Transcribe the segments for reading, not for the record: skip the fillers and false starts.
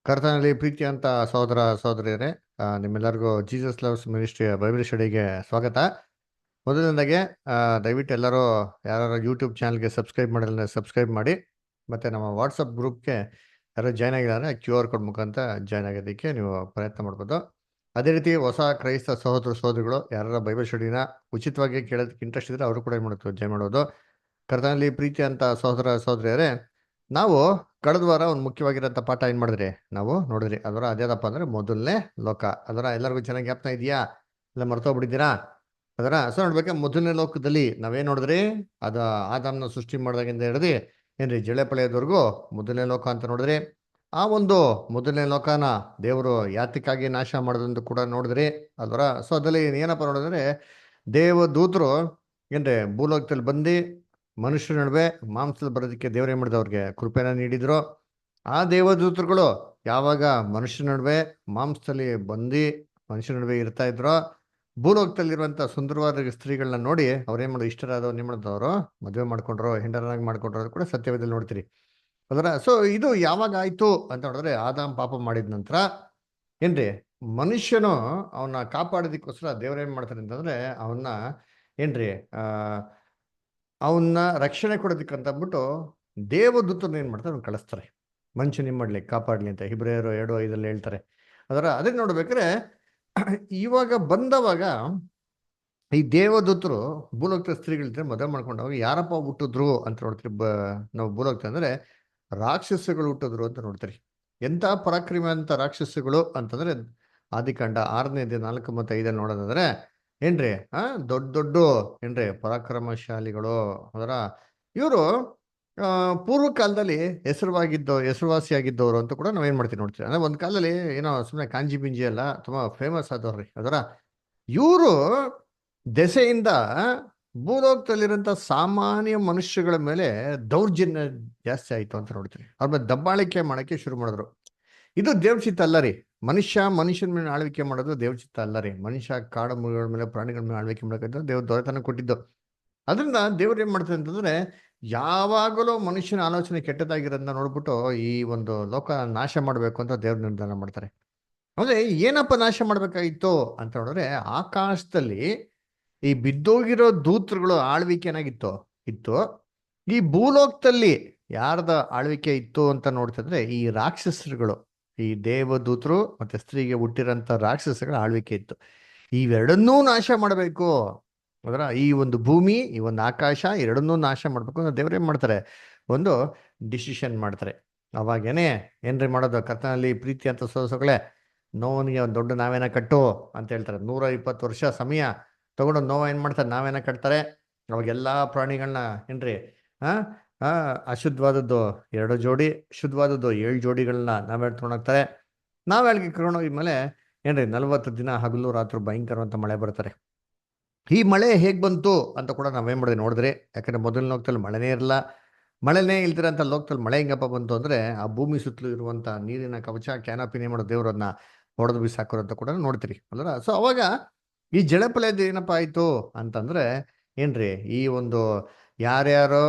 ಕರ್ತನಲ್ಲಿ ಪ್ರೀತಿ ಅಂತ ಸಹೋದರ ಸಹೋದರಿಯರೇ, ನಿಮ್ಮೆಲ್ಲರಿಗೂ ಜೀಸಸ್ ಲವ್ಸ್ ಮಿನಿಸ್ಟ್ರಿಯ ಬೈಬಲ್ ಸ್ಟಡಿಗೆ ಸ್ವಾಗತ. ಮೊದಲನೇದಾಗೆ ದಯವಿಟ್ಟು ಎಲ್ಲರೂ ಯಾರು ಯೂಟ್ಯೂಬ್ ಚಾನಲ್ಗೆ ಸಬ್ಸ್ಕ್ರೈಬ್ ಮಾಡಿಲ್ಲ ಸಬ್ಸ್ಕ್ರೈಬ್ ಮಾಡಿ. ಮತ್ತು ನಮ್ಮ ವಾಟ್ಸಪ್ ಗ್ರೂಪ್ಗೆ ಯಾರು ಜಾಯ್ನ್ ಆಗಿದ್ದಾರೆ QR ಕೋಡ್ ಮುಖಾಂತರ ಜಾಯ್ನ್ ಆಗೋದಕ್ಕೆ ನೀವು ಪ್ರಯತ್ನ ಮಾಡ್ಬೋದು. ಅದೇ ರೀತಿ ಹೊಸ ಕ್ರೈಸ್ತ ಸಹೋದರ ಸಹೋದರಿಗಳು ಯಾರು ಬೈಬಲ್ ಸ್ಟಡಿನ ಉಚಿತವಾಗಿ ಕೇಳೋದಕ್ಕೆ ಇಂಟ್ರೆಸ್ಟ್ ಇದ್ದರೆ ಅವರು ಕೂಡ ಏನು ಮಾಡೋದು, ಜಾಯ್ನ್ ಮಾಡೋದು. ಕರ್ತನಲ್ಲಿ ಪ್ರೀತಿ ಅಂತ ಸಹೋದರ ಸಹೋದರಿಯರೇ, ನಾವು ಕಳೆದ ವಾರ ಒಂದು ಮುಖ್ಯವಾಗಿರೋಂಥ ಪಾಠ ಏನು ಮಾಡಿದ್ರಿ, ನಾವು ನೋಡಿದ್ರಿ. ಅದರ ಅದೇದಪ್ಪ ಅಂದರೆ ಮೊದಲನೇ ಲೋಕ. ಅದರ ಎಲ್ಲರಿಗೂ ಚೆನ್ನಾಗಿ ಜ್ಞಾಪನ ಇದೆಯಾ? ಇಲ್ಲ ಮರ್ತೋಗ್ಬಿಟ್ಟಿದ್ದೀರಾ? ಅದರ ನೋಡ್ಬೇಕಾ, ಮೊದಲನೇ ಲೋಕದಲ್ಲಿ ನಾವೇನು ನೋಡಿದ್ರಿ? ಅದು ಆದಾಮನ ಸೃಷ್ಟಿ ಮಾಡಿದಾಗಿಂದ ಹಿಡಿದು ಏನ್ರಿ ಜಳೆಪಳೆಯದವರೆಗೂ ಮೊದಲನೇ ಲೋಕ ಅಂತ ನೋಡಿದ್ರಿ. ಆ ಒಂದು ಮೊದಲನೇ ಲೋಕನ ದೇವರು ಯಾತಕ್ಕಾಗಿ ನಾಶ ಮಾಡೋದಂತ ಕೂಡ ನೋಡಿದ್ರಿ. ಅದರ ಅದಲ್ಲಿ ಏನಪ್ಪ ನೋಡಿದ್ರೆ, ದೇವದೂತರು ಏನ್ರಿ ಭೂಲೋಕದಲ್ಲಿ ಬಂದು ಮನುಷ್ಯರ ನಡುವೆ ಮಾಂಸದಲ್ಲಿ ಬರೋದಕ್ಕೆ ದೇವ್ರು ಏನ್ ಮಾಡಿದ, ಅವ್ರಿಗೆ ಕೃಪೆನ ನೀಡಿದ್ರು. ಆ ದೇವದೂತರುಗಳು ಯಾವಾಗ ಮನುಷ್ಯರ ನಡುವೆ ಮಾಂಸದಲ್ಲಿ ಬಂದು ಮನುಷ್ಯರ ನಡುವೆ ಇರ್ತಾ ಇದ್ರೋ, ಭೂಲೋಕದಲ್ಲಿರುವಂಥ ಸುಂದರವಾದ ಸ್ತ್ರೀಗಳನ್ನ ನೋಡಿ ಅವ್ರೇನ್ ಮಾಡೋದು, ಇಷ್ಟರಾದವ್ರು ಏನ್ ಮಾಡಿದವರು ಮದುವೆ ಮಾಡ್ಕೊಂಡ್ರು, ಹೆಂಡರನಾಗಿ ಮಾಡ್ಕೊಂಡ್ರು. ಅದು ಕೂಡ ಸತ್ಯವೇದಲ್ಲಿ ನೋಡ್ತೀರಿ. ಅದರ ಇದು ಯಾವಾಗ ಆಯ್ತು ಅಂತ ನೋಡಿದ್ರೆ, ಆದಾಮ್ ಪಾಪ ಮಾಡಿದ ನಂತರ ಏನ್ರಿ ಮನುಷ್ಯನು ಅವನ್ನ ಕಾಪಾಡೋದಕ್ಕೋಸ್ಕರ ದೇವ್ರ ಏನ್ ಮಾಡ್ತಾರೆ ಅಂತಂದ್ರೆ, ಅವನ್ನ ಏನ್ರಿ ಅವನ್ನ ರಕ್ಷಣೆ ಕೊಡೋದಕ್ಕಂತ ಅಂದ್ಬಿಟ್ಟು ದೇವದೂತರನ್ನ ಏನ್ ಮಾಡ್ತಾರೆ, ಅವ್ನು ಕಳಿಸ್ತಾರೆ. ಮನುಷ್ಯನ ಏನ್ ಮಾಡ್ಲಿ, ಕಾಪಾಡ್ಲಿ ಅಂತ Hebreಯರು 2:5 ಹೇಳ್ತಾರೆ. ಅದೇ ನೋಡ್ಬೇಕಾದ್ರೆ ಇವಾಗ ಬಂದವಾಗ ಈ ದೇವದೂತರು ಭೂಲೋಕದ ಸ್ತ್ರೀಗಳಿದ್ರೆ ಮದುವೆ ಮಾಡ್ಕೊಂಡವಾಗ ಯಾರಪ್ಪ ಹುಟ್ಟಿದ್ರು ಅಂತ ನೋಡ್ತೀರಿ. ನಾವು ಭೂಲೋಕ ಅಂದ್ರೆ ರಾಕ್ಷಸಗಳು ಹುಟ್ಟಿದ್ರು ಅಂತ ನೋಡ್ತೀರಿ. ಎಂತ ಪರಾಕ್ರಮ ಅಂತ ರಾಕ್ಷಸಗಳು ಅಂತಂದ್ರೆ, ಆದಿಕಾಂಡ 6:4-5 ನೋಡೋದಾದ್ರೆ ಏನ್ರಿ ದೊಡ್ಡ ದೊಡ್ಡ ಏನ್ರಿ ಪರಾಕ್ರಮಶಾಲಿಗಳು. ಅದರ ಇವರು ಪೂರ್ವ ಕಾಲದಲ್ಲಿ ಹೆಸರುವಾಸಿಯಾಗಿದ್ದವರು ಅಂತ ಕೂಡ ನಾವೇನ್ ಮಾಡ್ತೀವಿ ನೋಡ್ತೀವಿ. ಅಂದ್ರೆ ಒಂದ್ ಕಾಲದಲ್ಲಿ ಏನೋ ಸುಮ್ಮನೆ ಕಾಂಜಿ ಬಿಂಜಿ ಅಲ್ಲ, ತುಂಬಾ ಫೇಮಸ್ ಆದವ್ರಿ. ಅದರ ಇವರು ದೆಸೆಯಿಂದ ಭೂಲೋಕದಲ್ಲಿರೋಂಥ ಸಾಮಾನ್ಯ ಮನುಷ್ಯಗಳ ಮೇಲೆ ದೌರ್ಜನ್ಯ ಜಾಸ್ತಿ ಆಯ್ತು ಅಂತ ನೋಡ್ತೀವಿ. ಅವ್ರ ಮೇಲೆ ದಬ್ಬಾಳಿಕೆ ಮಾಡಕ್ಕೆ ಶುರು ಮಾಡಿದ್ರು. ಇದು ದೇವಚಿತ್ತ ಅಲ್ಲ ರೀ. ಮನುಷ್ಯನ ಮೇಲೆ ಆಳ್ವಿಕೆ ಮಾಡೋದು ದೇವಚಿತ್ತ ಅಲ್ಲ ರೀ. ಮನುಷ್ಯ ಕಾಡು ಮೃಗಗಳ ಮೇಲೆ ಪ್ರಾಣಿಗಳ ಮೇಲೆ ಆಳ್ವಿಕೆ ಮಾಡಬೇಕಂತ ದೇವ್ರ ದೊರೆತನ ಕೊಟ್ಟಿದ್ದು. ಅದರಿಂದ ದೇವ್ರು ಏನ್ ಮಾಡ್ತಾರೆ ಅಂತಂದ್ರೆ, ಯಾವಾಗಲೂ ಮನುಷ್ಯನ ಆಲೋಚನೆ ಕೆಟ್ಟದಾಗಿರೋದನ್ನ ನೋಡ್ಬಿಟ್ಟು ಈ ಒಂದು ಲೋಕ ನಾಶ ಮಾಡಬೇಕು ಅಂತ ದೇವ್ರ ನಿರ್ಧಾರ ಮಾಡ್ತಾರೆ. ಅಂದ್ರೆ ಏನಪ್ಪ ನಾಶ ಮಾಡ್ಬೇಕಾಗಿತ್ತು ಅಂತ ನೋಡಿದ್ರೆ, ಆಕಾಶದಲ್ಲಿ ಈ ಬಿದ್ದೋಗಿರೋ ದೂತರುಗಳು ಆಳ್ವಿಕೆ ಏನಾಗಿತ್ತು ಇತ್ತು. ಈ ಭೂಲೋಕದಲ್ಲಿ ಯಾರ್ದ ಆಳ್ವಿಕೆ ಇತ್ತು ಅಂತ ನೋಡ್ತಿದ್ರೆ, ಈ ರಾಕ್ಷಸರುಗಳು, ಈ ದೇವದೂತರು ಮತ್ತೆ ಸ್ತ್ರೀಗೆ ಹುಟ್ಟಿರಂತ ರಾಕ್ಷಸಗಳ ಆಳ್ವಿಕೆ ಇತ್ತು. ಇವೆರಡನ್ನೂ ನಾಶ ಮಾಡಬೇಕು. ಅದರ ಈ ಒಂದು ಭೂಮಿ, ಈ ಒಂದು ಆಕಾಶ ಎರಡನ್ನೂ ನಾಶ ಮಾಡ್ಬೇಕು ಅಂತ ದೇವ್ರೇನ್ ಮಾಡ್ತಾರೆ, ಒಂದು ಡಿಸಿಷನ್ ಮಾಡ್ತಾರೆ. ಅವಾಗೇನೆ ಏನ್ರಿ ಮಾಡೋದು, ಕರ್ತನಲ್ಲಿ ಪ್ರೀತಿ ಅಂತ ಸೋಸಗಳೇ, ನೋವನಿಗೆ ಒಂದು ದೊಡ್ಡ ನಾವೇನ ಕಟ್ಟು ಅಂತ ಹೇಳ್ತಾರೆ. 120 ವರ್ಷ ಸಮಯ ತಗೊಂಡು ನೋವ ಏನ್ ಮಾಡ್ತಾರೆ, ನಾವೇನ ಕಟ್ತಾರೆ. ಅವಾಗೆಲ್ಲಾ ಪ್ರಾಣಿಗಳನ್ನ ಏನ್ರಿ ಆ ಆ ಅಶುದ್ಧವಾದದ್ದು 2 ಜೋಡಿ, ಶುದ್ಧವಾದದ್ದು 7 ಜೋಡಿಗಳನ್ನ ನಾವೇ ತೊಗೊಂಡೋಗ್ತಾರೆ. ನಾವೇಳ್ಗೆ ಕರ್ಕೊಂಡೋಗಿದ್ಮೇಲೆ ಏನ್ರಿ 40 ದಿನ ಹಗಲು ರಾತ್ರಿ ಭಯಂಕರವಂತ ಮಳೆ ಬರ್ತಾರೆ. ಈ ಮಳೆ ಹೇಗ್ ಬಂತು ಅಂತ ಕೂಡ ನಾವೇನ್ ಮಾಡಿದ್ವಿ ನೋಡಿದ್ರೆ, ಯಾಕಂದ್ರೆ ಮೊದಲನೇ ಲೋಕದಲ್ಲಿ ಮಳೆನೇ ಇರಲ್ಲ. ಮಳೆನೇ ಇಲ್ದಿರಂತ ಲೋಕದಲ್ಲಿ ಮಳೆ ಹೆಂಗಪ್ಪ ಬಂತು ಅಂದ್ರೆ, ಆ ಭೂಮಿ ಸುತ್ತಲೂ ಇರುವಂತ ನೀರಿನ ಕವಚ ಕ್ಯಾನಪಿನೇ ಮಾಡೋ ದೇವ್ರನ್ನ ಹೊಡೆದು ಬಿಸಾಕೋರು ಅಂತ ಕೂಡ ನೋಡ್ತೀರಿ ಅಲ್ರ. ಅವಾಗ ಈ ಜಳಪಲೆಯದು ಏನಪ್ಪ ಆಯ್ತು ಅಂತಂದ್ರೆ ಏನ್ರಿ, ಈ ಒಂದು ಯಾರ್ಯಾರೋ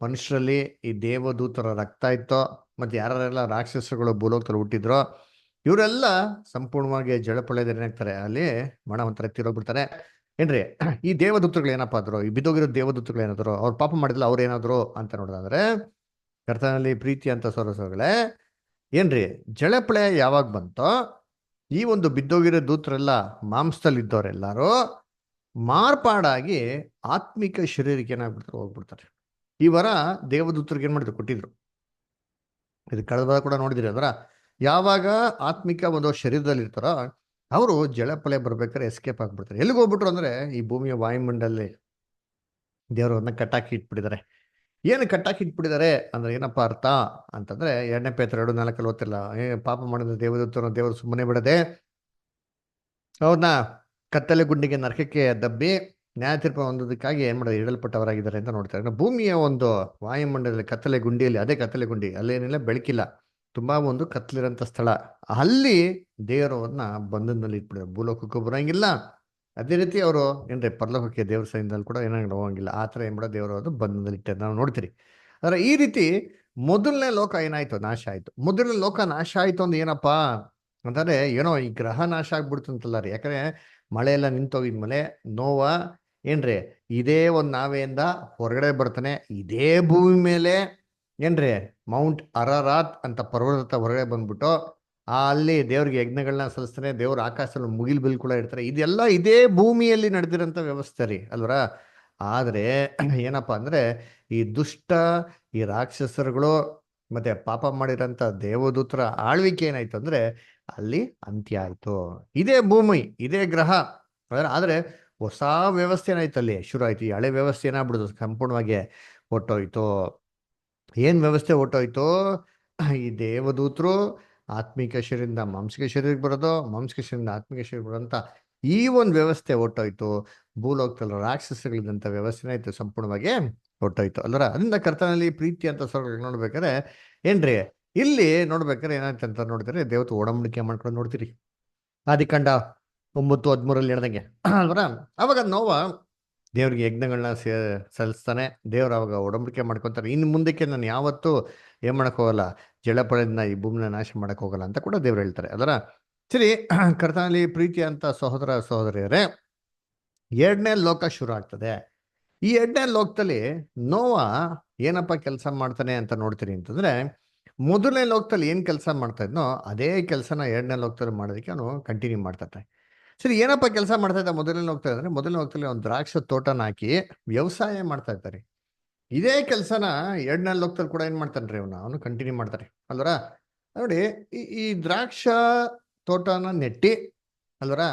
ಮನುಷ್ಯರಲ್ಲಿ ಈ ದೇವದೂತರ ರಕ್ತ ಇತ್ತೋ, ಮತ್ತೆ ಯಾರೆಲ್ಲ ರಾಕ್ಷಸಗಳು ಭೂಲೋಕದಲ್ಲಿ ಹುಟ್ಟಿದ್ರೋ, ಇವರೆಲ್ಲ ಸಂಪೂರ್ಣವಾಗಿ ಜಳಪಳೆದ ಏನಾಗ್ತಾರೆ, ಅಲ್ಲಿ ಮಣ ಒಂಥರ ತೀರೋಗ್ಬಿಡ್ತಾರೆ. ಏನ್ರಿ ಈ ದೇವದೂತರುಗಳು ಏನಪ್ಪ ಆದ್ರು, ಈ ಬಿದ್ದೋಗಿರೋ ದೇವದೂತರುಗಳು ಏನಾದ್ರು, ಅವ್ರು ಪಾಪ ಮಾಡಿದ್ಲ ಅವ್ರು ಏನಾದ್ರು ಅಂತ ನೋಡೋದಾದ್ರೆ, ಕರ್ತನಲ್ಲಿ ಪ್ರೀತಿ ಅಂತ ಸೊರಸಗಳೇ ಏನ್ರಿ, ಜಳಪಳೆ ಯಾವಾಗ ಬಂತೋ, ಈ ಒಂದು ಬಿದ್ದೋಗಿರೋ ದೂತರೆಲ್ಲ ಮಾಂಸದಲ್ಲಿ ಇದ್ದವರೆಲ್ಲರೂ ಮಾರ್ಪಾಡಾಗಿ ಆತ್ಮಿಕ ಶರೀರಕ್ಕೆ ಏನಾಗ್ಬಿಡ್ತಾರೆ, ಹೋಗ್ಬಿಡ್ತಾರೆ. ಈ ವರ ದೇವದೂತರಿಗೆ ಏನ್ ಮಾಡಿದ್ರು, ಕೊಟ್ಟಿದ್ರು. ಇದು ಕಳೆದ ಕೂಡ ನೋಡಿದಿರಿ. ಅದರ ಯಾವಾಗ ಆತ್ಮಿಕ ಒಂದು ಶರೀರದಲ್ಲಿ ಇರ್ತಾರೋ, ಅವರು ಜಳಪಲೆ ಬರ್ಬೇಕಾದ್ರೆ ಎಸ್ಕೇಪ್ ಆಗ್ಬಿಡ್ತಾರೆ. ಎಲ್ಲಿಗೆ ಹೋಗ್ಬಿಟ್ರು ಅಂದ್ರೆ, ಈ ಭೂಮಿಯ ವಾಯುಮಂಡಲಲ್ಲಿ ದೇವರನ್ನ ಕಟ್ಟಾಕಿ ಇಟ್ಬಿಟ್ಟಿದ್ದಾರೆ. ಏನು ಕಟ್ಟಾಕಿ ಇಟ್ಬಿಟ್ಟಿದ್ದಾರೆ ಅಂದ್ರೆ ಏನಪ್ಪಾ ಅರ್ಥ ಅಂತಂದ್ರೆ, 2 ಪೇತ್ರ 2:4 ಓದ್ತಿಲ್ಲ, ಪಾಪ ಮಾಡಿದ ದೇವದೂತರನ್ನು ದೇವರು ಸುಮ್ಮನೆ ಬಿಡದೆ ಅವ್ರನ್ನ ಕತ್ತಲೆ ಗುಂಡಿಗೆ ನರಕಕ್ಕೆ ದಬ್ಬಿ ನ್ಯಾಯ ತೀರ್ಪು ಹೊಂದೋದಕ್ಕಾಗಿ ಏನ್ ಮಾಡೋದು, ಇಡಲ್ಪಟ್ಟವರಾಗಿದ್ದಾರೆ ಅಂತ ನೋಡ್ತಾರೆ. ಭೂಮಿಯ ಒಂದು ವಾಯುಮಂಡಲದಲ್ಲಿ ಕತ್ತಲೆ ಗುಂಡಿಯಲ್ಲಿ, ಅದೇ ಕತ್ತಲೆ ಗುಂಡಿ, ಅಲ್ಲೇನಿಲ್ಲ ಬೆಳಕಿಲ್ಲ, ತುಂಬಾ ಒಂದು ಕತ್ಲಿರಂತ ಸ್ಥಳ, ಅಲ್ಲಿ ದೇವರವ್ರನ್ನ ಬಂಧನದಲ್ಲಿ ಇಟ್ಬಿಡೋರು. ಭೂಲೋಕಕ್ಕೂ ಬರೋಂಗಿಲ್ಲ, ಅದೇ ರೀತಿ ಅವರು ಏನ್ರಿ ಪರಲೋಕಕ್ಕೆ ದೇವ್ರ ಸೈನ್ಯದಲ್ಲಿ ಕೂಡ ಏನಾಗ ಹೋಗಂಗಿಲ್ಲ. ಆ ಥರ ಏನ್ ಮಾಡೋ ದೇವರು ಅದು ಬಂಧನದಲ್ಲಿ ಇಟ್ಟಾರೆ ನಾವು ನೋಡ್ತೀರಿ. ಆದ್ರೆ ಈ ರೀತಿ ಮೊದಲನೇ ಲೋಕ ಏನಾಯ್ತು? ನಾಶ ಆಯ್ತು. ಮೊದಲನೇ ಲೋಕ ನಾಶ ಆಯ್ತು ಅಂದ್ರೆ ಏನಪ್ಪಾ ಅಂತಂದ್ರೆ, ಏನೋ ಈ ಗ್ರಹ ನಾಶ ಆಗ್ಬಿಡ್ತು ಅಂತಲ್ಲ ರೀ. ಯಾಕಂದ್ರೆ ಮಳೆ ಎಲ್ಲ ನಿಂತೋಗಿದ್ಮೇಲೆ ನೋವ ಏನ್ರಿ ಇದೇ ಒಂದು ನಾವೆಯಿಂದ ಹೊರಗಡೆ ಬರ್ತಾನೆ. ಇದೇ ಭೂಮಿ ಮೇಲೆ ಏನ್ರಿ ಮೌಂಟ್ ಅರರಾತ್ ಅಂತ ಪರ್ವತ ಹೊರಗಡೆ ಬಂದ್ಬಿಟ್ಟು ಅಲ್ಲಿ ದೇವ್ರಿಗೆ ಯಜ್ಞಗಳನ್ನ ಸಲ್ಲಿಸ್ತಾನೆ. ದೇವ್ರ ಆಕಾಶದಲ್ಲಿ ಮುಗಿಲ್ ಬಿಲ್ ಕೂಡ ಇರ್ತಾರೆ. ಇದೆಲ್ಲ ಇದೇ ಭೂಮಿಯಲ್ಲಿ ನಡೆದಿರೋಂಥ ವ್ಯವಸ್ಥೆ ರೀ ಅಲ್ವರ. ಆದ್ರೆ ಏನಪ್ಪಾ ಅಂದ್ರೆ ಈ ದುಷ್ಟ ಈ ರಾಕ್ಷಸರುಗಳು ಮತ್ತೆ ಪಾಪ ಮಾಡಿರೋಂಥ ದೇವದೂತರ ಆಳ್ವಿಕೆ ಏನಾಯ್ತು ಅಂದ್ರೆ ಅಲ್ಲಿ ಅಂತ್ಯ ಆಯ್ತು. ಇದೇ ಭೂಮಿ, ಇದೇ ಗ್ರಹ. ಆದ್ರೆ ಹೊಸ ವ್ಯವಸ್ಥೆ ಏನಾಯ್ತು ಅಲ್ಲಿ ಶುರು ಆಯ್ತು. ಈ ಹಳೆ ವ್ಯವಸ್ಥೆ ಏನಾಗ್ಬಿಡುದು ಸಂಪೂರ್ಣವಾಗಿ ಹೊಟ್ಟೋಯ್ತು. ಏನ್ ವ್ಯವಸ್ಥೆ ಹೊಟ್ಟೋಯ್ತು? ಈ ದೇವದೂತರು ಆತ್ಮಿಕ ಶರೀರದಿಂದ ಮಾಂಸಿಕ ಶರೀರಕ್ಕೆ ಬರೋದು, ಮಾಂಸಿಕ ಶರೀರದಿಂದ ಆತ್ಮಿಕ ಶರೀರ ಬರೋಂಥ ಈ ಒಂದು ವ್ಯವಸ್ಥೆ ಹೊಟ್ಟೋಯ್ತು. ಭೂಲೋಕದಲ್ಲಿ ರಾಕ್ಷಸಗಳಿದ್ದಂಥ ವ್ಯವಸ್ಥೆ ಆಯ್ತು ಸಂಪೂರ್ಣವಾಗಿ ಹೊಟ್ಟೋಯ್ತು ಅಲ್ವರ. ಅದರಿಂದ ಕರ್ತನಲ್ಲಿ ಪ್ರೀತಿ ಅಂತ ಸ್ವರ್ಗ ನೋಡ್ಬೇಕಾದ್ರೆ ಏನ್ರಿ ಇಲ್ಲಿ ನೋಡ್ಬೇಕಾದ್ರೆ ಏನಾಯ್ತು ಅಂತ ನೋಡ್ತಾರೆ, ದೇವತೆ ಒಡಂಬಡಿಕೆ ಮಾಡ್ಕೊಂಡು ನೋಡ್ತೀರಿ. ಆದಿಕಾಂಡ 9:13 ಹೇಳ್ದಂಗೆ ಅಲ್ವರ. ಅವಾಗ ನೋವ ದೇವ್ರಿಗೆ ಯಜ್ಞಗಳನ್ನ ಸಲ್ಲಿಸ್ತಾನೆ. ದೇವ್ರು ಅವಾಗ ಒಡಂಬಡಿಕೆ ಮಾಡ್ಕೊತಾರೆ, ಇನ್ನು ಮುಂದಕ್ಕೆ ನಾನು ಯಾವತ್ತೂ ಏನ್ ಮಾಡಕ್ ಹೋಗಲ್ಲ, ಜಲಪಳದಿಂದ ಈ ಭೂಮಿನ ನಾಶ ಮಾಡಕ್ ಹೋಗಲ್ಲ ಅಂತ ಕೂಡ ದೇವ್ರು ಹೇಳ್ತಾರೆ ಅದರ. ಸರಿ, ಕರ್ತನಲ್ಲಿ ಪ್ರೀತಿ ಅಂತ ಸಹೋದರ ಸಹೋದರಿಯರೇ, ಎರಡನೇ ಲೋಕ ಶುರು ಆಗ್ತದೆ. ಈ ಎರಡನೇ ಲೋಕದಲ್ಲಿ ನೋವ ಏನಪ್ಪ ಕೆಲಸ ಮಾಡ್ತಾನೆ ಅಂತ ನೋಡ್ತೀನಿ ಅಂತಂದ್ರೆ, ಮೊದಲನೇ ಲೋಕದಲ್ಲಿ ಏನ್ ಕೆಲಸ ಮಾಡ್ತಾ ಇದ್ನೋ ಅದೇ ಕೆಲಸನ ಎರಡನೇ ಲೋಕದಲ್ಲಿ ಮಾಡೋದಕ್ಕೆ ಅವನು ಕಂಟಿನ್ಯೂ ಮಾಡ್ತಾನೆ. ಸರಿ, ಏನಪ್ಪ ಕೆಲಸ ಮಾಡ್ತಾ ಇದ್ದ ಮೊದಲನೇ ಹೋಗ್ತಾ ಇದ್ರೆ? ಮೊದಲನೇ ಹೋಗ್ತಲ್ಲಿ ಒಂದು ದ್ರಾಕ್ಷ ತೋಟನ ಹಾಕಿ ವ್ಯವಸಾಯ ಮಾಡ್ತಾ ಇರ್ತಾರೆ. ಇದೇ ಕೆಲಸನ ಎರಡನೇ ಲೋಕದಲ್ಲಿ ಕೂಡ ಏನ್ ಮಾಡ್ತಾನ್ರಿ ಅವನು ಕಂಟಿನ್ಯೂ ಮಾಡ್ತಾರೆ ಅಲ್ವರ. ನೋಡಿ, ಈ ದ್ರಾಕ್ಷ ತೋಟನ ನೆಟ್ಟಿ ಅಲ್ವರ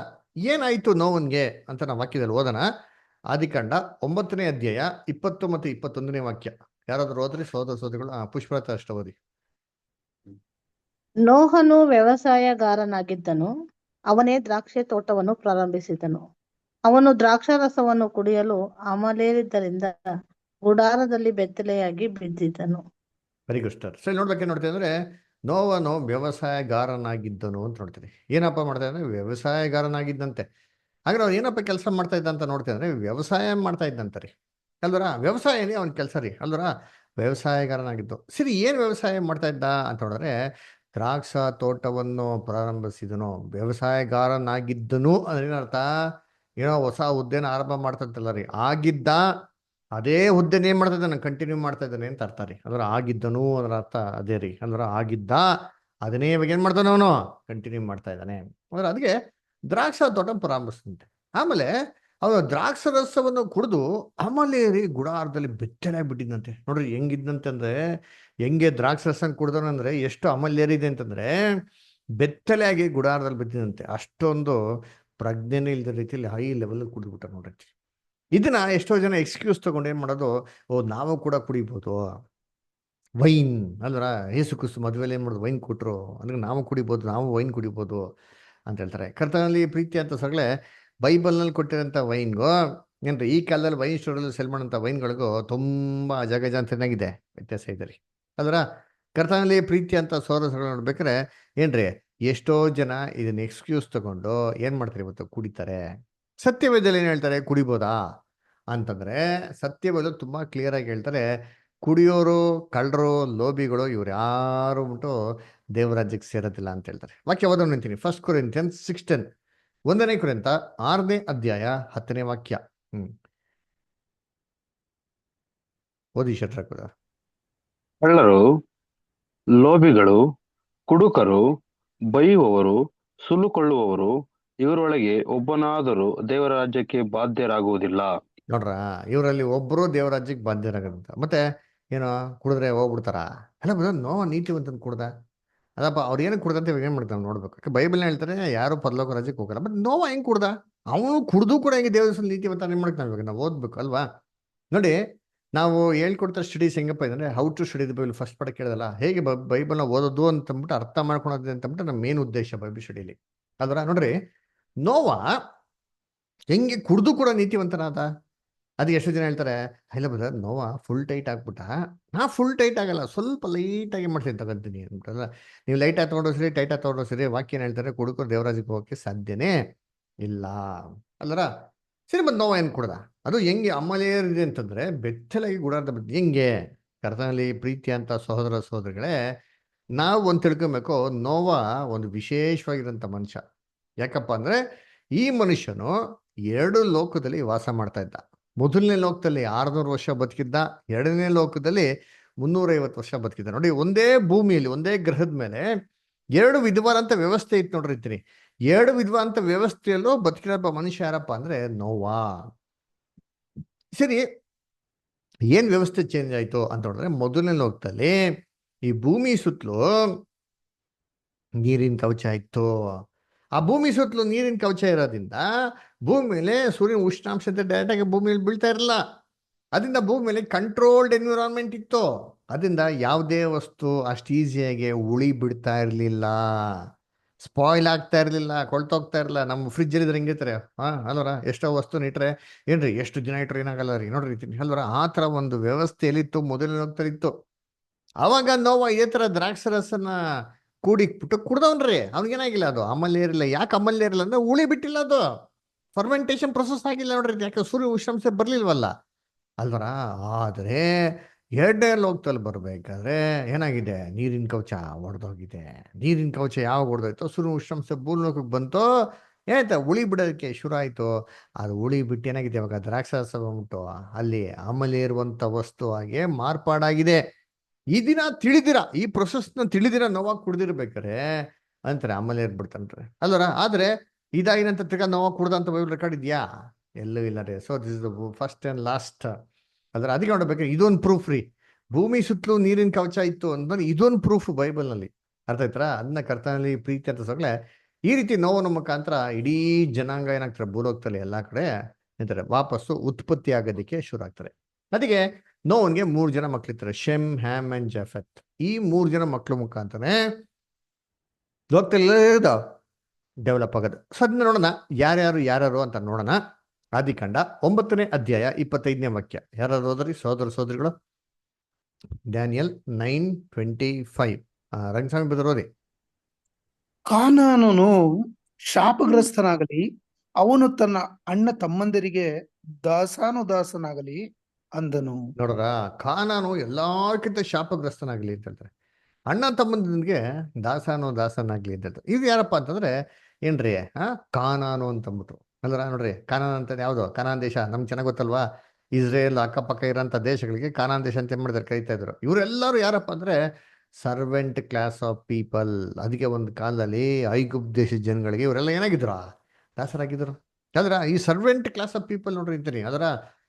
ಏನಾಯ್ತು ನೋವನ್ಗೆ ಅಂತ ನಾವು ವಾಕ್ಯದಲ್ಲಿ ಓದೋಣ. ಆದಿಕಾಂಡ 9ನೇ ಅಧ್ಯಾಯ 20 ಮತ್ತು 21ನೇ ವಾಕ್ಯ. ಯಾರಾದ್ರೂ ಓದ್ರಿ ಸೋದರ ಸೋದರಿಗಳು? ಪುಷ್ಪಲತಾ ಅಷ್ಟ ಓದಿ. ನೋಹನು ವ್ಯವಸಾಯಗಾರನಾಗಿದ್ದನು. ಅವನೇ ದ್ರಾಕ್ಷಿ ತೋಟವನ್ನು ಪ್ರಾರಂಭಿಸಿದನು. ಅವನು ದ್ರಾಕ್ಷಾರಸವನ್ನು ಕುಡಿಯಲು ಅಮಲೇರಿದ್ದರಿಂದ ಗುಡಾರದಲ್ಲಿ ಬೆತ್ತಲೆಯಾಗಿ ಬಿದ್ದಿದ್ದನು. Very good star. ಸರಿ, ನೋಡ್ಬೇಕೇನು ನೋಡ್ತೀವಿ ಅಂದ್ರೆ ನೋವನು ವ್ಯವಸಾಯಗಾರನಾಗಿದ್ದನು ಅಂತ ನೋಡ್ತೀವಿ. ಏನಪ್ಪ ಮಾಡ್ತಾ ಇದ್ರೆ ವ್ಯವಸಾಯಗಾರನಾಗಿದ್ದಂತೆ. ಹಾಗಾದ್ರೆ ಅವ್ನು ಏನಪ್ಪ ಕೆಲಸ ಮಾಡ್ತಾ ಇದ್ದ ಅಂತ ನೋಡ್ತೀವಿ ಅಂದ್ರೆ ವ್ಯವಸಾಯ ಮಾಡ್ತಾ ಇದ್ದಂತ ರೀ ಅಲ್ವರ. ವ್ಯವಸಾಯನೇ ಅವನ ಕೆಲಸ ರೀ ಅಲ್ವರ. ವ್ಯವಸಾಯಗಾರನಾಗಿದ್ದು. ಸರಿ, ಏನು ವ್ಯವಸಾಯ ಮಾಡ್ತಾ ಇದ್ದ ಅಂತ ನೋಡಿದ್ರೆ ದ್ರಾಕ್ಷ ತೋಟವನ್ನು ಪ್ರಾರಂಭಿಸಿದನು. ವ್ಯವಸಾಯಗಾರನಾಗಿದ್ದನು ಅಂದ್ರೆ ಏನರ್ಥ? ಏನೋ ಹೊಸ ಹುದ್ದೆನ ಆರಂಭ ಮಾಡ್ತಂತಲ್ಲ ರೀ, ಆಗಿದ್ದ ಅದೇ ಹುದ್ದೆನ ಏನ್ ಮಾಡ್ತಾ ಇದ್ದಾನೆ, ಕಂಟಿನ್ಯೂ ಮಾಡ್ತಾ ಇದ್ದಾನೆ ಅಂತ ಅರ್ಥ ರೀ. ಅಂದ್ರೆ ಆಗಿದ್ದನು ಅದರ ಅರ್ಥ ಅದೇ ರೀ. ಅಂದ್ರೆ ಆಗಿದ್ದ ಅದನ್ನೇ ಇವಾಗ ಏನ್ ಮಾಡ್ತಾನೆ ಅವನು ಕಂಟಿನ್ಯೂ ಮಾಡ್ತಾ ಇದ್ದಾನೆ. ಅಂದ್ರೆ ಅದಕ್ಕೆ ದ್ರಾಕ್ಷ ತೋಟ ಪ್ರಾರಂಭಿಸ್ತಂತೆ. ಆಮೇಲೆ ಅವನು ದ್ರಾಕ್ಷ ರಸವನ್ನು ಕುಡಿದು ಆಮೇಲೆ ರೀ ಗುಡಾರದಲ್ಲಿ ಬೆತ್ತಲಾಗಿ ಬಿಟ್ಟಿದ್ದಂತೆ. ನೋಡ್ರಿ ಹೆಂಗಿದ್ದಂತೆ ಅಂದ್ರೆ, ಹೆಂಗೆ ದ್ರಾಕ್ಷ ರಸ ಕುಡ್ದವನಂದ್ರೆ ಎಷ್ಟು ಅಮಲ್ಯರಿದೆ ಅಂತಂದ್ರೆ ಬೆತ್ತಲೆಯಾಗಿ ಗುಡಾರದಲ್ಲಿ ಬಿದ್ದಿದಂತೆ. ಅಷ್ಟೊಂದು ಪ್ರಜ್ಞೆನೇ ಇಲ್ಲದ ರೀತಿಯಲ್ಲಿ ಹೈ ಲೆವೆಲ್ ಕುಡಿದ್ಬಿಟ್ಟ ನೋಡ್ರಿ. ಇದನ್ನ ಎಷ್ಟೋ ಜನ ಎಕ್ಸ್ಕ್ಯೂಸ್ ತಗೊಂಡು ಏನ್ ಮಾಡೋದು, ಓ ನಾವು ಕೂಡ ಕುಡಿಬೋದು ವೈನ್ ಅಲ್ವರ. ಏಸು ಕ್ರಿಸ್ತು ಮದುವೆಲಿ ಏನ್ ಮಾಡೋದು, ವೈನ್ ಕೊಟ್ರು ಅಂದ್ರೆ ನಾವು ಕುಡಿಬೋದು, ನಾವು ವೈನ್ ಕುಡಿಬೋದು ಅಂತ ಹೇಳ್ತಾರೆ. ಕರ್ತನಲ್ಲಿ ಪ್ರೀತಿ ಅಂತ ಸಗಳೆ ಬೈಬಲ್ನಲ್ಲಿ ಕೊಟ್ಟಿರೋಂಥ ವೈನ್ಗೂ ಏನ್ರಿ ಈ ಕಾಲದಲ್ಲಿ ವೈನ್ ಸ್ಟೋರಲ್ಲಿ ಸೆಲ್ ಮಾಡೋಂಥ ವೈನ್ಗಳಿಗೂ ತುಂಬಾ ಜಗಜಾಂತನಾಗಿದೆ, ವ್ಯತ್ಯಾಸ ಇದೆ ರೀ ಅಲ್ವರ. ಕರ್ತನಲ್ಲಿ ಪ್ರೀತಿ ಅಂತ ಸೋರಸಗಳು ನೋಡ್ಬೇಕಾರೆ ಏನ್ರಿ ಎಷ್ಟೋ ಜನ ಇದನ್ನ ಎಕ್ಸ್ಕ್ಯೂಸ್ ತಗೊಂಡು ಏನ್ ಮಾಡ್ತಾರೆ ಇವತ್ತು ಕುಡಿತಾರೆ. ಸತ್ಯವೇದಲ್ಲಿ ಏನ್ ಹೇಳ್ತಾರೆ ಕುಡಿಬೋದಾ ಅಂತಂದ್ರೆ, ಸತ್ಯವೇದ ತುಂಬಾ ಕ್ಲಿಯರ್ ಆಗಿ ಹೇಳ್ತಾರೆ, ಕುಡಿಯೋರು ಕಳ್ಳರು ಲೋಭಿಗಳು ಇವ್ರು ಯಾರು ಉಂಟು ದೇವರಾಜ್ಯಕ್ಕೆ ಸೇರೋದಿಲ್ಲ ಅಂತ ಹೇಳ್ತಾರೆ. ವಾಕ್ಯ ಓದೋಣ ನಿಂತೀನಿ. 1 Corinthians 6:10. 1ನೇ ಕೊರಿಂಥ 6ನೇ ಅಧ್ಯಾಯ 10ನೇ ವಾಕ್ಯ. ಓದಿ ಶಟ್ರಾಕುದ. ಕಳ್ಳರು, ಲೋಭಿಗಳು, ಕುಡುಕರು, ಬೈಯುವವರು, ಸುಲುಕೊಳ್ಳುವವರು ಇವರೊಳಗೆ ಒಬ್ಬನಾದರೂ ದೇವರ ರಾಜ್ಯಕ್ಕೆ ಬಾಧ್ಯರಾಗುವುದಿಲ್ಲ. ನೋಡ್ರ, ಇವರಲ್ಲಿ ಒಬ್ಬರು ದೇವರಾಜ್ಯಕ್ಕೆ ಬಾಧ್ಯರಾಗದಂತ. ಮತ್ತೆ ಏನೋ ಕುಡಿದ್ರೆ ಹೋಗ್ಬಿಡ್ತಾರ? ಅಲ್ಲ ನೋವ ನೀತಿವಂತನ ಕುಡ್ದ ಅದಪ್ಪ. ಅವ್ರು ಏನು ಕುಡ್ದಂತ ಇವಾಗ ಏನ್ ಮಾಡ್ತಾನೆ ನೋಡ್ಬೇಕು. ಬೈಬಲ್ನ ಹೇಳ್ತಾರೆ ಯಾರು ಪರಲೋಕ ರಾಜ್ಯಕ್ಕೆ ಹೋಗಲ್ಲ. ಬಟ್ ನೋವ ಹೆಂಗ್ ಕುಡ್ದ? ಅವನು ಕುಡ್ದು ಕೂಡ ಹೆಂಗೆ ದೇವರ ನೀತಿವಂತ ಏನ್ ಮಾಡ್ತಾನೆ ಇವಾಗ ನಾವು ಓದ್ಬೇಕು ಅಲ್ವಾ. ನೋಡಿ, ನಾವು ಹೇಳ್ಕೊಡ್ತಾ ಸ್ಟಡೀಸ್ ಹೆಂಗಪ್ಪ ಇದಂದ್ರೆ how to study the Bible. First ಪಡ ಕೇಳೋದಲ್ಲ, ಹೇಗೆ ಬೈಬಲ್ನ ಓದೋದು ಅಂತಂದ್ಬಿಟ್ಟು ಅರ್ಥ ಮಾಡ್ಕೊಳೋದು ಅಂತಂದ್ಬಿಟ್ಟು ನಮ್ಮ ಮೇನ್ ಉದ್ದೇಶ ಬೈಬಲ್ ಸ್ಟಡಿಲಿ ಅಲ್ವರ. ನೋಡ್ರಿ, ನೋವ ಹೆಂಗೆ ಕುಡ್ದು ಕೂಡ ನೀತಿವಂತನಾದ. ಅದು ಎಷ್ಟು ಜನ ಹೇಳ್ತಾರೆ, ಇಲ್ಲ ಬ್ರದರ್ ನೋವ ಫುಲ್ ಟೈಟ್ ಆಗ್ಬಿಟ್ಟ. ನಾ ಫುಲ್ ಟೈಟ್ ಆಗಲ್ಲ, ಸ್ವಲ್ಪ ಲೈಟಾಗಿ ಮಾಡ್ತೀನಿ ತಗೊಂತೀನಿ ಅಂದ್ಬಿಟ್ಟಲ್ಲ. ನೀವು ಲೈಟಾಗಿ ತೊಗೊಂಡ್ರು ಸರಿ, ಟೈಟಾಗಿ ತೊಗೊಂಡ್ರು ಸರಿ, ವಾಕ್ಯ ಏನು ಹೇಳ್ತಾರೆ, ಕುಡುಕರು ದೇವರಾಜ್ಯಕ್ಕೆ ಹೋಗೋಕ್ಕೆ ಸಾಧ್ಯನೇ ಇಲ್ಲ ಅಲ್ಲರ. ಸರಿ, ಮತ್ತೆ ನೋವ ಏನು ಕುಡ್ದ? ಅದು ಹೆಂಗೆ ಅಮಲೇರಿದೆ ಅಂತಂದ್ರೆ ಬೆತ್ತಲಾಗಿ ಗುಡಾರದ ಹೆಂಗೆ ಕರ್ತನಲ್ಲಿ ಪ್ರೀತಿ ಅಂತ ಸಹೋದರ ಸಹೋದರಿಗಳೇ, ನಾವು ಒಂದು ತಿಳ್ಕೊಬೇಕು, ನೋವಾ ಒಂದು ವಿಶೇಷವಾಗಿರೋಂಥ ಮನುಷ್ಯ. ಯಾಕಪ್ಪ ಅಂದ್ರೆ ಈ ಮನುಷ್ಯನು ಎರಡು ಲೋಕದಲ್ಲಿ ವಾಸ ಮಾಡ್ತಾ ಇದ್ದ. ಮೊದಲನೇ ಲೋಕದಲ್ಲಿ 600 ವರ್ಷ ಬದುಕಿದ್ದ, ಎರಡನೇ ಲೋಕದಲ್ಲಿ 350 ವರ್ಷ ಬದುಕಿದ್ದ. ನೋಡಿ, ಒಂದೇ ಭೂಮಿಯಲ್ಲಿ ಒಂದೇ ಗ್ರಹದ ಮೇಲೆ ಎರಡು ವಿಧವಾದಂಥ ವ್ಯವಸ್ಥೆ ಇತ್ತು ನೋಡಿರ್ತೀನಿ. ಎರಡು ವಿಧವಾದಂಥ ವ್ಯವಸ್ಥೆಯಲ್ಲೂ ಬದುಕಿರೋ ಮನುಷ್ಯ ಯಾರಪ್ಪ ಅಂದ್ರೆ ನೋವಾ. ಸರಿ, ಏನ್ ವ್ಯವಸ್ಥೆ ಚೇಂಜ್ ಆಯ್ತು ಅಂತ ನೋಡಿದ್ರೆ, ಮೊದಲನೇ ಲೋಕದಲ್ಲಿ ಈ ಭೂಮಿ ಸುತ್ತಲೂ ನೀರಿನ ಕವಚ ಇತ್ತು. ಆ ಭೂಮಿ ಸುತ್ತಲೂ ನೀರಿನ ಕವಚ ಇರೋದ್ರಿಂದ ಭೂಮಿ ಮೇಲೆ ಸೂರ್ಯನ ಉಷ್ಣಾಂಶ ಡೈರೆಕ್ಟ್ ಆಗಿ ಭೂಮಿ ಮೇಲೆ ಬೀಳ್ತಾ ಇರಲಿಲ್ಲ. ಅದರಿಂದ ಭೂಮಿ ಮೇಲೆ ಕಂಟ್ರೋಲ್ಡ್ ಎನ್ವಿರಾನ್ಮೆಂಟ್ ಇತ್ತು. ಅದರಿಂದ ಯಾವುದೇ ವಸ್ತು ಅಷ್ಟು ಈಸಿಯಾಗಿ ಉಳಿ ಬಿಡ್ತಾ ಇರಲಿಲ್ಲ, ಸ್ಪಾಯ್ಲ್ ಆಗ್ತಾ ಇರಲಿಲ್ಲ, ಕೊಳ್ತೋಗ್ತಾ ಇರಲಿಲ್ಲ. ನಮ್ಮ ಫ್ರಿಜ್ ಇದ್ರೆ ಹೆಂಗಿರ್ತಾರೆ, ಅಲ್ವರ, ಎಷ್ಟೋ ವಸ್ತು ಇಟ್ರೆ ಏನ್ರಿ ಎಷ್ಟು ದಿನ ಇಟ್ರೆ ಏನಾಗಲ್ಲ ರೀ, ನೋಡ್ರಿ ಅಲ್ವರ. ಆ ಥರ ಒಂದು ವ್ಯವಸ್ಥೆಯಲ್ಲಿತ್ತು, ಮೊದಲನೇ ಹೋಗ್ತಾರಿತ್ತು. ಅವಾಗ ನೋವಾ ಇದೇ ಥರ ದ್ರಾಕ್ಷರಸನ ಕೂಡಿಕ್ಬಿಟ್ಟು ಕುಡ್ದವನ್ರಿ. ಅವ್ನಿಗೇನಾಗಿಲ್ಲ, ಅದು ಅಮಲ್ಯ ಇರಲಿಲ್ಲ. ಯಾಕೆ ಅಮಲ್ಯ ಇರಲಿಲ್ಲ ಅಂದ್ರೆ ಉಳಿ ಬಿಟ್ಟಿಲ್ಲ, ಅದು ಫರ್ಮೆಂಟೇಶನ್ ಪ್ರೊಸೆಸ್ ಆಗಿಲ್ಲ ನೋಡ್ರಿ. ಯಾಕೆ ಸೂರ್ಯ ಉಷ್ಣಾಂಶ ಬರ್ಲಿಲ್ವಲ್ಲ, ಅಲ್ವರ. ಆದರೆ ಎರಡನೇ ಲೋಕದಲ್ಲಿ ಬರ್ಬೇಕಾದ್ರೆ ಏನಾಗಿದೆ, ನೀರಿನ ಕವಚ ಒಡೆದೋಗಿದೆ. ನೀರಿನ ಕವಚ ಯಾವಾಗ ಒಡೆದೋಯ್ತೋ, ಸೂರ್ಯ ಉಷ್ಣಾಂಶ ಭೂಲೋಕಕ್ಕೆ ಬಂತು, ಏನಾಯ್ತು, ಉಳಿ ಬಿಡೋದಕ್ಕೆ ಶುರು ಆಯ್ತು. ಅದು ಉಳಿ ಬಿಟ್ಟು ಏನಾಗಿದೆ, ಇವಾಗ ದ್ರಾಕ್ಷಾರಸ ಬಂದ್ಬಿಟ್ಟು ಅಲ್ಲಿ ಅಮಲ್ಯ ಇರುವಂತ ವಸ್ತು ಆಗಿ ಮಾರ್ಪಾಡಾಗಿದೆ. ಈ ದಿನ ತಿಳಿದಿರ, ಈ ಪ್ರೊಸೆಸ್ನ ತಿಳಿದಿರ ನೋವಾಗ ಕುಡ್ದಿರ್ಬೇಕಾರೆ ಅಂತಾರೆ ಅಮಲ್ಯ ಇರ್ಬಿಡ್ತಾನ್ರಿ, ಅಲ್ವರ. ಆದ್ರೆ ಇದಾಗಿನಂತ ತಿರ್ಗಾ ನೋವಾಗ ಕುಡ್ದಂತ ಬೈಬಲ್ ರೆಕಾರ್ಡ್ ಇದೆಯಾ? ಎಲ್ಲೂ ಇಲ್ಲ ರೀ. So this is the first and last. ಅದ್ರ ಅದಕ್ಕೆ ನೋಡ್ಬೇಕಾದ್ರೆ ಇದೊಂದು ಪ್ರೂಫ್ ರೀ. ಭೂಮಿ ಸುತ್ತಲೂ ನೀರಿನ ಕವಚ ಇತ್ತು ಅಂದ್ರೆ ಇದೊಂದು ಪ್ರೂಫ್ ಬೈಬಲ್ನಲ್ಲಿ. ಅರ್ಥ ಆಯ್ತಾ? ಅದನ್ನ ಕರ್ತನಲ್ಲಿ ಪ್ರೀತಿ ಅಂತ ಸೊಗಳೆ ಈ ರೀತಿ ನೋವನ ಮುಖಾಂತರ ಇಡೀ ಜನಾಂಗ ಏನಾಗ್ತಾರೆ, ಭೂಲೋಕದಲ್ಲಿ ಎಲ್ಲಾ ಕಡೆ ಎಂತಾರೆ ವಾಪಸ್ಸು ಉತ್ಪತ್ತಿ ಆಗೋದಕ್ಕೆ ಶುರು ಆಗ್ತಾರೆ. ಅದಕ್ಕೆ ನೋವನ್ಗೆ 3 ಜನ ಮಕ್ಳಿರ್ತಾರೆ, ಶೆಮ್, ಹ್ಯಾಮ್ ಅಂಡ್ ಜಾಫೆತ್. ಈ 3 ಜನ ಮಕ್ಳ ಮುಖಾಂತರನೇ ಲೋಕದಲ್ಲಿ ಡೆವಲಪ್ ಆಗೋದು. ಸೊ ಅದನ್ನ ನೋಡೋಣ, ಯಾರ್ಯಾರು ಅಂತ ನೋಡೋಣ. ಆದಿಕಾಂಡ 9ನೇ ಅಧ್ಯಾಯ 25ನೇ ವಾಕ್ಯ. ಯಾರು ಹೋದ್ರಿ ಸಹೋದರ ಸಹೋದರಿಗಳು? ಡ್ಯಾನಿಯಲ್ 9:25. ರಂಗಸ್ವಾಮಿ ಬದರ್ ಓದಿ. ಕಾನಾನನು ಶಾಪಗ್ರಸ್ತನಾಗಲಿ, ಅವನು ತನ್ನ ಅಣ್ಣ ತಮ್ಮಂದಿರಿಗೆ ದಾಸಾನುದಾಸನಾಗಲಿ ಅಂದನು. ನೋಡ್ರ, ಕಾನಾನು ಎಲ್ಲಾರ್ಕಿಂತ ಶಾಪಗ್ರಸ್ತನಾಗ್ಲಿ ಅಂತ ಹೇಳ್ತಾರೆ. ಅಣ್ಣ ತಮ್ಮಂದಿಗೆ ದಾಸನಾಗ್ಲಿ ಅಂತ ಹೇಳ್ತಾರೆ. ಇದು ಯಾರಪ್ಪ ಅಂತಂದ್ರೆ ಏನ್ರಿ, ಕಾನಾನು ಅಂತಂದ್ಬಿಟ್ರು ಅಲ್ರ. ನೋಡ್ರಿ, ಕಾನಾನ್ ಅಂತ ಯಾವ್ದು? ಕಾನಾನ್ ದೇಶ ನಮ್ಗೆ ಚೆನ್ನಾಗ್ ಗೊತ್ತಲ್ವಾ. ಇಸ್ರೇಲ್ ಅಕ್ಕಪಕ್ಕ ಇರೋಂಥ ದೇಶಗಳಿಗೆ ಕಾನಾನ್ ದೇಶ ಅಂತ ಏನ್ ಮಾಡಿದಾರೆ, ಕರೀತಾ ಇದ್ರು. ಇವರೆಲ್ಲರೂ ಯಾರಪ್ಪ ಅಂದ್ರೆ ಸರ್ವೆಂಟ್ ಕ್ಲಾಸ್ ಆಫ್ ಪೀಪಲ್. ಅದಕ್ಕೆ ಒಂದು ಕಾಲದಲ್ಲಿ ಐಗುಪ್ತ ದೇಶದ ಜನಗಳಿಗೆ ಇವರೆಲ್ಲ ಏನಾಗಿದ್ರು, ದಾಸರಾಗಿದ್ರು. ಅದ್ರ ಈ ಸರ್ವೆಂಟ್ ಕ್ಲಾಸ್ ಆಫ್ ಪೀಪಲ್ ನೋಡ್ರಿ ಅಂತೀನಿ. ಅದರ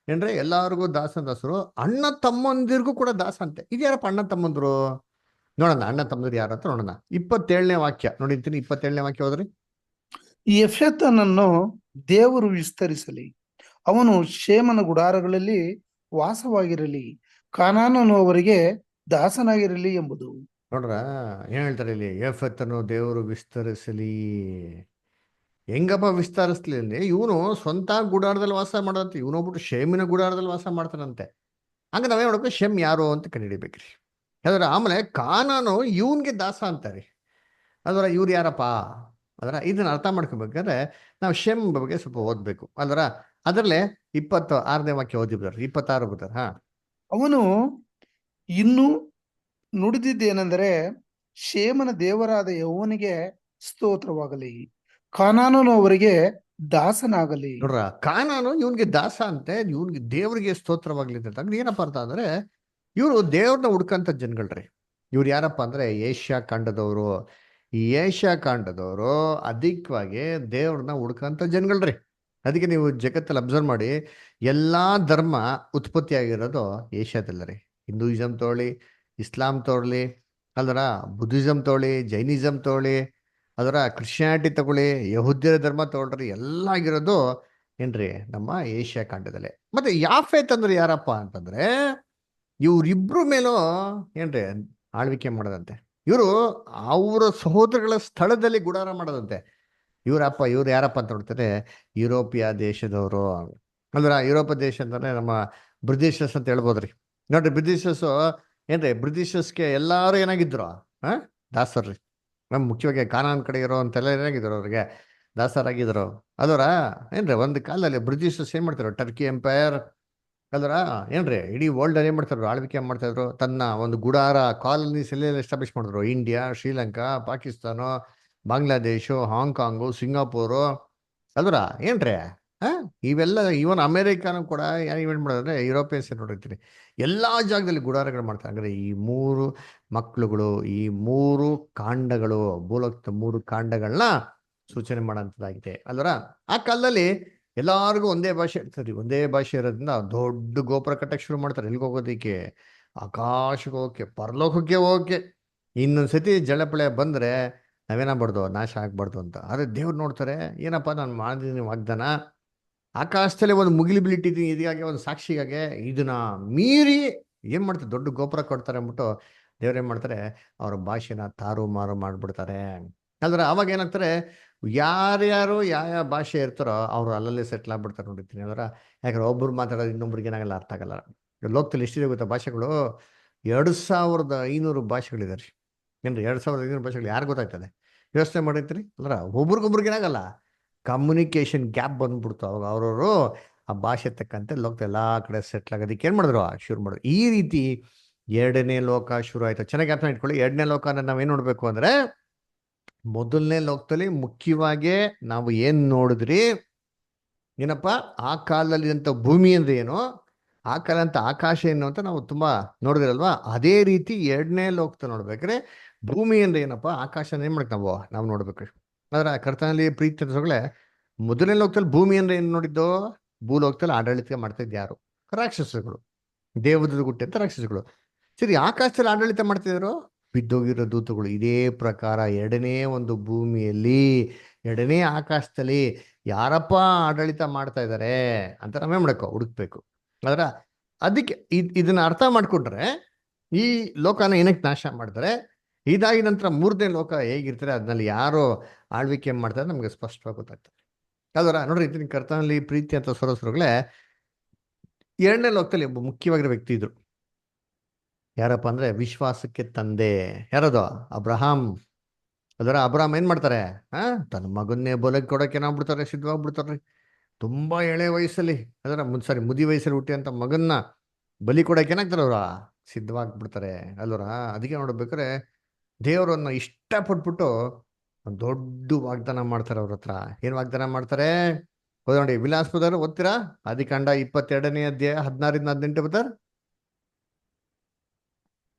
ಏನ್ರಿ, ಎಲ್ಲಾರ್ಗೂ ದಾಸರು, ಅಣ್ಣ ತಮ್ಮಂದಿರ್ಗೂ ಕೂಡ ದಾಸ ಅಂತೆ. ಇದು ಯಾರಪ್ಪ ಅಣ್ಣ ತಮ್ಮಂದ್ರು? ನೋಡೋಣ, ಅಣ್ಣ ತಮ್ಮಂದ್ರು ಯಾರು ಅಂತ ನೋಡೋಣ. 27ನೇ ವಾಕ್ಯ ನೋಡಿರ್ತೀನಿ. 27ನೇ ವಾಕ್ಯ ಹೋದ್ರಿ. ಯೆಫೆತನನ್ನು ದೇವರು ವಿಸ್ತರಿಸಲಿ, ಅವನು ಶೇಮನ ಗುಡಾರಗಳಲ್ಲಿ ವಾಸವಾಗಿರಲಿ, ಕಾನಾನನು ಅವರಿಗೆ ದಾಸನಾಗಿರಲಿ ಎಂಬುದು. ನೋಡ್ರ, ಏನ್ ಹೇಳ್ತಾರೆ ಇಲ್ಲಿ? ಯೆಫೆತನು ದೇವರು ವಿಸ್ತರಿಸಲಿ. ಹೆಂಗಪ್ಪ ವಿಸ್ತರಿಸ್ಲಿ ಅಂದ್ರೆ, ಇವನು ಸ್ವಂತ ಗುಡಾರದಲ್ಲಿ ವಾಸ ಮಾಡದಂತೆ, ಇವನು ಹೋಗ್ಬಿಟ್ಟು ಶೇಮಿನ ಗುಡಾರದಲ್ಲಿ ವಾಸ ಮಾಡ್ತಾನಂತೆ. ಹಂಗ ನಾವೇನ್ ಮಾಡ್ಬೇಕು, ಶೆಮ್ ಯಾರು ಅಂತ ಕಂಡುಹಿಡಿಬೇಕ್ರಿ. ಅದರ ಆಮೇಲೆ ಕಾನಾನು ಇವನ್ಗೆ ದಾಸ ಅಂತಾರೆ. ಅದರ ಇವ್ರು ಯಾರಪ್ಪ? ಅದರ ಇದನ್ನ ಅರ್ಥ ಮಾಡ್ಕೋಬೇಕಾದ್ರೆ ನಾವು ಶೆಮ್ ಬಗ್ಗೆ ಸ್ವಲ್ಪ ಓದ್ಬೇಕು. ಅದರಲ್ಲೇ 26ನೇ ವಾಕ್ಯ ಓದಿ ಬಿಡ್ತಾರೆ. 26 ಬಿಡ್ತಾರೆ. ಅವನು ಇನ್ನು ನುಡಿದಿದ್ದೇನೆಂದರೆ, ಶೇಮನ ದೇವರಾದ ಯೆಹೋವನಿಗೆ ಸ್ತೋತ್ರವಾಗಲಿ, ಕಾನಾನನು ಅವರಿಗೆ ದಾಸನಾಗಲಿ. ನೋಡ್ರ, ಕಾನಾನು ಇವನ್ಗೆ ದಾಸ ಅಂತೆ, ಇವನ್ಗೆ ದೇವ್ರಿಗೆ ಸ್ತೋತ್ರವಾಗ್ಲಿ ಅಂತ. ಏನಪ್ಪಾ ಅಂತ ಅಂದ್ರೆ, ಇವರು ದೇವ್ರನ್ನ ಹುಡ್ಕಂತ ಜನಗಳ್ರಿ. ಇವ್ರು ಯಾರಪ್ಪ ಅಂದ್ರೆ ಏಷ್ಯಾ ಖಂಡದವರು. ಈ ಏಷ್ಯಾ ಖಂಡದವರು ಅಧಿಕವಾಗಿ ದೇವ್ರನ್ನ ಹುಡ್ಕಂತ ಜನಗಳ್ರಿ. ಅದಕ್ಕೆ ನೀವು ಜಗತ್ತಲ್ಲಿ ಅಬ್ಸರ್ವ್ ಮಾಡಿ, ಎಲ್ಲಾ ಧರ್ಮ ಉತ್ಪತ್ತಿ ಆಗಿರೋದು ಏಷ್ಯಾದಲ್ಲ ರೀ. ಹಿಂದೂಯಿಸಮ್ ತಗೊಳ್ಳಿ, ಇಸ್ಲಾಂ ತಗೊಳ್ಳಿ, ಅಲ್ದರ ಬುದ್ಧಿಸಮ್ ತಗೊಳ್ಳಿ, ಜೈನಿಸಮ್ ತಗೊಳ್ಳಿ, ಅದರ ಕ್ರಿಶ್ಚಿಯಾನಿಟಿ ತಗೊಳ್ಳಿ, ಯಹೂದ್ಯರ ಧರ್ಮ ತಗೊಳ್ರಿ, ಎಲ್ಲ ಆಗಿರೋದು ಏನ್ರಿ ನಮ್ಮ ಏಷ್ಯಾ ಖಂಡದಲ್ಲೇ. ಮತ್ತೆ ಯಾಫೆತ್ ಅಂದ್ರೆ ಯಾರಪ್ಪ ಅಂತಂದ್ರೆ, ಇವ್ರಿಬ್ರು ಮೇಲೂ ಏನ್ರಿ ಆಳ್ವಿಕೆ ಮಾಡೋದಂತೆ. ಇವರು ಅವರ ಸಹೋದರಗಳ ಸ್ಥಳದಲ್ಲಿ ಗುಡಾರ ಮಾಡೋದಂತೆ. ಇವ್ರು ಯಾರಪ್ಪ ಅಂತ ನೋಡ್ತಾರೆ, ಯುರೋಪಿಯ ದೇಶದವರು. ಅಂದ್ರೆ ಯುರೋಪ ದೇಶ ಅಂತಂದ್ರೆ ನಮ್ಮ ಬ್ರಿಟಿಷರ್ಸ್ ಅಂತ ಹೇಳ್ಬೋದ್ರಿ. ನೋಡ್ರಿ, ಬ್ರಿಟಿಷರ್ಸ್ ಏನ್ರಿ, ಬ್ರಿಟಿಷರ್ಸ್ಗೆ ಎಲ್ಲಾರು ಏನಾಗಿದ್ರು, ದಾಸರ್ರಿ. ಮುಖ್ಯವಾಗಿ ಕಾನಾನ್ ಕಡೆ ಇರೋ ಅಂತೆಲ್ಲ ಏನಾಗಿದ್ರು, ಅವ್ರಿಗೆ ದಾಸರಾಗಿದ್ರು. ಅದರ ಏನ್ರಿ ಒಂದು ಕಾಲದಲ್ಲಿ ಬ್ರಿಟಿಷರ್ಸ್ ಏನ್ ಮಾಡ್ತಾರೆ, ಟರ್ಕಿ ಎಂಪೈರ್, ಅಲ್ದ್ರ ಏನ್ರಿ ಇಡೀ ವರ್ಲ್ಡ್ ಏನ್ ಮಾಡ್ತಾರು, ಆಳ್ವಿಕೆ ಮಾಡ್ತಾ ಇದ್ರು, ತನ್ನ ಒಂದು ಗುಡಾರ ಕಾಲನೀಸ್ ಎಲ್ಲ ಎಸ್ಟಾಬ್ಲಿಷ್ ಮಾಡಿದ್ರು. ಇಂಡಿಯಾ, ಶ್ರೀಲಂಕಾ, ಪಾಕಿಸ್ತಾನ, ಬಾಂಗ್ಲಾದೇಶು, ಹಾಂಗ್ಕಾಂಗು, ಸಿಂಗಾಪುರು, ಅಲ್ದ್ರ ಏನ್ರಿ ಹಾ ಇವೆಲ್ಲ ಇವನ್ ಅಮೇರಿಕಾನು ಕೂಡ ಯಾರು ಇವೆಂಟ್ ಮಾಡೋದಂದ್ರೆ ಯುರೋಪಿಯನ್ಸ್ ನೋಡಿರ್ತೀನಿ ಎಲ್ಲಾ ಜಾಗದಲ್ಲಿ ಗುಡಾರಗಳು ಮಾಡ್ತಾರೆ. ಅಂದ್ರೆ ಈ ಮೂರು ಮಕ್ಳುಗಳು, ಈ ಮೂರು ಕಾಂಡಗಳು, ಭೂಲೋಕದ ಮೂರು ಕಾಂಡಗಳನ್ನ ಸೂಚನೆ ಮಾಡೋಂಥದ್ದಾಗಿದೆ ಅಲ್ವರ. ಆ ಕಾಲದಲ್ಲಿ ಎಲ್ಲಾರ್ಗು ಒಂದೇ ಭಾಷೆ ಇರ್ತದೆ. ಒಂದೇ ಭಾಷೆ ಇರೋದ್ರಿಂದ ದೊಡ್ಡ ಗೋಪುರ ಕಟ್ಟಕ್ಕೆ ಶುರು ಮಾಡ್ತಾರೆ. ಎಲ್ಲಿಗೆ ಹೋಗೋದಕ್ಕೆ? ಆಕಾಶಕ್ಕೆ ಹೋಗಕ್ಕೆ, ಪರಲೋಕಕ್ಕೆ ಹೋಗಕ್ಕೆ. ಇನ್ನೊಂದ್ಸತಿ ಜಳಪಳೆ ಬಂದ್ರೆ ನಾವೇನಾಗ್ಬಾರ್ದು, ನಾಶ ಆಗ್ಬಾರ್ದು ಅಂತ. ಆದ್ರೆ ದೇವ್ರು ನೋಡ್ತಾರೆ, ಏನಪ್ಪ ನಾನು ಮಾಡಿದ್ದೀನಿ ವಾಗ್ದಾನ, ಆಕಾಶದಲ್ಲಿ ಒಂದು ಮುಗಿಲು ಬಿಟ್ಟಿದ್ದೀನಿ ಇದಾಗೆ, ಒಂದು ಸಾಕ್ಷಿಗಾಗೆ, ಇದನ್ನ ಮೀರಿ ಏನ್ ಮಾಡ್ತಾರೆ, ದೊಡ್ಡ ಗೋಪುರ ಕೊಡ್ತಾರೆ ಅಂದ್ಬಿಟ್ಟು ದೇವ್ರೇನ್ ಮಾಡ್ತಾರೆ, ಅವ್ರ ಭಾಷೆನ ತಾರು ಮಾರು ಮಾಡ್ಬಿಡ್ತಾರೆ. ಅಲ್ದ್ರ ಅವಾಗ ಏನಾಗ್ತಾರೆ, ಯಾರ್ಯಾರು ಯಾವ ಭಾಷೆ ಇರ್ತಾರೋ ಅವ್ರು ಅಲ್ಲಲ್ಲೇ ಸೆಟ್ಲ್ ಆಗ್ಬಿಡ್ತಾರೆ ನೋಡಿರ್ತೀನಿ ಅದರ. ಯಾಕಂದ್ರೆ ಒಬ್ರು ಮಾತಾಡೋದು ಇನ್ನೊಬ್ರಿಗೆ ಏನಾಗಲ್ಲ, ಅರ್ಥ ಆಗಲ್ಲ. ಲೋಕದಲ್ಲಿ ಎಷ್ಟಿದೆ ಗೊತ್ತಾ ಭಾಷೆಗಳು? 2500 ಭಾಷೆಗಳಿದಾರೆ. ಏನ್ರಿ 2500 ಭಾಷೆಗಳು ಯಾರು ಗೊತ್ತಾಗ್ತದೆ? ಯೋಚನೆ ಮಾಡಿರ್ತೀರಿ ಅಲ್ರ. ಒಬ್ರಿಗೊಬ್ರಿಗೆ ಏನಾಗಲ್ಲ, ಕಮ್ಯುನಿಕೇಶನ್ ಗ್ಯಾಪ್ ಬಂದ್ಬಿಡ್ತು. ಅವಾಗ ಅವ್ರವರು ಆ ಭಾಷೆ ತಕ್ಕಂತೆ ಲೋಕದ ಎಲ್ಲಾ ಕಡೆ ಸೆಟ್ಲ್ ಆಗೋದಕ್ಕೆ ಏನ್ ಮಾಡಿದ್ರು, ಶುರು ಮಾಡಿದ್ರು. ಈ ರೀತಿ ಎರಡನೇ ಲೋಕ ಶುರು ಆಯ್ತು. ಚೆನ್ನಾಗಿ ಅರ್ಥ ಇಟ್ಕೊಳ್ಳಿ. ಎರಡನೇ ಲೋಕನ ನಾವೇನ್ ನೋಡ್ಬೇಕು ಅಂದ್ರೆ, ಮೊದಲನೇ ಲೋಕದಲ್ಲಿ ಮುಖ್ಯವಾಗಿ ನಾವು ಏನ್ ನೋಡಿದ್ರಿ, ಏನಪ್ಪ ಆ ಕಾಲದಲ್ಲಿ ಅಂತ ಭೂಮಿ ಅಂದ್ರೆ ಏನು, ಆ ಕಾಲ ಅಂತ ಆಕಾಶ ಏನು ಅಂತ ನಾವು ತುಂಬಾ ನೋಡಿದ್ರಲ್ವಾ. ಅದೇ ರೀತಿ ಎರಡನೇ ಲೋಕದ ನೋಡ್ಬೇಕ್ರೆ ಭೂಮಿ ಅಂದ್ರೆ ಏನಪ್ಪ, ಆಕಾಶ ಏನ್ ಮಾಡಕ್ ನಾವು ನೋಡ್ಬೇಕ್ರಿ. ಆದ್ರೆ ಕರ್ತನಲ್ಲಿ ಪ್ರೀತಿ ತೋರ್ಸೋಗಳೇ, ಮೊದಲನೇ ಲೋಕದಲ್ಲಿ ಭೂಮಿ ಅಂದ್ರೆ ಏನ್ ನೋಡಿದ್ದು, ಭೂಲೋಕದಲ್ಲಿ ಆಡಳಿತ ಮಾಡ್ತಾ ಇದ್ದ ಯಾರು? ರಾಕ್ಷಸಗಳು, ದೇವದೂತ ಗುಟ್ಟೆ ಅಂತ ರಾಕ್ಷಸಗಳು. ಸರಿ, ಆಕಾಶದಲ್ಲಿ ಆಡಳಿತ ಮಾಡ್ತಿದ್ರು ಬಿದ್ದೋಗಿರೋ ದೂತಗಳು. ಇದೇ ಪ್ರಕಾರ ಎರಡನೇ ಒಂದು ಭೂಮಿಯಲ್ಲಿ, ಎರಡನೇ ಆಕಾಶದಲ್ಲಿ ಯಾರಪ್ಪ ಆಡಳಿತ ಮಾಡ್ತಾ ಇದ್ದಾರೆ ಅಂತ ನಾವೇ ಮಾಡಬೇಕು, ಹುಡುಕ್ಬೇಕು. ಅದರ ಅದಕ್ಕೆ ಇದನ್ನ ಅರ್ಥ ಮಾಡ್ಕೊಂಡ್ರೆ ಈ ಲೋಕನ ಏನಕ್ಕೆ ನಾಶ ಮಾಡ್ತಾರೆ, ಇದಾಗಿ ನಂತರ ಮೂರನೇ ಲೋಕ ಹೇಗಿರ್ತಾರೆ, ಅದ್ರಲ್ಲಿ ಯಾರು ಆಳ್ವಿಕೆ ಮಾಡ್ತಾರೆ ನಮ್ಗೆ ಸ್ಪಷ್ಟವಾಗಿ ಗೊತ್ತಾಗ್ತದೆ. ಅದರ ನೋಡ್ರಿ, ಇದನ್ನ ಕರ್ತನಲ್ಲಿ ಪ್ರೀತಿ ಅಂತ ಸರೋಸರುಗಳೇ, ಎರಡನೇ ಲೋಕದಲ್ಲಿ ಒಬ್ಬ ಮುಖ್ಯವಾಗಿರೋ ವ್ಯಕ್ತಿ ಇದ್ರು. ಯಾರಪ್ಪ ಅಂದ್ರೆ ವಿಶ್ವಾಸಕ್ಕೆ ತಂದೆ. ಯಾರದು? ಅಬ್ರಹಾಂ. ಅದರ ಅಬ್ರಹಾಂ ಏನ್ ಮಾಡ್ತಾರೆ, ತನ್ನ ಮಗನ್ನೇ ಬಲಕ್ಕೆ ಕೊಡಕ್ಕೆ ಏನಾಗ್ಬಿಡ್ತಾರೆ, ಸಿದ್ಧವಾಗ್ಬಿಡ್ತಾರ್ರಿ. ತುಂಬಾ ಎಳೆ ವಯಸ್ಸಲ್ಲಿ, ಅದರ ಸಾರಿ ಮುದಿ ವಯಸ್ಸಲ್ಲಿ ಹುಟ್ಟಿ ಅಂತ ಮಗನ್ನ ಬಲಿ ಕೊಡಕ್ಕೆ ಏನಾಗ್ತಾರೆ, ಅವ್ರ ಸಿದ್ಧವಾಗ್ಬಿಡ್ತಾರೆ ಅಲ್ವರ. ಅದಕ್ಕೆ ನೋಡ್ಬೇಕಾರೆ ದೇವರನ್ನ ಇಷ್ಟಪಟ್ಬಿಟ್ಟು ಒಂದು ದೊಡ್ಡ ವಾಗ್ದಾನ ಮಾಡ್ತಾರೆ ಅವ್ರ ಹತ್ರ. ಏನ್ ವಾಗ್ದಾನ ಮಾಡ್ತಾರೆ? ನೋಡಿ, ವಿಲಾಸ್ಪುರದವ್ರು ಓದ್ತೀರಾ? ಆದಿಕಾಂಡ 22ನೇ ಅಧ್ಯಾಯ 16-18 ಬರ್ತಾರ.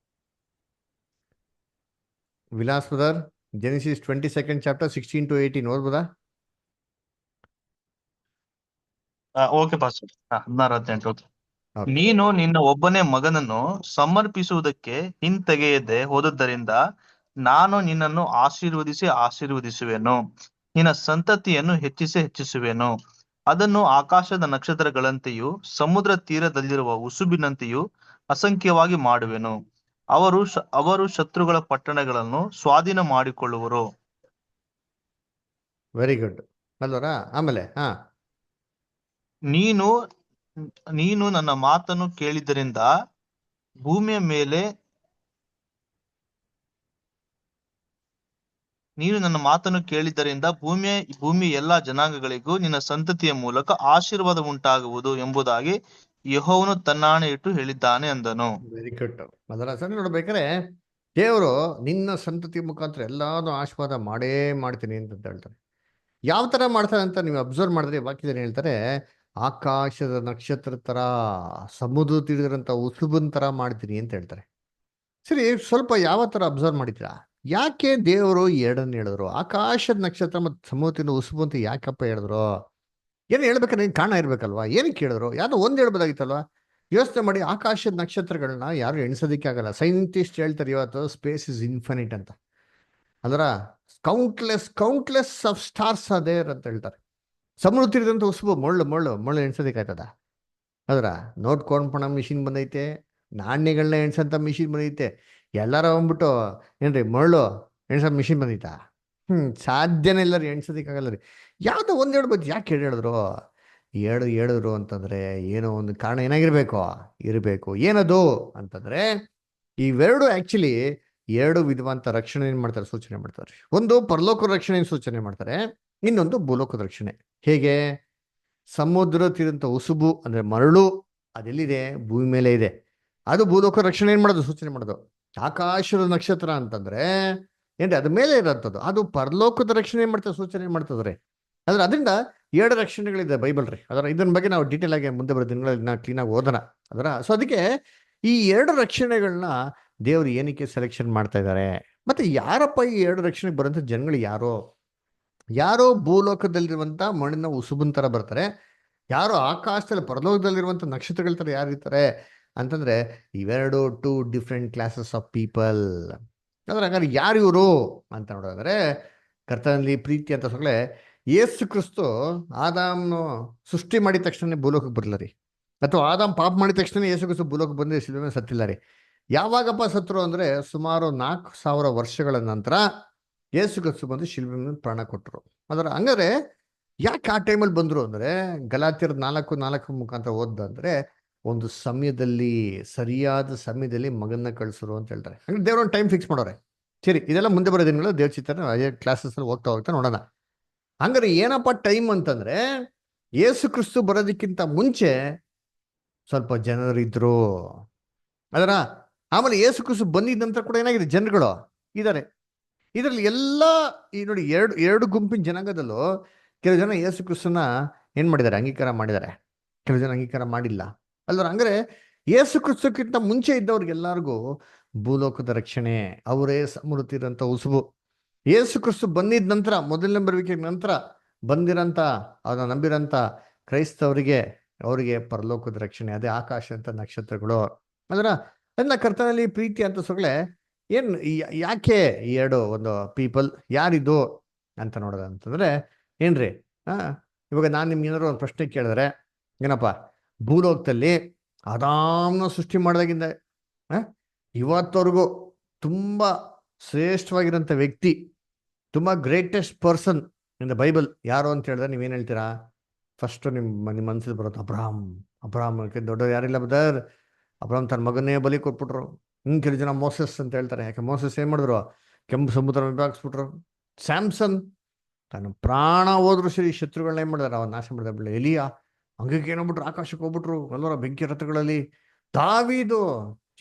Vilas brother, Genesis 22nd chapter 16-18 ಓದ್ಬೋದಾ? Okay pastor. 16-18. Okay. ನೀನು ನಿನ್ನ ಒಬ್ಬನೇ ಮಗನನ್ನು ಸಮರ್ಪಿಸುವುದಕ್ಕೆ ಹಿಂತೆಗೆಯದೆ ಹೋದದ್ದರಿಂದ ನಾನು ನಿನ್ನನ್ನು ಆಶೀರ್ವದಿಸುವೆನು, ನಿನ್ನ ಸಂತತಿಯನ್ನು ಹೆಚ್ಚಿಸುವೆನು. ಅದನ್ನು ಆಕಾಶದ ನಕ್ಷತ್ರಗಳಂತೆಯೂ ಸಮುದ್ರ ತೀರದಲ್ಲಿರುವ ಉಸುಬಿನಂತೆಯೂ ಅಸಂಖ್ಯವಾಗಿ ಮಾಡುವೆನು. ಅವರು ಶತ್ರುಗಳ ಪಟ್ಟಣಗಳನ್ನು ಸ್ವಾಧೀನ ಮಾಡಿಕೊಳ್ಳುವರು. Very good ಅಲ್ವರಾ. ಆಮೇಲೆ ನೀನು ನನ್ನ ಮಾತನ್ನು ಕೇಳಿದ್ದರಿಂದ ಭೂಮಿಯ ಎಲ್ಲಾ ಜನಾಂಗಗಳಿಗೂ ನಿನ್ನ ಸಂತತಿಯ ಮೂಲಕ ಆಶೀರ್ವಾದ ಉಂಟಾಗುವುದು ಎಂಬುದಾಗಿ ಯೆಹೋವನು ತನ್ನಾಣೆ ಇಟ್ಟು ಹೇಳಿದ್ದಾನೆ ಅಂದನು. Very good. ಅದರ ಸರಿ ನೋಡ್ಬೇಕಾದ್ರೆ ದೇವರು ನಿನ್ನ ಸಂತತಿ ಮುಖಾಂತರ ಎಲ್ಲಾನು ಆಶೀರ್ವಾದ ಮಾಡೇ ಮಾಡ್ತೀನಿ ಅಂತ ಹೇಳ್ತಾರೆ. ಯಾವ ತರ ಮಾಡ್ತಾರೆ ಅಂತ ನೀವು ಅಬ್ಸರ್ವ್ ಮಾಡಿದ್ರೆ ವಾಕ್ಯದಲ್ಲಿ ಹೇಳ್ತಾರೆ, ಆಕಾಶದ ನಕ್ಷತ್ರ ತರ, ಸಮುದ್ರ ತೀರದಂತ ಉಸುಬನ್ ತರ ಮಾಡ್ತೀನಿ ಅಂತ ಹೇಳ್ತಾರೆ. ಸರಿ, ಸ್ವಲ್ಪ ಯಾವ ತರ ಅಬ್ಸರ್ವ್ ಮಾಡಿದ್ದೀರಾ? ಯಾಕೆ ದೇವರು ಎರಡನ್ನ ಹೇಳಿದ್ರು? ಆಕಾಶದ ನಕ್ಷತ್ರ ಮತ್ತು ಸಮುದ್ರದ ಉಸುಬು ಅಂತ ಯಾಕಪ್ಪ ಹೇಳಿದ್ರು? ಏನು ಹೇಳ್ಬೇಕಾದ್ರೆ ಕಾರಣ ಇರ್ಬೇಕಲ್ವಾ? ಏನಕ್ಕೆ ಹೇಳಿದ್ರು? ಯಾವ್ದೋ ಒಂದ್ ಹೇಳ್ಬೋದಾಗಿತ್ತಲ್ವಾ? ಯೋಚನೆ ಮಾಡಿ. ಆಕಾಶದ ನಕ್ಷತ್ರಗಳನ್ನ ಯಾರು ಎಣಿಸೋದಕ್ಕೆ ಆಗಲ್ಲ. ಸೈಂಟಿಸ್ಟ್ ಹೇಳ್ತಾರೆ ಇವತ್ತು ಸ್ಪೇಸ್ ಇಸ್ ಇನ್ಫಿನಿಟ್ ಅಂತ. ಅದರ ಕೌಂಟ್ಲೆಸ್ ಆಫ್ ಸ್ಟಾರ್ಸ್ ಅದೇರ್ ಅಂತ ಹೇಳ್ತಾರೆ. ಸಮುದ್ರ ತೀರದಂತ ಉಸುಬು ಮೊಳ್ಳು ಎಣ್ಸೋದಕ್ಕಾಯ್ತದ? ಅದರ ನೋಟ್ ಕೊಂಡ್ಪಣ ಮಿಷಿನ್ ಬಂದೈತೆ, ನಾಣ್ಯಗಳನ್ನ ಎಣ್ಸಂತ ಮಿಷಿನ್ ಬಂದೈತೆ, ಎಲ್ಲಾರ ಹೋಗ್ಬಿಟ್ಟು ಏನ್ರಿ ಮೊಳ್ಳು ಎಣ್ಸೋ ಮಿಷಿನ್ ಬಂದೈತಾ? ಸಾಧ್ಯನೇ ಇಲ್ಲ ರೀ, ಎಣ್ಸೋದಕ್ಕಾಗಲ್ಲ ರೀ. ಯಾವ್ದೋ ಒಂದ್ ಹೇಳ್ಬೋದು. ಯಾಕೆ ಹೇಳಿದ್ರು? ಹೇಳಿದ್ರು ಅಂತಂದ್ರೆ ಏನೋ ಒಂದು ಕಾರಣ ಇರಬೇಕು. ಏನದು ಅಂತಂದ್ರೆ, ಇವೆರಡು ಆಕ್ಚುಲಿ ಎರಡು ವಿಧವಂತ ರಕ್ಷಣೆ ಏನ್ ಮಾಡ್ತಾರೆ, ಸೂಚನೆ ಮಾಡ್ತಾರೆ. ಒಂದು ಪರಲೋಕ ರಕ್ಷಣೆ ಸೂಚನೆ ಮಾಡ್ತಾರೆ, ಇನ್ನೊಂದು ಭೂಲೋಕದ ರಕ್ಷಣೆ. ಹೇಗೆ? ಸಮುದ್ರ ತೀರಂತ ಉಸುಬು ಅಂದ್ರೆ ಮರಳು ಅದೆಲ್ಲಿದೆ? ಭೂಮಿ ಮೇಲೆ ಇದೆ. ಅದು ಭೂಲೋಕ ರಕ್ಷಣೆ ಏನ್ ಮಾಡೋದು? ಸೂಚನೆ ಮಾಡೋದು. ಆಕಾಶದ ನಕ್ಷತ್ರ ಅಂತಂದ್ರೆ ಏನ್ರಿ? ಅದ್ರ ಮೇಲೆ ಇರೋಂಥದ್ದು. ಅದು ಪರಲೋಕದ ರಕ್ಷಣೆ ಏನ್ ಮಾಡ್ತದೆ? ಸೂಚನೆ ಮಾಡ್ತದ್ರಿ. ಅಂದ್ರೆ ಅದರಿಂದ 2 ರಕ್ಷಣೆಗಳಿದೆ ಬೈಬಲ್ ರೀ. ಅದರ ಇದನ್ನ ಬಗ್ಗೆ ನಾವು ಡೀಟೇಲ್ ಆಗಿ ಮುಂದೆ ಬರೋ ದಿನಗಳಲ್ಲಿ ನಾವು ಕ್ಲೀನಾಗಿ ಓದೋಣ. ಅದರ ಸೊ ಅದಕ್ಕೆ ಈ 2 ರಕ್ಷಣೆಗಳನ್ನ ದೇವರು ಏನಕ್ಕೆ ಸೆಲೆಕ್ಷನ್ ಮಾಡ್ತಾ ಇದ್ದಾರೆ? ಮತ್ತೆ ಯಾರಪ್ಪ ಈ 2 ರಕ್ಷಣೆಗೆ ಬರೋಂಥ ಜನಗಳು? ಯಾರೋ ಭೂಲೋಕದಲ್ಲಿರುವಂತ ಮಣ್ಣಿನ ಉಸುಬನ್ ತರ ಬರ್ತಾರೆ, ಯಾರೋ ಆಕಾಶದಲ್ಲಿ ಪರಲೋಕದಲ್ಲಿರುವಂತ ನಕ್ಷತ್ರಗಳ ತರ ಯಾರು ಇರ್ತಾರೆ ಅಂತಂದ್ರೆ ಇವೆರಡು 2 ಡಿಫ್ರೆಂಟ್ ಕ್ಲಾಸಸ್ ಆಫ್ ಪೀಪಲ್. ಅಂದ್ರೆ ಹಾಗಾದ್ರೆ ಯಾರು ಇವರು ಅಂತ ನೋಡೋದಾದ್ರೆ, ಕರ್ತನಲ್ಲಿ ಪ್ರೀತಿ ಅಂತ ಸೊಗಳೆ ಯೇಸು ಕ್ರಿಸ್ತು ಆದಾಮ್ನು ಸೃಷ್ಟಿ ಮಾಡಿದ ತಕ್ಷಣ ಭೂಲೋಕಕ್ಕೆ ಬರಲ್ಲ ರೀ, ಅಥವಾ ಆದಾಮ್ ಪಾಪ ಮಾಡಿದ ತಕ್ಷಣ ಯೇಸು ಕ್ರಿಸ್ತು ಭೂಲೋಕಕ್ಕೆ ಬಂದು ಶಿಲುಬೆ ಮೇಲೆ ಸತ್ತಿಲ್ಲ ರೀ. ಯಾವಾಗಪ್ಪ ಸತ್ರು ಅಂದ್ರೆ ಸುಮಾರು 4000 ವರ್ಷಗಳ ನಂತರ ಯೇಸು ಕ್ರಿಸ್ತು ಬಂದು ಶಿಲುಬೆ ಮೇಲೆ ಪ್ರಾಣ ಕೊಟ್ಟರು. ಅದರ ಹಂಗಾರೆ ಯಾಕೆ ಆ ಟೈಮಲ್ಲಿ ಬಂದ್ರು ಅಂದ್ರೆ, ಗಲಾತ್ಯರ 4:4 ಮುಖಾಂತರ ಓದಂದ್ರೆ, ಒಂದು ಸಮಯದಲ್ಲಿ, ಸರಿಯಾದ ಸಮಯದಲ್ಲಿ ಮಗನ್ನ ಕಳಿಸರು ಅಂತ ಹೇಳ್ತಾರೆ. ಹಂಗೆ ದೇವ್ರ ಒಂದು ಟೈಮ್ ಫಿಕ್ಸ್ ಮಾಡೋರೆ. ಸರಿ, ಇದೆಲ್ಲ ಮುಂದೆ ಬರೋ ದಿನಗಳು ದೇವ್ರ ಚಿತ್ರ ಕ್ಲಾಸಸ್ ಅಲ್ಲಿ ಹೋಗ್ತಾ ನೋಡೋಣ. ಹಂಗಾರೆ ಏನಪ್ಪ ಟೈಮ್ ಅಂತಂದ್ರೆ, ಯೇಸು ಕ್ರಿಸ್ತು ಬರೋದಕ್ಕಿಂತ ಮುಂಚೆ ಸ್ವಲ್ಪ ಜನರಿದ್ರು. ಅದರ ಆಮೇಲೆ ಯೇಸು ಕ್ರಿಸ್ತು ಬಂದಿದ್ದ ನಂತರ ಕೂಡ ಏನಾಗಿದೆ? ಜನಗಳು ಇದ್ದಾರೆ. ಇದರಲ್ಲಿ ಎಲ್ಲ ಈ ನೋಡಿ, ಎರಡು ಗುಂಪಿನ ಜನಾಂಗದಲ್ಲೂ ಕೆಲವು ಜನ ಯೇಸು ಕ್ರಿಸ್ತನ ಏನ್ ಮಾಡಿದ್ದಾರೆ? ಅಂಗೀಕಾರ ಮಾಡಿದ್ದಾರೆ. ಕೆಲವು ಜನ ಅಂಗೀಕಾರ ಮಾಡಿಲ್ಲ ಅಲ್ವ? ಹಂಗಾರೆ ಯೇಸು ಕ್ರಿಸ್ತಕ್ಕಿಂತ ಮುಂಚೆ ಇದ್ದವ್ರಿಗೆಲ್ಲರಿಗೂ ಭೂಲೋಕದ ರಕ್ಷಣೆ, ಅವರೇ ಸಮೃದ್ಧಿರಂತ ಉಸುಬು. ಯೇಸು ಕ್ರಿಸ್ತು ಬಂದಿದ ನಂತರ, ಮೊದಲನೇ ಬರುವಿಕೆ ನಂತರ ಬಂದಿರಂತ, ಅವನ್ನ ನಂಬಿರಂತ ಕ್ರೈಸ್ತವರಿಗೆ, ಅವರಿಗೆ ಪರಲೋಕದ ರಕ್ಷಣೆ, ಅದೇ ಆಕಾಶ ಅಂತ ನಕ್ಷತ್ರಗಳು. ಅದನ್ನ ಕರ್ತನಲ್ಲಿ ಪ್ರೀತಿ ಅಂತ ಸೊಗಳೆ ಏನ್ ಯಾಕೆ ಈ 2 ಒಂದು ಪೀಪಲ್ ಯಾರಿದು ಅಂತ ನೋಡೋದಂತಂದ್ರೆ ಏನ್ರಿ? ಇವಾಗ ನಾನು ನಿಮ್ಗೆ ಏನಾದ್ರು ಒಂದು ಪ್ರಶ್ನೆ ಕೇಳಿದ್ರೆ, ಏನಪ್ಪ ಭೂಲೋಕದಲ್ಲಿ ಆದಾಮ್ನ ಸೃಷ್ಟಿ ಮಾಡಿದಾಗಿಂದ ಇವತ್ತವರೆಗೂ ತುಂಬಾ ಶ್ರೇಷ್ಠವಾಗಿರೋಂಥ ವ್ಯಕ್ತಿ, ತುಂಬಾ greatest person in the Bible ಯಾರು ಅಂತ ಹೇಳಿದ್ರೆ ನೀವೇನ್ ಹೇಳ್ತೀರಾ? ಫಸ್ಟ್ ನಿಮ್ಮ ಮನಸ್ಸಿಗೆ ಬರುತ್ತೆ ಅಬ್ರಾಹಂ ದೊಡ್ಡವ್ರು ಯಾರಿಲ್ಲ ಬದರ್. ಅಬ್ರಾಹಂ ತನ್ನ ಮಗನ್ನೇ ಬಲಿ ಕೊಟ್ಬಿಟ್ರು. ಕೆಲವು ಜನ ಮೋಸಸ್ ಅಂತ ಹೇಳ್ತಾರೆ. ಯಾಕೆ ಮೋಸಸ್ ಏನ್ ಮಾಡಿದ್ರು? ಕೆಂಪು ಸಮುದ್ರ ವಿಭಾಗಿಸ್ಬಿಟ್ರು. ಸ್ಯಾಮ್ಸನ್ ತನ್ನ ಪ್ರಾಣ ಹೋದ್ರು ಸರಿ, ಶತ್ರುಗಳನ್ನ ಏನ್ ಮಾಡಿದಾರೆ? ಅವನ್ನ ನಾಶ ಮಾಡಿದ. ಎಲಿಯಾ ಹಂಗಕ್ಕೆ ಏನೋಗ್ಬಿಟ್ರು, ಆಕಾಶಕ್ಕೆ ಹೋಗ್ಬಿಟ್ರು ಎಲ್ಲರ ಬೆಂಕಿ ರಥಗಳಲ್ಲಿ. ದಾವೀದು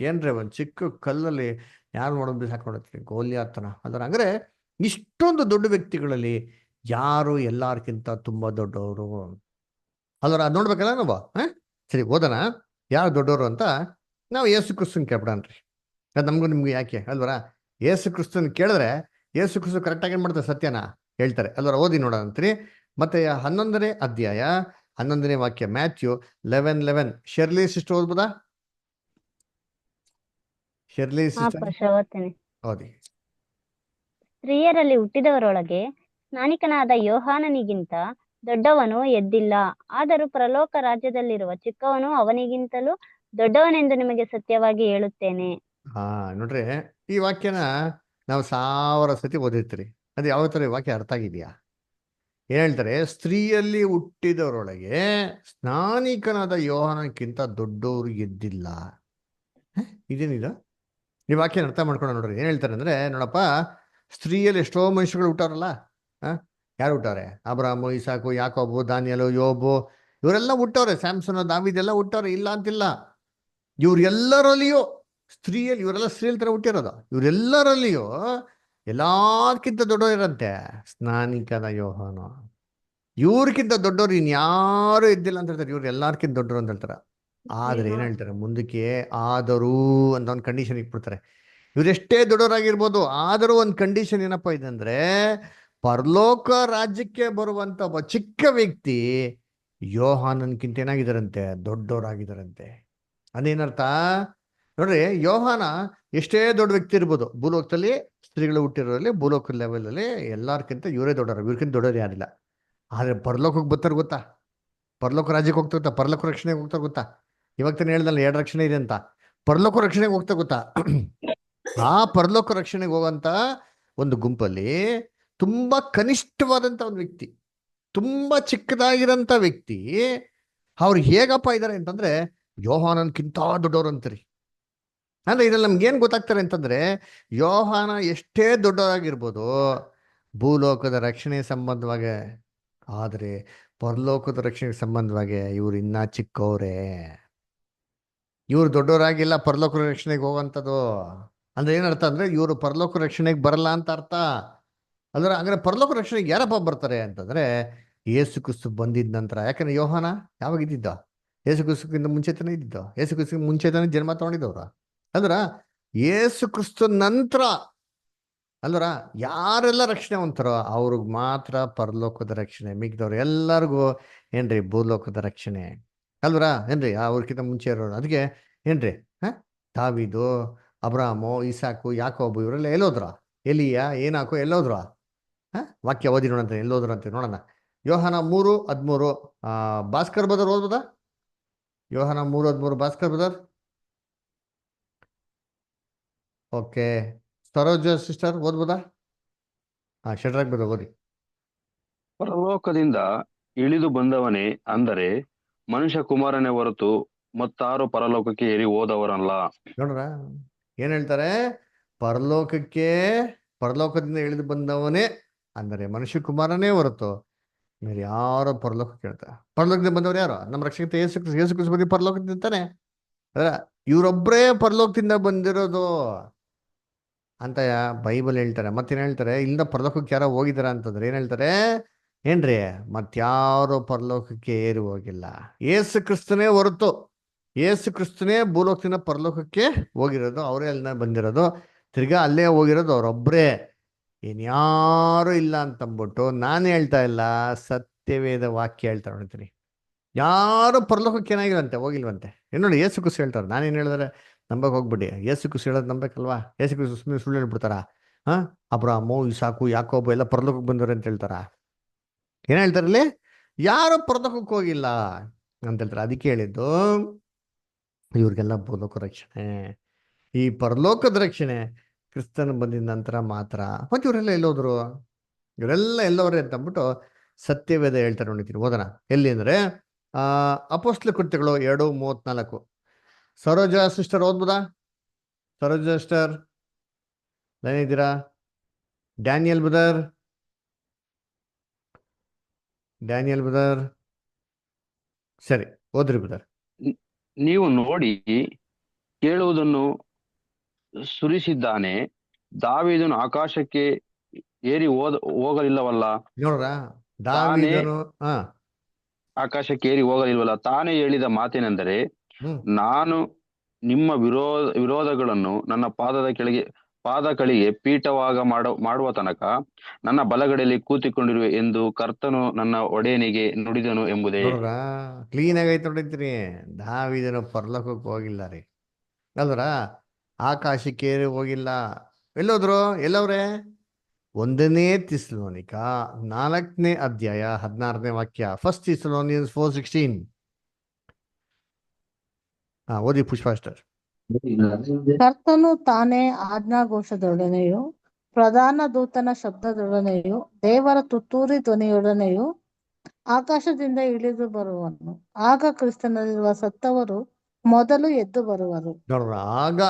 ಏನ್ರಿ ಒಂದ್ ಚಿಕ್ಕ ಕಲ್ಲಲ್ಲಿ ಯಾರು ನೋಡೋದು ಬಿಸಾಕೊಂಡ್ರಿ, ಗೋಲಿಯಾತನ. ಅದರ ಹಂಗಾರೆ ಇಷ್ಟೊಂದು ದೊಡ್ಡ ವ್ಯಕ್ತಿಗಳಲ್ಲಿ ಯಾರು ಎಲ್ಲಾರ್ಕಿಂತ ತುಂಬಾ ದೊಡ್ಡವರು? ಅಲ್ವರ ಅದ್ ನೋಡ್ಬೇಕಲ್ಲ ನಾವು. ಸರಿ, ಓದೋಣ ಯಾರು ದೊಡ್ಡವರು ಅಂತ. ನಾವು ಯೇಸು ಕ್ರಿಸ್ತನ್ ಕೇಳ್ಬಿಡನ್ರಿ. ಅದು ನಮಗೂ ನಿಮ್ಗೆ ಯಾಕೆ ಅಲ್ವರ? ಯೇಸು ಕ್ರಿಸ್ತನ್ ಕೇಳಿದ್ರೆ ಯೇಸು ಕ್ರಿಸ್ತು ಕರೆಕ್ಟಾಗಿ ಏನ್ ಮಾಡ್ತಾರೆ? ಸತ್ಯನ ಹೇಳ್ತಾರೆ ಅಲ್ವರ. ಓದಿ ನೋಡೋಣ ಅಂತೀರಿ. ಮತ್ತೆ 11ನೇ ಅಧ್ಯಾಯ 11ನೇ ವಾಕ್ಯ, ಮ್ಯಾಥ್ಯೂ 11:11. ಶೆರ್ಲಿ ಸಿಸ್ಟರ್ ಓದ್ಬೋದಾ? ಶೆರ್ಲಿ ಸಿಸ್ಟರ್ ಓದಿ. ಸ್ತ್ರೀಯರಲ್ಲಿ ಹುಟ್ಟಿದವರೊಳಗೆ ಸ್ನಾನಿಕನಾದ ಯೋಹಾನನಿಗಿಂತ ದೊಡ್ಡವನು ಎದ್ದಿಲ್ಲ. ಆದರೂ ಪರಲೋಕ ರಾಜ್ಯದಲ್ಲಿರುವ ಚಿಕ್ಕವನು ಅವನಿಗಿಂತಲೂ ದೊಡ್ಡವನೆಂದು ನಿಮಗೆ ಸತ್ಯವಾಗಿ ಹೇಳುತ್ತೇನೆ. ನೋಡ್ರಿ, ಈ ವಾಕ್ಯನ ನಾವು 1000 ಸತಿ ಓದಿರ್ತೀರಿ. ಅದು ಯಾವ ತರ ಈ ವಾಕ್ಯ ಅರ್ಥ ಆಗಿದ್ಯಾ? ಏನ್ ಹೇಳ್ತಾರೆ? ಸ್ತ್ರೀಯಲ್ಲಿ ಹುಟ್ಟಿದವರೊಳಗೆ ಸ್ನಾನಿಕನಾದ ಯೋಹಾನಕ್ಕಿಂತ ದೊಡ್ಡವರು ಎದ್ದಿಲ್ಲ. ಇದೇನಿದು? ಈ ವಾಕ್ಯನ ಅರ್ಥ ಮಾಡ್ಕೊಂಡು ನೋಡ್ರಿ. ಏನ್ ಹೇಳ್ತಾರೆ ಅಂದ್ರೆ, ನೋಡಪ್ಪ, ಸ್ತ್ರೀಯಲ್ಲಿ ಎಷ್ಟೋ ಮನುಷ್ಯಗಳು ಹುಟ್ಟಾರಲ್ಲ. ಯಾರು ಹುಟ್ಟಾರೆ? ಅಬ್ರಾಮು, ಇಸಾಕು, ಯಾಕೋಬು, ದಾನಿಯಲು, ಯೋಬು, ಇವರೆಲ್ಲ ಹುಟ್ಟವ್ರೆ. ಸ್ಯಾಮ್ಸನ್, ದಾವೀದೆಲ್ಲ ಹುಟ್ಟವ್ರೆ, ಇಲ್ಲ ಅಂತಿಲ್ಲ. ಇವ್ರೆಲ್ಲರಲ್ಲಿಯೂ ಸ್ತ್ರೀಯಲ್ಲಿ, ಇವರೆಲ್ಲ ಸ್ತ್ರೀಯಲ್ಲಿ ತರ ಹುಟ್ಟಿರೋದು. ಇವರೆಲ್ಲರಲ್ಲಿಯೂ ಎಲ್ಲಾರ್ಕಿಂತ ದೊಡ್ಡವರಿರಂತೆ ಸ್ನಾನಿಕನ ಯೋಹಾನ. ಇವ್ರಕ್ಕಿಂತ ದೊಡ್ಡವ್ರು ಇನ್ಯಾರು ಇದ್ದಿಲ್ಲ ಅಂತ ಹೇಳ್ತಾರೆ. ಇವ್ರು ಎಲ್ಲಾರ್ಕಿಂತ ದೊಡ್ಡರು ಅಂತ ಹೇಳ್ತಾರೆ. ಆದ್ರೆ ಏನ್ ಹೇಳ್ತಾರೆ ಮುಂದಕ್ಕೆ? ಆದರೂ ಅಂತ ಒಂದು ಕಂಡೀಷನ್ ಇಟ್ಬಿಡ್ತಾರೆ. ಇವರೆಷ್ಟೇ ದೊಡ್ಡವರಾಗಿರ್ಬೋದು, ಆದರೂ ಒಂದು ಕಂಡೀಷನ್ ಏನಪ್ಪಾ ಇದೆ ಅಂದ್ರೆ, ಪರಲೋಕ ರಾಜ್ಯಕ್ಕೆ ಬರುವಂತ ಒಬ್ಬ ಚಿಕ್ಕ ವ್ಯಕ್ತಿ ಯೋಹಾನನ್ಕಿಂತ ಏನಾಗಿದಾರಂತೆ? ದೊಡ್ಡವರಾಗಿದ್ದಾರಂತೆ. ಅದೇನರ್ಥ ನೋಡ್ರಿ? ಯೋಹಾನ ಎಷ್ಟೇ ದೊಡ್ಡ ವ್ಯಕ್ತಿ ಇರ್ಬೋದು ಭೂಲೋಕದಲ್ಲಿ, ಸ್ತ್ರೀಗಳು ಹುಟ್ಟಿರೋರಲ್ಲಿ ಭೂಲೋಕ ಲೆವೆಲ್ ಅಲ್ಲಿ ಎಲ್ಲಾರ್ಕಿಂತ ಇವರೇ ದೊಡ್ಡವರು, ಇವ್ರಕ್ಕಿಂತ ದೊಡ್ಡವ್ರು ಯಾರಿಲ್ಲ. ಆದ್ರೆ ಪರಲೋಕಕ್ಕೆ ಬರ್ತಾರೆ ಗೊತ್ತಾ? ಪರಲೋಕ ರಾಜ್ಯಕ್ಕೆ ಹೋಗ್ತಾ ಗೊತ್ತಾ? ಪರಲೋಕ ರಕ್ಷಣೆಗೆ ಹೋಗ್ತಾ ಗೊತ್ತಾ? ಇವಾಗ ತಾನೇ ಹೇಳ್ದಲ್ಲ 2 ರಕ್ಷಣೆ ಇದೆ ಅಂತ. ಪರಲೋಕ ರಕ್ಷಣೆಗೆ ಹೋಗ್ತಾ ಗೊತ್ತಾ? ಆ ಪರಲೋಕ ರಕ್ಷಣೆಗೆ ಹೋಗಂತ ಒಂದು ಗುಂಪಲ್ಲಿ ತುಂಬಾ ಕನಿಷ್ಠವಾದಂತ ಒಂದು ವ್ಯಕ್ತಿ, ತುಂಬಾ ಚಿಕ್ಕದಾಗಿರಂತ ವ್ಯಕ್ತಿ, ಅವ್ರು ಹೇಗಪ್ಪ ಇದಾರೆ ಅಂತಂದ್ರೆ ಯೋಹಾನನ್ಕಿಂತ ದೊಡ್ಡವ್ರು ಅಂತೀರಿ. ಅಂದ್ರೆ ಇದ್ರಲ್ಲಿ ನಮ್ಗೆ ಏನ್ ಗೊತ್ತಾಗ್ತಾರೆ ಅಂತಂದ್ರೆ, ಯೋಹಾನ ಎಷ್ಟೇ ದೊಡ್ಡವರಾಗಿರ್ಬೋದು ಭೂಲೋಕದ ರಕ್ಷಣೆ ಸಂಬಂಧವಾಗಿ, ಆದ್ರೆ ಪರಲೋಕದ ರಕ್ಷಣೆಗೆ ಸಂಬಂಧವಾಗಿ ಇವ್ರು ಇನ್ನ ಚಿಕ್ಕವ್ರೆ. ಇವ್ರು ದೊಡ್ಡವರಾಗಿಲ್ಲ ಪರಲೋಕ ರಕ್ಷಣೆಗೆ ಹೋಗುವಂಥದ್ದು. ಅಂದ್ರೆ ಏನರ್ಥ ಅಂದ್ರೆ ಇವರು ಪರಲೋಕ ರಕ್ಷಣೆಗೆ ಬರಲ್ಲ ಅಂತ ಅರ್ಥ. ಅಂದ್ರೆ ಹಂಗಾರೆ ಪರಲೋಕ ರಕ್ಷಣೆಗೆ ಯಾರಪ್ಪ ಬರ್ತಾರೆ ಅಂತಂದ್ರೆ ಯೇಸು ಕ್ರಿಸ್ತು ಬಂದಿದ ನಂತರ. ಯಾಕಂದ್ರೆ ಯೋಹಾನ ಯಾವಾಗ ಇದ್ದಿದ್ದ? ಯೇಸು ಕ್ರಿಸ್ತಕ್ಕಿಂತ ಮುಂಚೆ ತಾನೇ ಇದ್ದಿದ್ದು. ಯೇಸು ಕ್ರಿಸ್ತಕ್ಕೆ ಮುಂಚೆ ತಾನೇ ಜನ್ಮ ತಗೊಂಡಿದ್ದವ್ರ. ಅಂದ್ರ ಯೇಸು ಕ್ರಿಸ್ತು ನಂತರ ಅಲ್ವರ ಯಾರೆಲ್ಲ ರಕ್ಷಣೆ ಹೊಂತಾರೋ ಅವ್ರಿಗೆ ಮಾತ್ರ ಪರಲೋಕದ ರಕ್ಷಣೆ. ಮಿಕ್ದವ್ರು ಎಲ್ಲರಿಗೂ ಏನ್ರಿ ಭೂಲೋಕದ ರಕ್ಷಣೆ ಅಲ್ವರ. ಏನ್ರಿ ಅವ್ರಕ್ಕಿಂತ ಮುಂಚೆ ಇರೋರು. ಅದಕ್ಕೆ ಏನ್ರಿ ದಾವೀದು, ಅಬ್ರಾಮು, ಇಸಾಕು, ಯಾಕೋಬು ಇವರೆಲ್ಲ ಎಲ್ಲೋದ್ರ? ಎಲಿಯ, ಏನಾಕು ಎಲ್ಲೋದ್ರ? ವಾಕ್ಯ ಓದಿ ನೋಡಂತ ಎಲ್ಲೋದ್ರು ಅಂತ ನೋಡೋಣ. ಯೋಹಾನ 3:13. ಭಾಸ್ಕರ್ ಬದರ್ ಓದ್ಬೋದಾ? ಯೋಹಾನ 3:13 Bhaskar brother. Okay, Saroja sister ಓದ್ಬೋದಾ? ಶಡ್ರಾಕ್ ಬದರ್ ಓದಿ. ಪರಲೋಕದಿಂದ ಇಳಿದು ಬಂದವನೇ ಅಂದರೆ ಮನುಷ್ಯ ಕುಮಾರನೇ ಹೊರತು ಮತ್ತಾರು ಪರಲೋಕಕ್ಕೆ ಏರಿ ಹೋದವರಲ್ಲ. ನೋಡ್ರ ಏನ್ ಹೇಳ್ತಾರೆ? ಪರಲೋಕದಿಂದ ಇಳಿದು ಬಂದವನೇ ಅಂದರೆ ಮನುಷ್ಯ ಕುಮಾರನೇ ಹೊರತು ಬೇರೆ ಯಾರೋ ಪರಲೋಕಕ್ಕೆ ಹೇಳ್ತಾರೆ. ಪರಲೋಕದಿಂದ ಬಂದವ್ರು ಯಾರು? ನಮ್ಮ ರಕ್ಷಕ ಯೇಸು ಕ್ರಿಸ್ತ ಬಂದು ಪರಲೋಕದಿಂದ ತಾನೆ. ಇವರೊಬ್ಬರೇ ಪರಲೋಕದಿಂದ ಬಂದಿರೋದು ಅಂತ ಬೈಬಲ್ ಹೇಳ್ತಾರೆ. ಮತ್ತೇನ್ ಹೇಳ್ತಾರೆ? ಇಲ್ಲಿಂದ ಪರಲೋಕಕ್ಕೆ ಯಾರೋ ಹೋಗಿದಾರ ಅಂತಂದ್ರೆ ಏನ್ ಹೇಳ್ತಾರೆ? ಏನ್ರಿ ಮತ್ಯಾರೋ ಪರಲೋಕಕ್ಕೆ ಏರಿ ಹೋಗಿಲ್ಲ. ಯೇಸು ಕ್ರಿಸ್ತನೇ ಹೊರತು. ಯೇಸು ಕ್ರಿಸ್ತನೇ ಭೂಲೋಕದಿಂದ ಪರಲೋಕಕ್ಕೆ ಹೋಗಿರೋದು. ಅವರೇ ಅಲ್ಲಿಂದ ಬಂದಿರೋದು. ತಿರ್ಗಾ ಅಲ್ಲೇ ಹೋಗಿರೋದು ಅವರೊಬ್ಬರೇ. ಇನ್ಯಾರು ಇಲ್ಲ ಅಂತಂದ್ಬಿಟ್ಟು ನಾನು ಹೇಳ್ತಾ ಇಲ್ಲ, ಸತ್ಯವೇದ ವಾಕ್ಯ ಹೇಳ್ತಾ ನೋಡ್ತೀನಿ. ಯಾರು ಪರಲೋಕಕ್ಕೆ ಏನಾಗಿರಂತೆ ಹೋಗಿಲ್ವಂತೆ. ಏನು ನೋಡಿ ಯೇಸು ಕ್ರಿಸ್ತ ಹೇಳ್ತಾರೆ. ನಾನೇನು ಹೇಳಿದ್ರೆ ನಂಬಕ್ಕೆ ಹೋಗ್ಬಿಡಿ. ಯೇಸು ಕ್ರಿಸ್ತ ಹೇಳೋದು ನಂಬೇಕಲ್ವಾ? ಯೇಸು ಕ್ರಿಸ್ತ ಸುಮ್ಮನೆ ಸುಳ್ಳು ಹೇಳ್ಬಿಡ್ತಾರ? ಅಬ್ರಾಮು, ಇಸಾಕು, ಯಾಕೋಬು ಎಲ್ಲ ಪರಲೋಕಕ್ಕೆ ಬಂದವ್ರೆ ಅಂತ ಹೇಳ್ತಾರ? ಏನ್ ಹೇಳ್ತಾರೆ ಇಲ್ಲಿ? ಯಾರು ಪರಲೋಕಕ್ಕೆ ಹೋಗಿಲ್ಲ ಅಂತ ಹೇಳ್ತಾರೆ. ಅದಕ್ಕೆ ಹೇಳಿದ್ದು ಇವ್ರಿಗೆಲ್ಲ ಭೂಲೋಕ ರಕ್ಷಣೆ. ಈ ಪರಲೋಕದ ರಕ್ಷಣೆ ಕ್ರಿಸ್ತನ ಬಂದಿದ ನಂತರ ಮಾತ್ರ. ಮತ್ತೆ ಇವರೆಲ್ಲ ಎಲ್ಲೋದ್ರು? ಇವರೆಲ್ಲ ಎಲ್ಲವ್ರೆ ಅಂತ ಅಂದ್ಬಿಟ್ಟು ಸತ್ಯವೇದ ಹೇಳ್ತಾರೆ. ನೋಡಿತೀನಿ, ಓದೋಣ. ಎಲ್ಲಿ ಅಂದ್ರೆ ಅಪೊಸ್ತಲ ಕೃತ್ಯಗಳು 2:34. ಸರೋಜಾ ಸಿಸ್ಟರ್ ಓದ್ಬೋದಾ? ಸರೋಜಾ ಸಿಸ್ಟರ್ ಏನಿದ್ದೀರಾ? ಡ್ಯಾನಿಯಲ್ ಬ್ರದರ್, ಸರಿ ಓದ್ರಿ ಬ್ರದರ್. ನೀವು ನೋಡಿ ಕೇಳುವುದನ್ನು ಸುರಿಸಿದ್ದಾನೆ. ದಾವೀದನು ಆಕಾಶಕ್ಕೆ ಏರಿ ಹೋಗಲಿಲ್ಲವಲ್ಲ. ನೋಡ್ರ ತಾನೇ ದಾವೀದನು ಆಕಾಶಕ್ಕೆ ಏರಿ ಹೋಗಲಿಲ್ವಲ್ಲ. ತಾನೇ ಹೇಳಿದ ಮಾತೇನೆಂದರೆ, ನಾನು ನಿಮ್ಮ ವಿರೋಧಗಳನ್ನು ನನ್ನ ಪಾದಗಳಿಗೆ ಪೀಠವಾಗ ಮಾಡುವ ತನಕ ನನ್ನ ಬಲಗಡೆಯಲ್ಲಿ ಕೂತಿಕೊಂಡಿರುವೆ ಎಂದು ಕರ್ತನು ನನ್ನ ಒಡೆಯನಿಗೆ ನುಡಿದನು ಎಂಬುದೇ. ನೋಡ್ರ ಕ್ಲೀನ್ ಆಗಿ ಐತೆ ನೋಡಿದ್ರಿ. ದಾವೀದನು ಪರಲೋಕಕ್ಕೆ ಹೋಗಿಲ್ಲ ರೀ ಅಲ್ವರ. ಆಕಾಶಕ್ಕೇರಿ ಹೋಗಿಲ್ಲ. ಎಲ್ಲೋದ್ರು? ಎಲ್ಲವ್ರೆ? 1 ಥೆಸಲೋನಿಕ 4ನೇ ಅಧ್ಯಾಯ 16ನೇ ವಾಕ್ಯ. 1 Thessalonians 4:16. ಓದಿ ಪುಷ್ಪಾಸ್ಟರ್. ಕರ್ತನು ತಾನೇ ಆಜ್ಞಾಘೋಷದೊಡನೆಯೂ ಪ್ರಧಾನ ದೂತನ ಶಬ್ದದೊಡನೆಯೂ ದೇವರ ತುತ್ತೂರಿ ಧ್ವನಿಯೊಡನೆಯೂ ಆಕಾಶದಿಂದ ಇಳಿದು ಬರುವನು. ಆಗ ಕ್ರಿಸ್ತನಲ್ಲಿರುವ ಸತ್ತವರು ಮೊದಲು ಎದ್ದು ಬರುವರು. ನೋಡ್ರ ಆಗ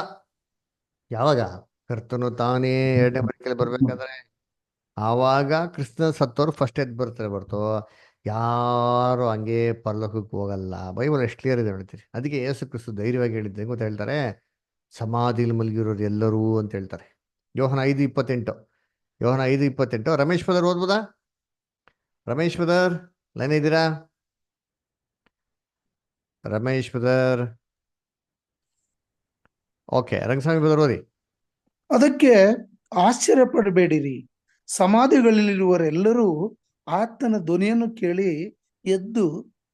ಯಾವಾಗ? ಕರ್ತನು ತಾನೇ 2ನೇ ಬರಿಕೆಯಲ್ಲಿ ಬರ್ಬೇಕಾದ್ರೆ ಆವಾಗ ಕ್ರಿಸ್ತನ ಸತ್ತವ್ರು ಫಸ್ಟ್ ಎದ್ದು ಬರ್ತಾರೆ ಬರ್ತು. ಯಾರು ಹಂಗೆ ಪರಲೋಕಕ್ಕೆ ಹೋಗಲ್ಲ. ಬೈಬಲ್ ಎಷ್ಟು ಕ್ಲಿಯರ್ ಇದೆ ನೋಡ್ತೀರಿ. ಅದಕ್ಕೆ ಯೇಸು ಕ್ರಿಸ್ತು ಧೈರ್ಯವಾಗಿ ಹೇಳಿದ್ದೆ ಗೊತ್ತಾ? ಹೇಳ್ತಾರೆ ಸಮಾಧಿಲಿ ಮಲಗಿರೋರು ಎಲ್ಲರೂ ಅಂತ ಹೇಳ್ತಾರೆ. ಯೋಹನ 5:28. ಯೋಹನ 5:28. ರಮೇಶ್ ಪದರ್ ಓದ್ಬೋದಾ? ರಮೇಶ್ ಪದರ್ ಲೈನ್ ಇದ್ದೀರಾ? ರಮೇಶ್ ಪದರ್ ಓಕೆ. ರಂಗಸ್ವಾಮಿ ಪದರ್ ಓದಿ. ಅದಕ್ಕೆ ಆಶ್ಚರ್ಯಪಡಬೇಡಿರಿ, ಸಮಾಧಿಗಳಲ್ಲಿರುವರೆಲ್ಲರೂ ಆತನ ಧ್ವನಿಯನ್ನು ಕೇಳಿ ಎದ್ದು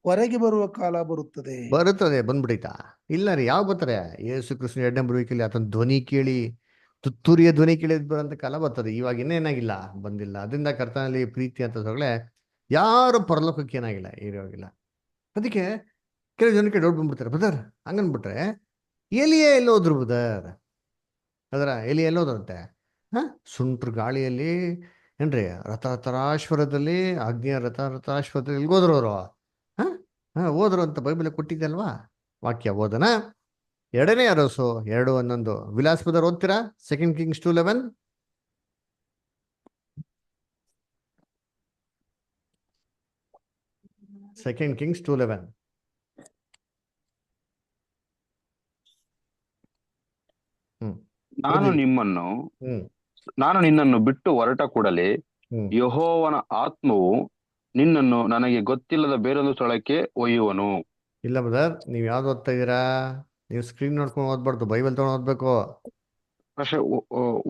ಹೊರಗೆ ಬರುವ ಕಾಲ ಬರುತ್ತದೆ. ಬಂದ್ಬಿಡೈತಾ? ಇಲ್ಲ ರೀ. ಯಾವ ಬರ್ತಾರೆ? ಯೇಸು ಕೃಷ್ಣ 2ನೇ ಬರುವಿಕೆಯಲ್ಲಿ ಆತನ ಧ್ವನಿ ಕೇಳಿ, ತುತ್ತೂರಿಯ ಧ್ವನಿ ಕೇಳಿ ಬರೋಂಥ ಕಾಲ ಬರ್ತದೆ. ಇವಾಗ ಇನ್ನೇನಾಗಿಲ್ಲ, ಬಂದಿಲ್ಲ. ಅದರಿಂದ ಕರ್ತನಲ್ಲಿ ಪ್ರೀತಿ ಅಂತ ಸೊಗಳೆ ಯಾರು ಪರಲೋಕಕ್ಕೆ ಏನಾಗಿಲ್ಲ, ಇರೋಗಿಲ್ಲ. ಅದಕ್ಕೆ ಕೆಲವು ಜನಕ್ಕೆ ಡೌಟ್ ಬಂದ್ಬಿಡ್ತಾರೆ, ಬ್ರದರ್ ಹಂಗನ್ಬಿಟ್ರೆ ಎಲಿಯೇ ಎಲ್ಲೋದ್ರು ಬ್ರದರ್? ಅದರ ಎಲಿ ಎಲ್ಲೋದ್ರಂತೆ? ಸುಂಟ್ರ ಗಾಳಿಯಲ್ಲಿ ಏನ್ರಿ ರಥಾಶ್ವರದಲ್ಲಿ, ಅಗ್ನಿಯ ರಥಾಶ್ವರದಲ್ಲಿ ಎಲ್ಗೋದ್ರು ಅವರು? ಹೋದ್ರು ಅಂತ ಬೈಬಲ್ ಕೊಟ್ಟಿದ್ದೆ ಅಲ್ವಾ? ವಾಕ್ಯ ಓದನ. 2ನೇ ಅರಸು 2:11. ವಿಲಾಸ್ ಬ್ರದರ್ ಓದ್ತೀರಾ? 2 Kings 2:11. 2 Kings 2:11. ಓದಿ. ಹ್ಮ್ ನಾನು ನಿನ್ನನ್ನು ಬಿಟ್ಟು ಹೊರಟ ಕೂಡಲೇ ಹ್ಮ್ ಯೆಹೋವನ ಆತ್ಮವು ನಿನ್ನನ್ನು ನನಗೆ ಗೊತ್ತಿಲ್ಲದ ಬೇರೊಂದು ಸ್ಥಳಕ್ಕೆ ಒಯ್ಯುವನು. ಇಲ್ಲ ಬ್ರದರ್, ನೀವ್ ಯಾವ್ದು ಓದ್ತಾ ಇದೀರಾ? ನೀವು ಸ್ಕ್ರೀನ್ ನೋಡ್ಕೊಂಡು ಓದ್ಬಾರ್ದು, ಬೈಬಲ್ ತಗೊಂಡು ಓದ್ಬೇಕು. ಪಾಸ್ಟರ್,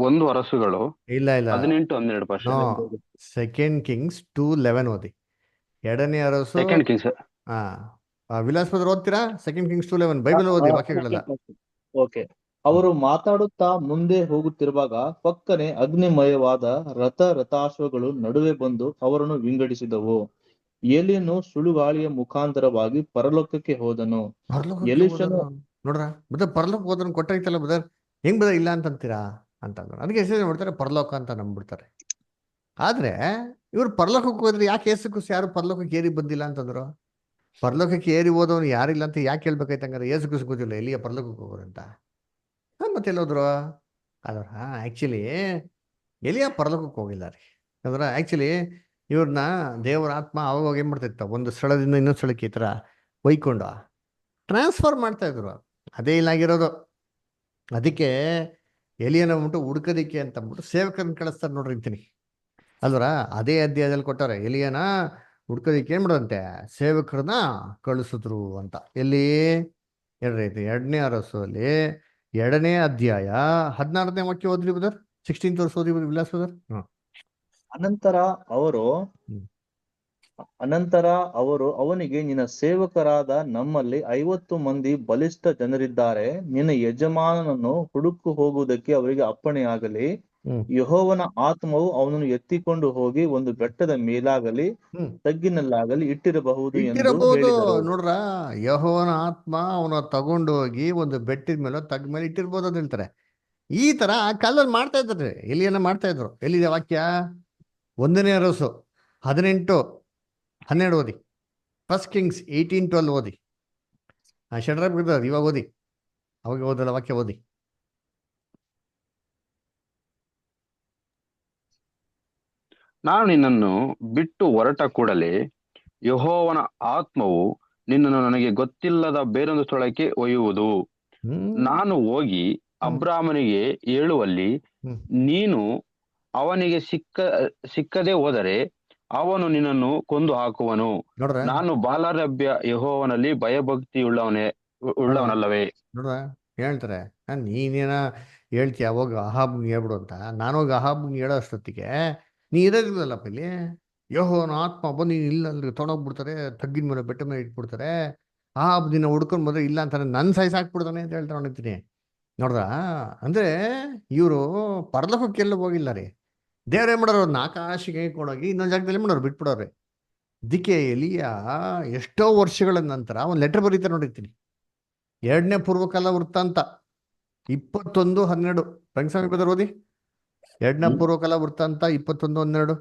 ಒಂದು ಅರಸುಗಳು ಇಲ್ಲ ಇಲ್ಲ, 18:12 ಪಾಸ್ಟರ್. ನೋ, ಸೆಕೆಂಡ್ ಕಿಂಗ್ಸ್ 2:11 ಓದಿ. ಎರಡನೇ ಅರಸು. Second Kings. ಹಾ, ವಿಲಾಸ್ ಬ್ರದರ್ ಓದ್ತೀರಾ? ಸೆಕೆಂಡ್ ಕಿಂಗ್ಸ್ 2:11 ಬೈಬಲ್ ಓದಿ ವಾಕ್ಯಗಳೆಲ್ಲ. ಓಕೆ. ಅವರು ಮಾತಾಡುತ್ತಾ ಮುಂದೆ ಹೋಗುತ್ತಿರುವಾಗ ಪಕ್ಕನೆ ಅಗ್ನಿಮಯವಾದ ರಥಾಶ್ವಗಳು ನಡುವೆ ಬಂದು ಅವರನ್ನು ವಿಂಗಡಿಸಿದವು. ಎಲಿಯನು ಸುಳುಗಾಳಿಯ ಮುಖಾಂತರವಾಗಿ ಪರಲೋಕಕ್ಕೆ ಹೋದನು. ಪರಲೋಕಕ್ಕೆ ಎಲೀಷನು ಹೋದ್ರು ನೋಡ್ರ ಬದರ್, ಪರಲೋಕ ಹೋದ್ರ ಕೊಟ್ಟೈತಲ್ಲ ಬದರ್, ಹೆಂಗ್ ಬದರ್ ಇಲ್ಲ ಅಂತಂತೀರಾ ಅಂತಂದ್ರು. ಅದಕ್ಕೆ ಹೆಸರು ಮಾಡ್ತಾರೆ ಪರಲೋಕ ಅಂತ ನಂಬ್ಬಿಡ್ತಾರೆ. ಆದ್ರೆ ಇವ್ರು ಪರಲೋಕಕ್ಕೆ ಹೋದ್ರೆ ಯಾಕೆ ಯೇಸು ಕ್ರಿಸ್ತ ಯಾರು ಪರಲೋಕಕ್ಕೆ ಏರಿ ಬಂದಿಲ್ಲ ಅಂತಂದ್ರು? ಪರಲೋಕಕ್ಕೆ ಏರಿ ಹೋದವನು ಯಾರಿಲ್ಲ ಅಂತ ಯಾಕೆ ಹೇಳ್ಬೇಕಾಯ್ತು? ಹಂಗಾರೆ ಯೇಸು ಕ್ರಿಸ್ತ ಗೊತ್ತಿಲ್ಲ ಎಲ್ಲಿಯ ಪರಲೋಕಕ್ಕೆ ಹೋಗೋರಂತ. ಮತ್ತೆ ಎಲ್ಲೋದ್ರು? ಅದರ ಆಕ್ಚುಲಿ ಎಲಿಯ ಪರಲೋಕಕ್ಕೆ ಹೋಗಿಲ್ಲ ರೀ. ಅದರ ಆಕ್ಚುಲಿ ಇವ್ರನ್ನ ದೇವರ ಆತ್ಮ ಅವಾಗ ಏನ್ ಮಾಡ್ತಿತ್ತ, ಒಂದು ಸ್ಥಳದಿಂದ ಇನ್ನೊಂದು ಸ್ಥಳಕ್ಕೆ ಈ ಥರ ಒಯ್ಕೊಂಡು ಟ್ರಾನ್ಸ್ಫರ್ ಮಾಡ್ತಾ ಇದ್ರು. ಅದೇ ಇಲ್ಲಾಗಿರೋದು. ಅದಕ್ಕೆ ಎಲಿಯನ ಅಂದ್ಬಿಟ್ಟು ಹುಡ್ಕೋದಿಕ್ಕೆ ಅಂತ ಅಂದ್ಬಿಟ್ಟು ಸೇವಕರನ್ನ ಕಳಿಸ್ತಾರೆ ನೋಡ್ರಿ ಅಂತೀನಿ ಅಲ್ವರ. ಅದೇ ಅಧ್ಯಾಯದಲ್ಲಿ ಕೊಟ್ಟಾರೆ, ಎಲಿಯನ ಹುಡ್ಕೋದಿಕ್ಕೆ ಏನ್ ಮಾಡೋದಂತೆ, ಸೇವಕರನ್ನ ಕಳಿಸಿದ್ರು ಅಂತ. ಎಲ್ಲಿ ಎರಡನೇ ಅರಸಲ್ಲಿ 2ನೇ ಅಧ್ಯಾಯ 16ನೇ ವಾಕ್ಯ ಓದ್ರಿ ಬದರ್. 16th ವರ್ಷ ಓದಿ ವಿಲಾಸ್ ಬದರ್. ಅನಂತರ ಅವರು ಅವನಿಗೆ, ನಿನ್ನ ಸೇವಕರಾದ ನಮ್ಮಲ್ಲಿ 50 ಮಂದಿ ಬಲಿಷ್ಠ ಜನರಿದ್ದಾರೆ. ನಿನ್ನ ಯಜಮಾನನನ್ನು ಹುಡುಕು ಹೋಗುವುದಕ್ಕೆ ಅವರಿಗೆ ಅಪ್ಪಣೆಯಾಗಲಿ. ಯೆಹೋವನ ಆತ್ಮವು ಅವನನ್ನು ಎತ್ತಿಕೊಂಡು ಹೋಗಿ ಒಂದು ಬೆಟ್ಟದ ಮೇಲಾಗಲಿ ತಗ್ಗಿನಲ್ಲಾಗಲಿ ಇಟ್ಟಿರಬಹುದು ಎಂದು ಹೇಳಿದರು. ನೋಡ್ರ, ಯೆಹೋವನ ಆತ್ಮ ಅವನ ತಗೊಂಡು ಹೋಗಿ ಒಂದು ಬೆಟ್ಟದ ಮೇಲೆ ತಗ್ಗ ಮೇಲೆ ಇಟ್ಟಿರ್ಬೋದು ಅಂತ ಹೇಳ್ತಾರೆ. ಈ ತರ ಆ ಕಾಲದಲ್ಲಿ ಮಾಡ್ತಾ ಇದ್ದಾರೆ, ಎಲಿಯನ್ನ ಮಾಡ್ತಾ ಇದ್ರು. ಎಲ್ಲಿದೆ ವಾಕ್ಯ? 1ನೇ ಅರಸು 18:12 ಓದಿ. ಫಸ್ಟ್ ಕಿಂಗ್ಸ್ 18:12 ಓದಿ. ಶಡ್ರಾಕ್ ಬ್ರದರ್ ಇವಾಗ ಓದಿ, ಅವಾಗ ಓದಲ್ಲ ವಾಕ್ಯ ಓದಿ. ನಾನು ನಿನ್ನನ್ನು ಬಿಟ್ಟು ಹೊರಟ ಕೂಡಲೇ ಯೆಹೋವನ ಆತ್ಮವು ನಿನ್ನನ್ನು ನನಗೆ ಗೊತ್ತಿಲ್ಲದ ಬೇರೊಂದು ಸ್ಥಳಕ್ಕೆ ಒಯ್ಯುವುದು. ನಾನು ಹೋಗಿ ಅಬ್ರಾಮನಿಗೆ ಹೇಳುವಲ್ಲಿ ನೀನು ಅವನಿಗೆ ಸಿಕ್ಕದೆ ಹೋದರೆ ಅವನು ನಿನ್ನನ್ನು ಕೊಂದು ಹಾಕುವನು. ನಾನು ಬಾಲಾರಭ್ಯ ಯೆಹೋವನಲ್ಲಿ ಭಯಭಕ್ತಿ ಉಳ್ಳವನಲ್ಲವೇ? ನೋಡ್ರ ಹೇಳ್ತಾರೆ, ನೀನೇನ ಹೇಳ್ತೀಯ ಹೋಗ ಅಹಾಬ್ಗೆ ಹೇಳ್ಬಿಡು ಅಂತ. ನಾನು ಹೋಗಿ ಅಹಾಬ್ಗೆ ಹೇಳೋ ಅಷ್ಟೊತ್ತಿಗೆ ನೀ ಇರೋದಿಲ್ಲಪ್ಪ ಇಲ್ಲಿ. ಯೆಹೋವನ ಆತ್ಮ ಬಂದು ನೀನು ಇಲ್ಲ ಅಂದ್ರೆ ತೊಗೊಂಡೋಗ್ಬಿಡ್ತಾರೆ, ತಗ್ಗಿನ ಮೇಲೆ ಬೆಟ್ಟ ಮೇಲೆ ಇಟ್ಬಿಡ್ತಾರೆ. ಅಹಾಬ್ ದಿನ ಹುಡ್ಕೊಂಡು ಬಂದ್ರೆ ಇಲ್ಲ ಅಂತಾನೆ ನನ್ನ ಸೈಜ್ ಹಾಕ್ಬಿಡ್ತಾನೆ ಅಂತ ಹೇಳ್ತಾ ಹೊಣಿತೀನಿ. ನೋಡ್ರ, ಅಂದ್ರೆ ಇವರು ಪರಲೋಕಕ್ಕೆ ಎಲ್ಲೂ ಹೋಗಿಲ್ಲ ರೀ. ದೇವ್ರೇನ್ ಮಾಡೋರು, ಅವ್ರನ್ನ ಆಕಾಶಕ್ಕೆ ಕೊಡೋಗಿ ಇನ್ನೊಂದು ಜಾಗದಲ್ಲಿ ಮಾಡೋರು ಬಿಟ್ಬಿಡೋರಿ. ದಿಕ್ಕೆ ಎಲಿಯ ಎಷ್ಟೋ ವರ್ಷಗಳ ನಂತರ ಒಂದು ಲೆಟರ್ ಬರೀತಾರೆ ನೋಡಿರ್ತೀನಿ. 2ನೇ ಪೂರ್ವಕಾಲ ವೃತ್ತಾಂತ 21:12 ರಂಗಸ್ವಾಮಿ ಬದರ್ ಓದಿ. 2ನೇ ಪೂರ್ವಕಾಲ ವೃತ್ತಾಂತ 21:12.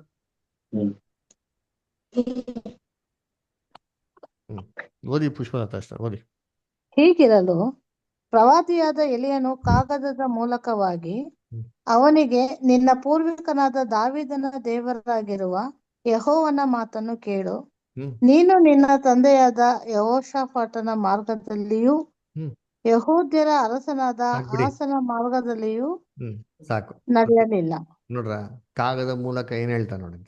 ಓದಿ ಪುಷ್ಪಲತಾ ಅಷ್ಟ ಓದಿ. ಹೀಗಿರಲು ಪ್ರವಾದಿಯಾದ ಎಲಿಯನು ಕಾಗದದ ಮೂಲಕವಾಗಿ ಅವನಿಗೆ, ನಿನ್ನ ಪೂರ್ವಿಕನಾದ ದಾವೀದನ ದೇವರಾಗಿರುವ ಯೆಹೋವನ ಮಾತನ್ನು ಕೇಳು. ನೀನು ನಿನ್ನ ತಂದೆಯಾದ ಯೆಹೋಷಾಫಾಟನ ಮಾರ್ಗದಲ್ಲಿಯೂ ಯೆಹೂದ್ಯರ ಅರಸನಾದ ಆಸನ ಮಾರ್ಗದಲ್ಲಿಯೂ ಸಾಕು ನಡೆಯಲಿಲ್ಲ. ನೋಡ್ರ, ಕಾಗದ ಮೂಲಕ ಏನ್ ಹೇಳ್ತಾ ನೋಡಿ.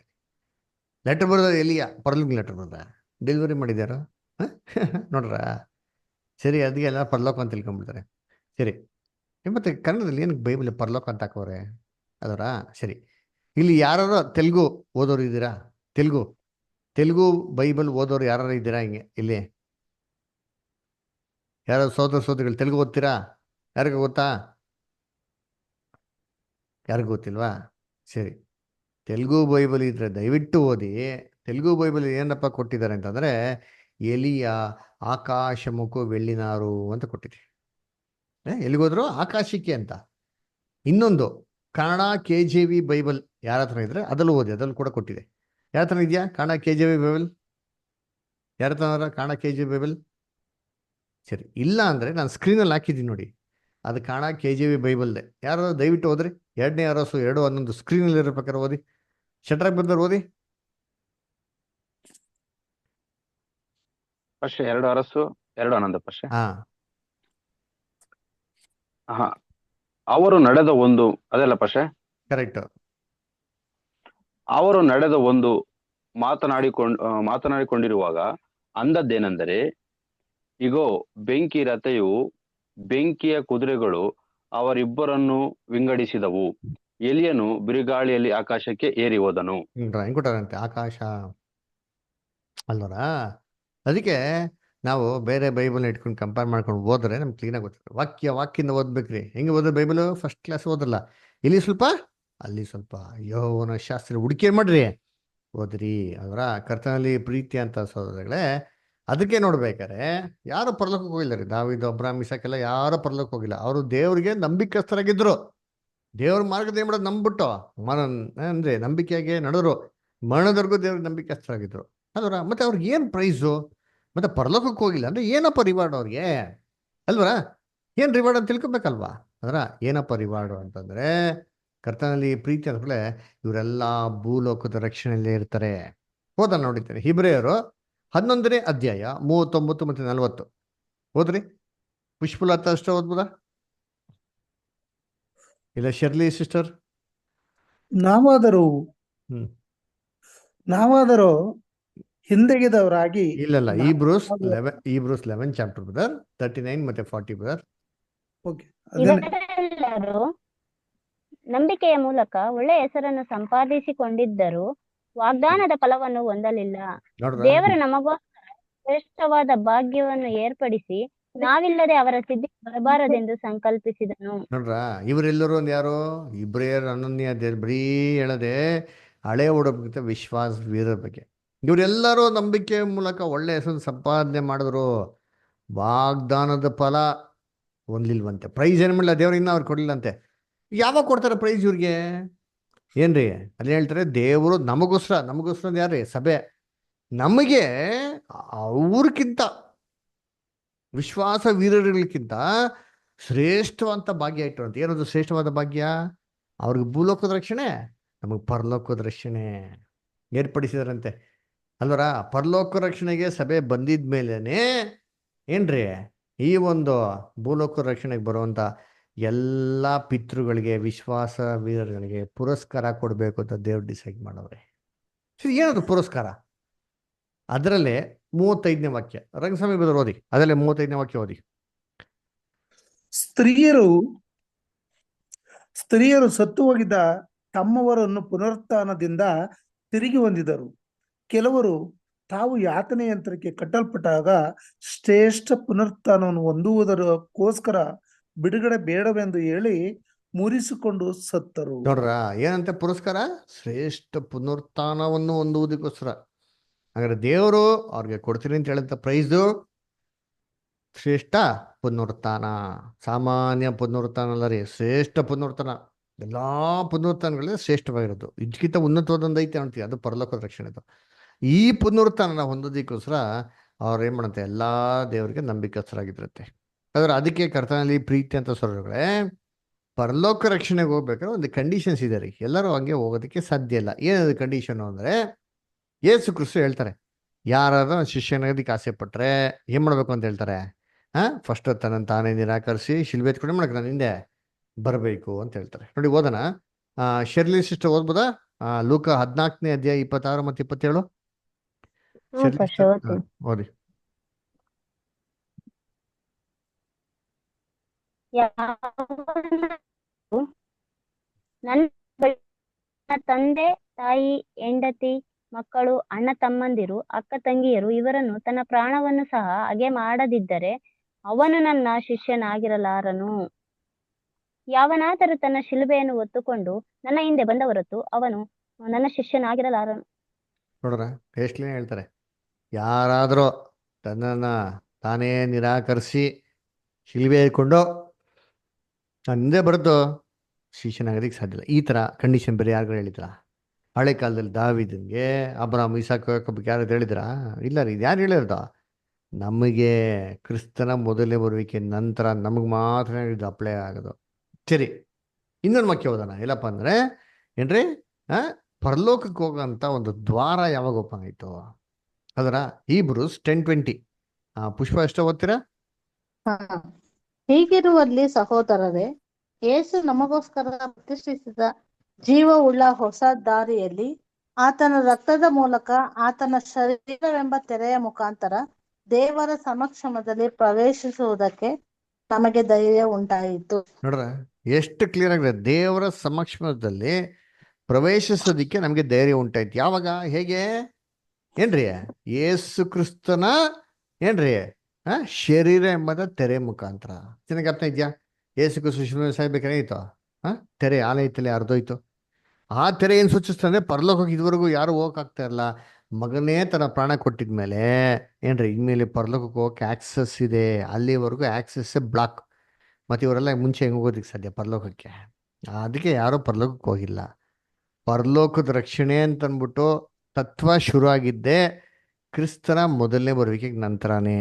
ಲೆಟರ್ ಬರೋದ ಎಲಿಯ ಪರಲೋಕ ಲೆಟರ್ ಬರೋದ ಡೆಲಿವರಿ ಮಾಡಿದಾರ ನೋಡ್ರ. ಸರಿ, ಅದಕ್ಕೆ ಎಲ್ಲ ಪರಲೋಕ ಅಂತ ತಿಳ್ಕೊಂಡ್ಬಿಡ್ತಾರೆ. ಸರಿ, ಮತ್ತೆ ಕನ್ನಡದಲ್ಲಿ ಏನಕ್ಕೆ ಬೈಬಲ್ ಪರಲೋಕ ಅಂತ ಹಾಕೋರೆ ಅದರ? ಸರಿ, ಇಲ್ಲಿ ಯಾರು ತೆಲುಗು ಓದೋರು ಇದ್ದೀರಾ? ತೆಲುಗು ಬೈಬಲ್ ಓದೋರು ಯಾರು ಇದ್ದೀರಾ? ಹಿಂಗೆ ಇಲ್ಲಿ ಯಾರು ಸೋದರಿಗಳು ತೆಲುಗು ಓದ್ತೀರಾ? ಯಾರಿಗ ಗೊತ್ತಾ? ಯಾರಿಗೂ ಗೊತ್ತಿಲ್ವಾ? ಸರಿ, ತೆಲುಗು ಬೈಬಲ್ ಇದ್ರೆ ದಯವಿಟ್ಟು ಓದಿ. ತೆಲುಗು ಬೈಬಲ್ ಏನಪ್ಪ ಕೊಟ್ಟಿದ್ದಾರೆ ಅಂತಂದ್ರೆ, ಎಲಿಯ ಆಕಾಶಮುಖ ಬೆಳ್ಳಿನಾರು ಅಂತ ಕೊಟ್ಟಿದೆ. ಎಲ್ಲಿಗೋದ್ರು ಆಕಾಶಕ್ಕೆ ಅಂತ. ಇನ್ನೊಂದು ಕನ್ನಡ KJV ಬೈಬಲ್ ಯಾರ ಹತ್ರ ಇದ್ರೆ ಅದಲ್ಲೂ ಓದಿ, ಅದಲ್ಲೂ ಕೂಡ ಕೊಟ್ಟಿದೆ. ಯಾರ ಹತ್ರ ಇದೆಯಾ ಕನ್ನಡ KJV ಬೈಬಲ್? ಯಾರ ಹತ್ರ ಕನ್ನಡ KJV ಬೈಬಲ್? ಸರಿ, ಇಲ್ಲ ಅಂದ್ರೆ ನಾನು ಸ್ಕ್ರೀನಲ್ಲಿ ಹಾಕಿದ್ದೀನಿ ನೋಡಿ, ಅದು ಕನ್ನಡ KJV ಬೈಬಲ್ದೆ. ಯಾರು ದಯವಿಟ್ಟು ಓದ್ರಿ. 2ನೇ ಅರಸು 2:11 ಸ್ಕ್ರೀನಲ್ಲಿ ಇರೋ ಪ್ರಕಾರ ಓದಿ. ಶಟ್ರಾಕ್ ಬಂದವ್ರು ಓದಿ. 2 ಅರಸು 2:11 ಹಾ. ಅವರು ನಡೆದ ಒಂದು ಅದೆಲ್ಲ ಪಶೆ ಕರೆಕ್ಟ್. ಅವರು ನಡೆದ ಒಂದು ಮಾತನಾಡಿಕೊಂಡಿರುವಾಗ ಅಂದದ್ದೇನೆಂದರೆ, ಇಗೋ, ಬೆಂಕಿ ರಥೆಯು ಬೆಂಕಿಯ ಕುದುರೆಗಳು ಅವರಿಬ್ಬರನ್ನು ವಿಂಗಡಿಸಿದವು. ಎಲಿಯನು ಬಿರುಗಾಳಿಯಲ್ಲಿ ಆಕಾಶಕ್ಕೆ ಏರಿ ಹೋದನು. ಡ್ರಾಯಿಂಗ್ ಕೊಟ್ಟಾರಂತೆ ಆಕಾಶ ಅಲ್ವರ. ಅದಕ್ಕೆ ನಾವು ಬೇರೆ ಬೈಬಲ್ ಇಟ್ಕೊಂಡು ಕಂಪೇರ್ ಮಾಡ್ಕೊಂಡು ಓದಿದ್ರೆ ನಮ್ಗೆ ಕ್ಲೀನಾಗಿ ಗೊತ್ತಿರುತ್ತೆ. ವಾಕ್ಯದಿಂದ ಓದ್ಬೇಕ್ರಿ. ಹೆಂಗೆ ಓದೋ ಬೈಬಲ್ ಫಸ್ಟ್ ಕ್ಲಾಸ್ ಓದಲ್ಲ, ಇಲ್ಲಿ ಸ್ವಲ್ಪ ಅಲ್ಲಿ ಸ್ವಲ್ಪ ಯೆಹೋವನ ಶಾಸ್ತ್ರ ಹುಡುಕಿ ಮಾಡ್ರಿ ಓದ್ರಿ. ಅದರ ಕರ್ತನಲ್ಲಿ ಪ್ರೀತಿ ಅಂತ ಸೋದರಗಳೇ, ಅದಕ್ಕೆ ನೋಡ್ಬೇಕಾರೆ ಯಾರು ಪರಲೋಕಕ್ಕೆ ಹೋಗಿಲ್ಲ ರೀ. ದಾವೀದ, ಅಬ್ರಾಮ್, ಇಸಾಕೆಲ್ಲ ಯಾರು ಪರಲೋಕಕ್ಕೆ ಹೋಗಿಲ್ಲ. ಅವರು ದೇವ್ರಿಗೆ ನಂಬಿಕಸ್ಥರಾಗಿದ್ರು. ದೇವ್ರ ಮಾರ್ಗದ ಏನ್ ಮಾಡೋದು ನಂಬಿಟ್ಟು ಅಂದ್ರೆ ನಂಬಿಕೆಯಾಗೆ ನಡೆದ್ರು. ಮರಣದವರೆಗೂ ದೇವ್ರಿಗೆ ನಂಬಿಕಸ್ಥರಾಗಿದ್ರು. ಅದರ ಮತ್ತೆ ಅವ್ರಿಗೆ ಏನು ಪ್ರೈಸು? ಮತ್ತೆ ಪರಲೋಕಕ್ಕೆ ಹೋಗಿಲ್ಲ ಅಂದ್ರೆ ಏನಪ್ಪ ರಿವಾರ್ಡ್ ಅವ್ರಿಗೆ ಅಲ್ವರ? ಏನು ರಿವಾರ್ಡ್ ಅಂತ ತಿಳ್ಕೊಬೇಕಲ್ವಾ? ಅದರ ಏನಪ್ಪ ರಿವಾರ್ಡು ಅಂತಂದ್ರೆ ಕರ್ತನಲ್ಲಿ ಪ್ರೀತಿ ಅಂದ್ಮೇಲೆ ಇವರೆಲ್ಲ ಭೂಲೋಕದ ರಕ್ಷಣೆಯಲ್ಲೇ ಇರ್ತಾರೆ. ಹೋದ ನೋಡಿದ್ದೇನೆ ಹಿಬ್ರಿಯರು 11ನೇ ಅಧ್ಯಾಯ 39 ಮತ್ತು 40 ಹೋದ್ರಿ. ಪುಷ್ಪಲತಾ ಅಷ್ಟೇ ಓದ್ಬೋದಾ? ಇಲ್ಲ ಶರ್ಲಿ ಸಿಸ್ಟರ್? ನಾವಾದರೂ ಹ್ಮ್ ನಾವಾದರೂ ಹಿಂದೆಗೆದವರಾಗಿ ಇಲ್ಲ Hebrews 11 ಚಾಪ್ಟರ್ ಬ್ರದರ್, 39 ಮತ್ತೆ 40 ಬ್ರದರ್. ಓಕೆ, ಅದನ್ನೇ ಇವರೆಲ್ಲರೂ ನಂಬಿಕೆಯ ಮೂಲಕ ಒಳ್ಳೆಯ ಹೆಸರನ್ನು ಸಂಪಾದಿಸಿಕೊಂಡಿದ್ದರೂ ವಾಗ್ದಾನದ ಫಲವನ್ನು ಹೊಂದಲಿಲ್ಲ. ನೋಡ್ರ ದೇವರು ನಮಗೋಸ್ಕರ ಶ್ರೇಷ್ಠವಾದ ಭಾಗ್ಯವನ್ನು ಏರ್ಪಡಿಸಿ ನಾವಿಲ್ಲದೆ ಅವರ ಸಿದ್ಧಿ ಬರಬಾರದೆಂದು ಸಂಕಲ್ಪಿಸಿದನು. ನೋಡ್ರ ಇವರೆಲ್ಲರೂ ಒಂದು ಯಾರು? ಇಬ್ರಿಯರ್ 11ನೇ ಅಧ್ಯಾಯ ಬರೀ ಹೇಳದೆ ಹಳೆ ಓಡೋಕ್ಕಿಂತ ವಿಶ್ವಾಸ ವೀರರ ಬಗ್ಗೆ. ಇವರೆಲ್ಲರೂ ನಂಬಿಕೆ ಮೂಲಕ ಒಳ್ಳೆ ಹೆಸರು ಸಂಪಾದನೆ ಮಾಡಿದ್ರು. ವಾಗ್ದಾನದ ಫಲ ಹೊಂದ್ಲಿಲ್ವಂತೆ. ಪ್ರೈಸ್ ಏನು ಮಾಡಿಲ್ಲ ದೇವ್ರು, ಇನ್ನೂ ಅವ್ರು ಕೊಡ್ಲಿಲ್ಲಂತೆ. ಯಾವಾಗ ಕೊಡ್ತಾರೆ ಪ್ರೈಸ್ ಇವ್ರಿಗೆ? ಏನ್ರಿ ಅಲ್ಲಿ ಹೇಳ್ತಾರೆ, ದೇವರು ನಮಗೋಸ್ಕರ ಯಾರೇ ಸಭೆ ನಮಗೆ ಅವ್ರಕ್ಕಿಂತ ವಿಶ್ವಾಸ ವೀರರಿಗಿಂತ ಶ್ರೇಷ್ಠವಂತ ಭಾಗ್ಯ ಇಟ್ಟು ಅಂತ. ಏನದು ಶ್ರೇಷ್ಠವಾದ ಭಾಗ್ಯ? ಅವ್ರಿಗೆ ಭೂಲೋಕದ ರಕ್ಷಣೆ, ನಮಗೆ ಪರಲೋಕದ ರಕ್ಷಣೆ ಏರ್ಪಡಿಸಿದಾರಂತೆ ಅಲ್ವರ. ಪರಲೋಕ ರಕ್ಷಣೆಗೆ ಸಭೆ ಬಂದಿದ ಮೇಲೇನೆ ಏನ್ರಿ ಈ ಒಂದು ಭೂಲೋಕ ರಕ್ಷಣೆಗೆ ಬರುವಂತ ಎಲ್ಲ ಪಿತೃಗಳಿಗೆ, ವಿಶ್ವಾಸ ವೀರರುಗಳಿಗೆ ಪುರಸ್ಕಾರ ಕೊಡಬೇಕು ಅಂತ ದೇವ್ರು ಡಿಸೈಡ್ ಮಾಡವ್ರೆ. ಏನದು ಪುರಸ್ಕಾರ? ಅದರಲ್ಲೇ 35ನೇ ವಾಕ್ಯ ರಂಗಸ್ವಾಮಿ ಬದಲು ಓದಿ. ಅದರಲ್ಲೇ 35ನೇ ವಾಕ್ಯ ಓದಿ. ಸ್ತ್ರೀಯರು ಸತ್ತು ಹೋಗಿದ್ದ ತಮ್ಮವರನ್ನು ಪುನರುತ್ಥಾನದಿಂದ ತಿರುಗಿ ಹೊಂದಿದರು. ಕೆಲವರು ತಾವು ಯಾತನೆ ಯಂತ್ರಕ್ಕೆ ಕಟ್ಟಲ್ಪಟ್ಟಾಗ ಶ್ರೇಷ್ಠ ಪುನರುತ್ಥಾನವನ್ನು ಹೊಂದುವುದಕ್ಕೋಸ್ಕರ ಬಿಡುಗಡೆ ಬೇಡವೆಂದು ಹೇಳಿ ಮುರಿಸಿಕೊಂಡು ಸತ್ತರು. ನೋಡ್ರ ಏನಂತೆ ಪುರಸ್ಕಾರ? ಶ್ರೇಷ್ಠ ಪುನರುತ್ಥಾನವನ್ನು ಹೊಂದುವುದಕ್ಕೋಸ್ಕರ. ಹಾಗಾದ್ರೆ ದೇವರು ಅವ್ರಿಗೆ ಕೊಡ್ತೀನಿ ಅಂತ ಹೇಳಂತ ಪ್ರೈಸು ಶ್ರೇಷ್ಠ ಪುನರುತ್ಥಾನ. ಸಾಮಾನ್ಯ ಪುನರುತ್ಥಾನ ಅಲ್ಲ ರೀ, ಶ್ರೇಷ್ಠ ಪುನರುತ್ಥಾನ. ಎಲ್ಲಾ ಪುನರುತ್ಥಾನಗಳೇ ಶ್ರೇಷ್ಠವಾಗಿರೋದು. ಇದಕ್ಕಿಂತ ಉನ್ನತವಾದೊಂದು ಐತೆ ಅಂತೀವಿ, ಅದು ಪರಲೋಕದ ರಕ್ಷಣೆದು. ಈ ಪುನರುತ್ಥಾನ ಹೊಂದೋದಕ್ಕೋಸ್ಕರ ಅವ್ರು ಏನ್ ಮಾಡಂತೆ, ಎಲ್ಲಾ ದೇವರಿಗೆ ನಂಬಿಕಸ್ಥರಾಗಿದ್ರಂತೆ. ಆದ್ರೆ ಅದಕ್ಕೆ ಕರ್ತನಲ್ಲಿ ಪ್ರೀತಿ ಅಂತ ಸ್ವರಗಳೇ, ಪರಲೋಕ ರಕ್ಷಣೆಗೆ ಹೋಗ್ಬೇಕಾದ್ರೆ ಒಂದು ಕಂಡೀಷನ್ಸ್ ಇದೆ ರೀ. ಎಲ್ಲರೂ ಹಂಗೆ ಹೋಗೋದಕ್ಕೆ ಸಾಧ್ಯ ಇಲ್ಲ. ಏನದು ಕಂಡೀಷನ್ ಅಂದ್ರೆ, ಯೇಸು ಕ್ರಿಸ್ತು ಹೇಳ್ತಾರೆ, ಯಾರಾದ್ರೂ ಶಿಷ್ಯನಾಗೋದಕ್ಕೆ ಆಸೆ ಪಟ್ರೆ ಏನ್ ಮಾಡ್ಬೇಕು ಅಂತ ಹೇಳ್ತಾರೆ? ಫಸ್ಟ್ ತನ್ನನ್ನು ತಾನೇ ನಿರಾಕರಿಸಿ ಶಿಲ್ಬೆ ಎತ್ಕೊಂಡು ಮಾಡಕ್ಕೆ ನಾನು ಹಿಂದೆ ಬರಬೇಕು ಅಂತ ಹೇಳ್ತಾರೆ. ನೋಡಿ ಓದೋಣ. Shirley sister ಓದ್ಬೋದಾ? ಲೂಕ 14ನೇ ಅಧ್ಯಾಯ 26 ಮತ್ತು 27. ಶರ್ಲಿ ಸಿಸ್ಟರ್ ಓದಿ. ನನ್ನ ತಂದೆ ತಾಯಿ, ಹೆಂಡತಿ, ಮಕ್ಕಳು, ಅಣ್ಣ ತಮ್ಮಂದಿರು, ಅಕ್ಕ ತಂಗಿಯರು ಇವರನ್ನು ತನ್ನ ಪ್ರಾಣವನ್ನು ಸಹ ಹಾಗೆ ಮಾಡದಿದ್ದರೆ ಅವನು ನನ್ನ ಶಿಷ್ಯನಾಗಿರಲಾರನು. ಯಾವನಾದರೂ ತನ್ನ ಶಿಲುಬೆಯನ್ನು ಹೊತ್ತುಕೊಂಡು ನನ್ನ ಹಿಂದೆ ಬಂದ ಹೊರತು ಅವನು ನನ್ನ ಶಿಷ್ಯನಾಗಿರಲಾರನು. ನೋಡ್ರ ಎಷ್ಟಲೇ ಹೇಳ್ತಾರೆ, ಯಾರಾದರೂ ತನ್ನನ್ನ ತಾನೇ ನಿರಾಕರಿಸಿ ಶಿಲ್ಬೆ ಇಟ್ಕೊಂಡು ನಾನು ಹಿಂದೆ ಬರೆದು ಶಿಷ್ಯನಾಗೋದಕ್ಕೆ ಸಾಧ್ಯ ಇಲ್ಲ. ಈ ಥರ ಕಂಡೀಷನ್ ಬೇರೆ ಯಾರು ಹೇಳಿದ್ರ? ಹಳೆ ಕಾಲದಲ್ಲಿ ದಾವೀದನಿಗೆ, ಅಬ್ರಾಮ್, ಇಸಾಕ್, ಯಾಕೋಬಕ್ಕೆ ಯಾರು ಹೇಳಿದ್ರ? ಇಲ್ಲ ರೀ. ಯಾರು ಹೇಳಿರ್ದ? ನಮಗೆ ಕ್ರಿಸ್ತನ ಮೊದಲನೇ ಬರುವಿಕೆ ನಂತರ ನಮಗೆ ಮಾತ್ರ ಇದು ಅಪ್ಲೈ ಆಗೋದು. ಸರಿ, ಇನ್ನೊಂದು ವಾಕ್ಯ ಓದೋಣ. ಎಲ್ಲಪ್ಪ ಅಂದ್ರೆ ಏನ್ರಿ, ಪರಲೋಕಕ್ಕೆ ಹೋಗೋಂಥ ಒಂದು ದ್ವಾರ ಯಾವಾಗ ಓಪನ್ ಆಯಿತು? ಅದರ Hebrews 10:20. ಪುಷ್ಪ ಎಷ್ಟೋ ಓದ್ತೀರಾ? ಹೀಗಿರುವಲ್ಲಿ ಸಹೋದರರೇ, ಯೇಸು ನಮಗೋಸ್ಕರ ಪ್ರತಿಷ್ಠಿಸಿದ ಜೀವವುಳ್ಳ ಹೊಸ ದಾರಿಯಲ್ಲಿ ಆತನ ರಕ್ತದ ಮೂಲಕ ಆತನ ಶರೀರವೆಂಬ ತೆರೆಯ ಮುಖಾಂತರ ದೇವರ ಸಮಕ್ಷಮದಲ್ಲಿ ಪ್ರವೇಶಿಸುವುದಕ್ಕೆ ನಮಗೆ ಧೈರ್ಯ ಉಂಟಾಯಿತು. ನೋಡ್ರ ಎಷ್ಟು ಕ್ಲಿಯರ್ ಆಗಿದೆ. ದೇವರ ಸಮಕ್ಷಮದಲ್ಲಿ ಪ್ರವೇಶಿಸೋದಿಕ್ಕೆ ನಮಗೆ ಧೈರ್ಯ ಉಂಟಾಯ್ತು. ಯಾವಾಗ? ಹೇಗೆ? ಏನ್ರಿ? ಯೇಸು ಕ್ರಿಸ್ತನ ಏನ್ರಿ ಶರೀರ ಎಂಬುದ ತೆರೆ ಮುಖಾಂತರ. ಚೆನ್ನಾಗಿ ಅರ್ಥ ಇದೆಯಾ? ಯೇಸು ಕ್ರಿಸ್ತ ಸಾಯ್ಬೇಕಾಗಿತ್ತು, ತೆರೆ ಆಲಯದಲ್ಲಿ ಅರ್ಧೋಯ್ತು. ಆ ತೆರೆ ಏನು ಸೂಚಿಸ್ತಂದ್ರೆ ಪರಲೋಕಕ್ಕೆ ಇದುವರೆಗೂ ಯಾರು ಹೋಗಕ್ಕಾಗ್ತಾ ಇರಲ್ಲ. ಮಗನೇ ತನ್ನ ಪ್ರಾಣ ಕೊಟ್ಟಿದ್ಮೇಲೆ ಏನ್ರಿ ಇನ್ಮೇಲೆ ಪರಲೋಕಕ್ಕೆ ಹೋಗಕ್ಕೆ ಆಕ್ಸಸ್ ಇದೆ. ಅಲ್ಲಿವರೆಗೂ ಆಕ್ಸಸ್ ಬ್ಲಾಕ್. ಮತ್ತೆ ಇವರೆಲ್ಲ ಮುಂಚೆ ಹೆಂಗೆ ಹೋಗೋದಕ್ಕೆ ಸಾಧ್ಯ ಪರಲೋಕಕ್ಕೆ? ಅದಕ್ಕೆ ಯಾರೂ ಪರಲೋಕಕ್ಕೆ ಹೋಗಿಲ್ಲ. ಪರಲೋಕದ ರಕ್ಷಣೆ ಅಂತಂದ್ಬಿಟ್ಟು ತತ್ವ ಶುರು ಆಗಿದ್ದೆ ಕ್ರಿಸ್ತನ ಮೊದಲನೇ ಬರುವಿಕೆಗೆ ನಂತರನೇ.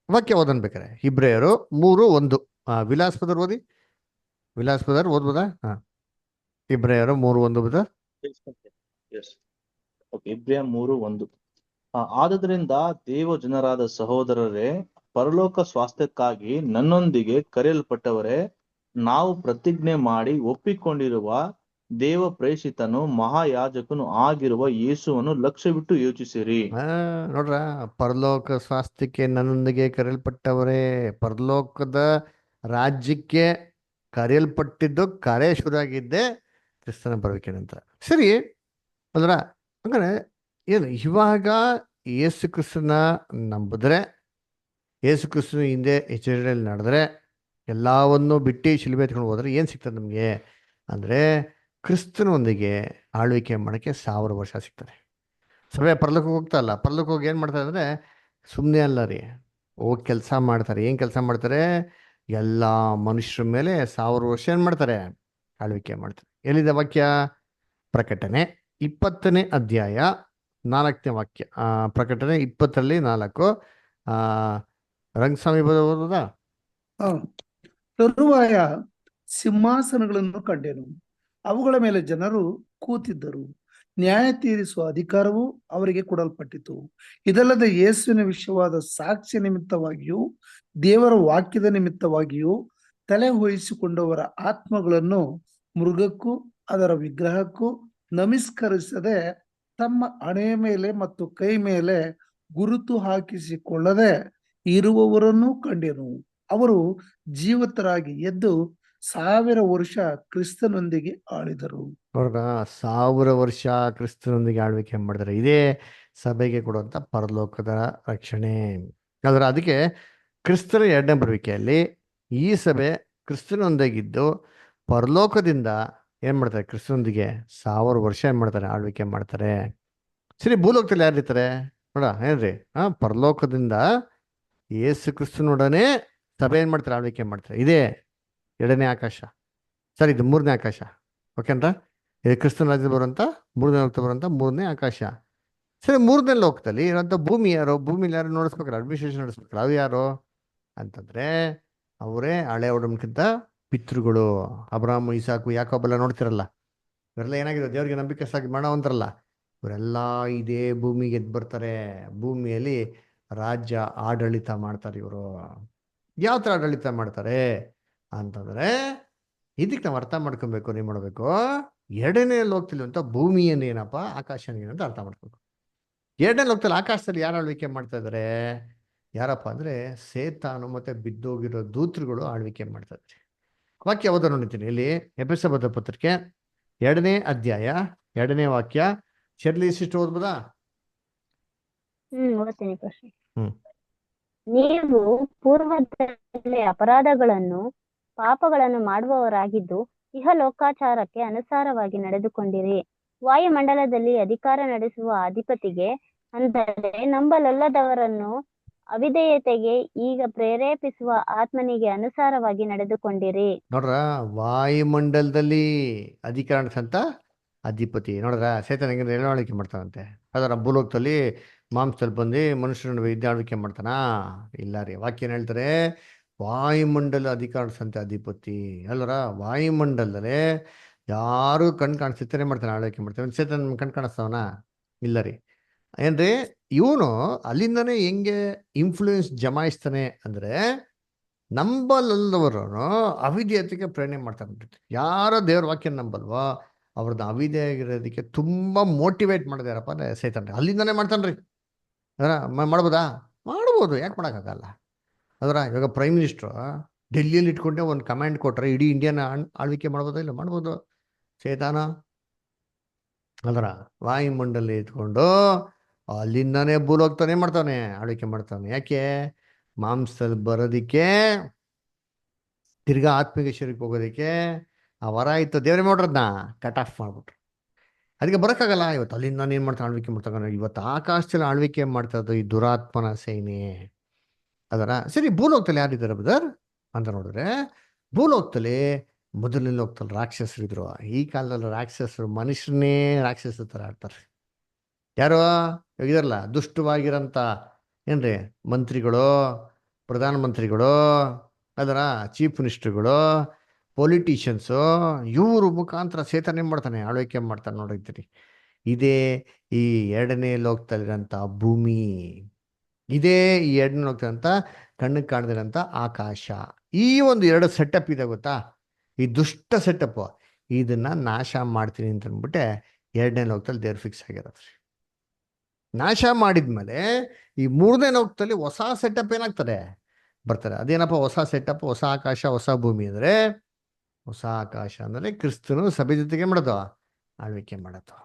ವಾಕ್ಯ ಓದನ್ಬೇಕಾರೆ ಇಬ್ರಿಯರು 3:1. ವಿಲಾಸ್ಪದರ್ ಓದಿ. ವಿಲಾಸ್ಪದರ್ ಓದ್ಬೋದಾ? ಇಬ್ರಿಯರು 3:1 ಬದ. ಇಬ್ರಿಯ 3:1. ಆದುದರಿಂದ ದೇವ ಜನರಾದ ಸಹೋದರರೇ, ಪರಲೋಕ ಸ್ವಾಸ್ಥ್ಯಕ್ಕಾಗಿ ನನ್ನೊಂದಿಗೆ ಕರೆಯಲ್ಪಟ್ಟವರೇ, ನಾವು ಪ್ರತಿಜ್ಞೆ ಮಾಡಿ ಒಪ್ಪಿಕೊಂಡಿರುವ ದೇವ ಪ್ರೇಷಿತನು ಮಹಾಯಾಜಕನು ಆಗಿರುವ ಯೇಸುವನ್ನು ಲಕ್ಷ್ಯವಿಟ್ಟು ಯೋಚಿಸಿರಿ. ನೋಡ್ರ, ಪರಲೋಕ ಸ್ವಾಸ್ಥ್ಯಕ್ಕೆ ನನ್ನೊಂದಿಗೆ ಕರೆಯಲ್ಪಟ್ಟವರೇ, ಪರಲೋಕದ ರಾಜ್ಯಕ್ಕೆ ಕರೆಯಲ್ಪಟ್ಟಿದ್ದು ಕರೆ ಶುರು ಆಗಿದ್ದೆ ಕ್ರಿಸ್ತನ ಬರುವಿಕೆ ನಂತರ. ಸರಿ ಅಲ್ರ? ಹಂಗಾರೆ ಏನು ಇವಾಗ ಯೇಸು ಕ್ರಿಸ್ತನ ನಂಬಿದ್ರೆ, ಯೇಸು ಕ್ರಿಸ್ತನ ಹಿಂದೆ ಹೆಜ್ಜೆಗಳಲ್ಲಿ ನಡೆದ್ರೆ, ಎಲ್ಲವನ್ನೂ ಬಿಟ್ಟು ಶಿಲುಬೆ ಎತ್ಕೊಂಡು ಹೋದ್ರೆ ಏನು ಸಿಗ್ತದೆ ನಮಗೆ ಅಂದರೆ ಕ್ರಿಸ್ತನೊಂದಿಗೆ ಆಳ್ವಿಕೆ ಮಾಡೋಕ್ಕೆ 1000 ವರ್ಷ ಸಿಗ್ತದೆ. ಸಭೆ ಪರಲೋಕಕ್ಕೆ ಹೋಗ್ತಾ ಇಲ್ಲ. ಪರಲೋಕಕ್ಕೆ ಹೋಗಿ ಏನು ಮಾಡ್ತಾರೆ ಅಂದರೆ ಸುಮ್ಮನೆ ಅಲ್ಲ ರೀ, ಹೋಗಿ ಕೆಲಸ ಮಾಡ್ತಾರೆ. ಏನು ಕೆಲಸ ಮಾಡ್ತಾರೆ? ಎಲ್ಲ ಮನುಷ್ಯರ ಮೇಲೆ 1000 ವರ್ಷ ಏನು ಮಾಡ್ತಾರೆ? ಆಳ್ವಿಕೆ ಮಾಡ್ತಾರೆ. ಎಲ್ಲಿದೆ ವಾಕ್ಯ? ಪ್ರಕಟಣೆ 20ನೇ ಅಧ್ಯಾಯ 4ನೇ ವಾಕ್ಯ. ಪ್ರಕಟಣೆ 20:4. ರಂಗಸ್ವಾಮಿ ಓದೋದಾ? ತರುವಾಯ ಸಿಂಹಾಸನಗಳನ್ನು ಕಂಡೆನು, ಅವುಗಳ ಮೇಲೆ ಜನರು ಕೂತಿದ್ದರು, ನ್ಯಾಯ ತೀರಿಸುವ ಅಧಿಕಾರವು ಅವರಿಗೆ ಕೊಡಲ್ಪಟ್ಟಿತು. ಇದಲ್ಲದೆ ಯೇಸುವಿನ ವಿಷಯವಾದ ಸಾಕ್ಷ್ಯ ನಿಮಿತ್ತವಾಗಿಯೂ ದೇವರ ವಾಕ್ಯದ ನಿಮಿತ್ತವಾಗಿಯೂ ತಲೆ ಹೊಯಿಸಿಕೊಂಡವರ ಆತ್ಮಗಳನ್ನು ಮೃಗಕ್ಕೂ ಅದರ ವಿಗ್ರಹಕ್ಕೂ ನಮಸ್ಕರಿಸದೆ ತಮ್ಮ ಹಣೆಯ ಮೇಲೆ ಮತ್ತು ಕೈ ಮೇಲೆ ಗುರುತು ಹಾಕಿಸಿಕೊಳ್ಳದೆ ಇರುವವರನ್ನು ಕಂಡೆನು. ಅವರು ಜೀವಿತರಾಗಿ ಎದ್ದು 1000 ವರ್ಷ ಕ್ರಿಸ್ತನೊಂದಿಗೆ ಆಳಿದರು. ನೋಡ್ರ, 1000 ವರ್ಷ ಕ್ರಿಸ್ತನೊಂದಿಗೆ ಆಳ್ವಿಕೆ ಮಾಡಿದ್ರೆ ಇದೇ ಸಭೆಗೆ ಕೊಡುವಂಥ ಪರಲೋಕದ ರಕ್ಷಣೆ. ಆದ್ರೆ ಅದಕ್ಕೆ ಕ್ರಿಸ್ತನ 2ನೇ ಬರುವಿಕೆಯಲ್ಲಿ ಈ ಸಭೆ ಕ್ರಿಸ್ತನೊಂದಿಗಿದ್ದು ಪರಲೋಕದಿಂದ ಏನು ಮಾಡ್ತಾರೆ? ಕ್ರಿಸ್ತನೊಂದಿಗೆ 1000 ವರ್ಷ ಏನು ಮಾಡ್ತಾರೆ? ಆಳ್ವಿಕೆ ಮಾಡ್ತಾರೆ. ಸರಿ, ಭೂಲೋಕದಲ್ಲಿ ಯಾರಿರ್ತಾರೆ ನೋಡ? ಏನ್ರಿ? ಪರಲೋಕದಿಂದ ಯೇಸು ಕ್ರಿಸ್ತನೊಡನೆ ಸಭೆ ಏನು ಮಾಡ್ತಾರೆ? ಆಳ್ವಿಕೆ ಮಾಡ್ತಾರೆ. ಇದೇ 2ನೇ ಆಕಾಶ. ಸರಿ, ಇದು 3ನೇ ಆಕಾಶ. ಓಕೆನ್ರಾ? ಇದು ಕ್ರಿಸ್ತನ ರಾಜ್ಯದಲ್ಲಿ ಬರುವಂಥ 3ನೇ ಲೋಕದಲ್ಲಿ ಬರುವಂಥ 3ನೇ ಆಕಾಶ. ಸರಿ, 3ನೇ ಲೋಕದಲ್ಲಿ ಇರುವಂಥ ಭೂಮಿ ಯಾರು? ಭೂಮಿಲಿ ಯಾರು ನಡೆಸ್ಬೇಕಲ್ಲ? ಅಡ್ಮಿನಿಸ್ಟ್ರೇಷನ್ ನಡೆಸ್ಬೇಕಲ್ಲ? ಅವು ಯಾರು ಅಂತಂದ್ರೆ ಅವರೇ ಹಳೆ ಒಡಂಬಡಿಕೆಗಿಂತ ಪಿತೃಗಳು. ಅಬ್ರಾಹ್ಮ, ಇಸಾಕು, ಯಾಕೋಬೆಲ್ಲ ನೋಡ್ತಿರಲ್ಲ, ಇವರೆಲ್ಲ ಏನಾಗಿದೆ? ದೇವರಿಗೆ ನಂಬಿಕೆಸಾಗಿ ಮಾಡೋವಂತಾರಲ್ಲ, ಇವರೆಲ್ಲ ಇದೇ ಭೂಮಿಗೆ ಎದ್ದು ಬರ್ತಾರೆ. ಭೂಮಿಯಲ್ಲಿ ರಾಜ್ಯ ಆಡಳಿತ ಮಾಡ್ತಾರೆ. ಇವರು ಯಾವ ಥರ ಆಡಳಿತ ಮಾಡ್ತಾರೆ ಅಂತಂದ್ರೆ ಇದಕ್ಕೆ ನಾವು ಅರ್ಥ ಮಾಡ್ಕೊಬೇಕು. ನೀವು ಮಾಡಬೇಕು, 2ನೇ ಲೋಕದಲ್ಲಿ ಅಂತ ಭೂಮಿಯನ್ನು ಏನಪ್ಪ, ಆಕಾಶನ ಏನಂತ ಅರ್ಥ ಮಾಡ್ಬೇಕು. 2ನೇ ಲೋಕದಲ್ಲಿ ಆಕಾಶದಲ್ಲಿ ಯಾರು ಆಳ್ವಿಕೆ ಮಾಡ್ತಾ ಇದ್ದಾರೆ? ಯಾರಪ್ಪ ಅಂದ್ರೆ ಸೇತಾನು ಮತ್ತೆ ಬಿದ್ದೋಗಿರೋ ದೂತರುಗಳು ಆಳ್ವಿಕೆ ಮಾಡ್ತಾ ಇದ್ದಾರೆ. ವಾಕ್ಯ ಓದೋ ನೋಡಿದ್ದೀನಿ ಇಲ್ಲಿ ಎಫೆಸ ಬರೆದ ಪತ್ರಿಕೆ 2ನೇ ಅಧ್ಯಾಯ 2ನೇ ವಾಕ್ಯ. ಶರ್ಲಿ ಸಿಸ್ಟರ್ ಓದ್ಬೋದಾ? ಓದ್ತೀನಿ ಪ್ರಶ್ನೆ. ನೀವು ಪೂರ್ವದಲ್ಲಿ ಅಪರಾಧಗಳನ್ನು ಪಾಪಗಳನ್ನು ಮಾಡುವವರಾಗಿದ್ದು ಇಹಲೋಕಾಚಾರಕ್ಕೆ ಅನುಸಾರವಾಗಿ ನಡೆದುಕೊಂಡಿರಿ. ವಾಯುಮಂಡಲದಲ್ಲಿ ಅಧಿಕಾರ ನಡೆಸುವ ಅಧಿಪತಿಗೆ, ಅಂದರೆ ನಂಬಲೊಲ್ಲದವರನ್ನು ಅವಿಧೇಯತೆಗೆ ಈಗ ಪ್ರೇರೇಪಿಸುವ ಆತ್ಮನಿಗೆ ಅನುಸಾರವಾಗಿ ನಡೆದುಕೊಂಡಿರಿ. ನೋಡ್ರ, ವಾಯುಮಂಡಲದಲ್ಲಿ ಅಧಿಕಾರ ನಡೆಸಂತ ಅಧಿಪತಿ. ನೋಡ್ರ, ಸೇತನ ಹೆಂಗಂದ್ರೆ ಎಲ್ಲ ಆಳ್ವಿಕೆ ಮಾಡ್ತಾನಂತೆ. ಅದರ ಭೂಲೋಕದಲ್ಲಿ ಮಾಂಸದಲ್ಲಿ ಬಂದು ಮನುಷ್ಯರನ್ನು ಇದ್ದ ಆಳ್ವಿಕೆ ಮಾಡ್ತಾನ? ಇಲ್ಲ ರೀ. ವಾಕ್ಯ ಏನ್ ಹೇಳ್ತಾರೆ? ವಾಯುಮಂಡಲ ಅಧಿಕಾರ ನಡೆಸಂತ ಅಧಿಪತಿ ಅಲ್ಲರ. ವಾಯುಮಂಡಲದಲ್ಲೇ ಯಾರು ಕಣ್ ಕಾಣಿಸ್ತಾನೆ ಮಾಡ್ತಾನೆ, ಆಳ್ವಿಕೆ ಮಾಡ್ತಾನೆ. ಸೇತನ ಕಣ್ ಕಾಣಿಸ್ತಾವನ? ಇಲ್ಲ ರೀ. ಏನ್ರಿ? ಇವನು ಅಲ್ಲಿಂದನೇ ಹೆಂಗೆ ಇನ್ಫ್ಲೂಯೆನ್ಸ್ ಜಮಾಯಿಸ್ತಾನೆ ಅಂದ್ರೆ ನಂಬಲ್ಲದವರು ಅವಿಧೇಯತೆಗೆ ಪ್ರೇರಣೆ ಮಾಡ್ತಾರೆ. ಯಾರೋ ದೇವ್ರ ವಾಕ್ಯ ನಂಬಲ್ವೋ ಅವ್ರದ್ದು ಅವಿಧೇಯಗಿರೋದಕ್ಕೆ ತುಂಬ ಮೋಟಿವೇಟ್ ಮಾಡಿದಾರಪ್ಪ ಅಂದ್ರೆ ಸೈತಾನ್ರಿ. ಅಲ್ಲಿಂದನೇ ಮಾಡ್ತಾನ್ರಿ. ಅದರ ಮಾಡ್ಬೋದಾ? ಮಾಡ್ಬೋದು, ಯಾಕೆ ಮಾಡೋಕ್ಕಾಗಲ್ಲ? ಅದರ ಇವಾಗ ಪ್ರೈಮ್ ಮಿನಿಸ್ಟ್ರು ಡೆಲ್ಲಿಯಲ್ಲಿ ಇಟ್ಕೊಂಡೆ ಒಂದು ಕಮಾಂಡ್ ಕೊಟ್ಟರೆ ಇಡೀ ಇಂಡಿಯಾನ ಆಳ್ವಿಕೆ ಮಾಡ್ಬೋದಾ? ಇಲ್ಲ, ಮಾಡ್ಬೋದು. ಸೈತಾನ ಅದರ ವಾಯುಮಂಡಲ ಇಟ್ಕೊಂಡು ಅಲ್ಲಿಂದಾನೇ ಭೂಲೋಕ್ತಾನೆ ಮಾಡ್ತಾನೆ, ಆಳ್ವಿಕೆ ಮಾಡ್ತಾನೆ. ಯಾಕೆ? ಮಾಂಸದಲ್ಲಿ ಬರೋದಿಕ್ಕೆ, ತಿರ್ಗಾ ಆತ್ಮಿಕ ಶರೀರಕ್ಕೆ ಹೋಗೋದಕ್ಕೆ ಆ ವರ ಇತ್ತು. ದೇವ್ರೇ ಮಾಡೋದನ್ನ ಕಟ್ ಆಫ್ ಮಾಡ್ಬಿಟ್ರು. ಅದಕ್ಕೆ ಬರೋಕ್ಕಾಗಲ್ಲ. ಇವತ್ತು ಅಲ್ಲಿಂದ ಏನು ಮಾಡ್ತಾನೆ, ಆಳ್ವಿಕೆ ಮಾಡ್ತಾನೆ. ಇವತ್ತು ಆಕಾಶದಲ್ಲಿ ಆಳ್ವಿಕೆ ಮಾಡ್ತಾ ಇದ್ದು ಈ ದುರಾತ್ಮನ ಸೇನೆ. ಅದರ ಸರಿ, ಭೂಲೋಕದಲ್ಲಿ ಯಾರಿದ್ದಾರೆ ಬ್ರದರ್ ಅಂತ ನೋಡಿದ್ರೆ, ಭೂಲೋಕದಲ್ಲಿ ಮೊದಲನೇ ಲೋಕದಲ್ಲಿ ರಾಕ್ಷಸರಿದ್ರು. ಈ ಕಾಲದಲ್ಲಿ ರಾಕ್ಷಸರು ಮನುಷ್ಯರನ್ನೇ ರಾಕ್ಷಸ ಥರ ಆಡ್ತಾರೆ. ಯಾರೋ ಇದಾರಲ್ಲ ದುಷ್ಟವಾಗಿರೋಂಥ ಏನ್ರಿ ಮಂತ್ರಿಗಳು, ಪ್ರಧಾನಮಂತ್ರಿಗಳು, ಅದರ ಚೀಫ್ ಮಿನಿಸ್ಟರ್ಗಳು, ಪೊಲಿಟಿಷಿಯನ್ಸು, ಇವರು ಮುಖಾಂತರ ಸೈತಾನ ಏನ್ ಮಾಡ್ತಾನೆ, ಆಳ್ವಿಕೆ ಮಾಡ್ತಾನೆ ನೋಡಿರ್ತೀರಿ. ಇದೇ ಈ ಎರಡನೇ ಲೋಕದಲ್ಲಿರೋಂಥ ಭೂಮಿ, ಇದೇ ಈ ಎರಡನೇ ಲೋಕದಂತ ಕಣ್ಣಿಗೆ ಕಾಣದಿರೋಂಥ ಆಕಾಶ. ಈ ಒಂದು ಎರಡು ಸೆಟಪ್ ಇದೆ ಗೊತ್ತಾ, ಈ ದುಷ್ಟ ಸೆಟಪ್. ಇದನ್ನ ನಾಶ ಮಾಡ್ತೀನಿ ಅಂತ ಅಂದ್ಬಿಟ್ಟೆ ಎರಡನೇ ಲೋಕದಲ್ಲಿ ದೇವ್ರು ಫಿಕ್ಸ್ ಆಗಿರೋದ್ರಿ. ನಾಶ ಮಾಡಿದ್ಮೇಲೆ ಈ ಮೂರನೇ ಲೋಕದಲ್ಲಿ ಹೊಸ ಸೆಟಪ್ ಏನಾಗ್ತದೆ, ಬರ್ತಾರೆ. ಅದೇನಪ್ಪ ಹೊಸ ಸೆಟಪ್? ಹೊಸ ಆಕಾಶ ಹೊಸ ಭೂಮಿ ಅಂದರೆ, ಹೊಸ ಆಕಾಶ ಅಂದರೆ ಕ್ರಿಸ್ತನು ಸಭೆ ಜೊತೆಗೆ ಮಾಡೋದು, ಆಳ್ವಿಕೆ ಮಾಡೋದು.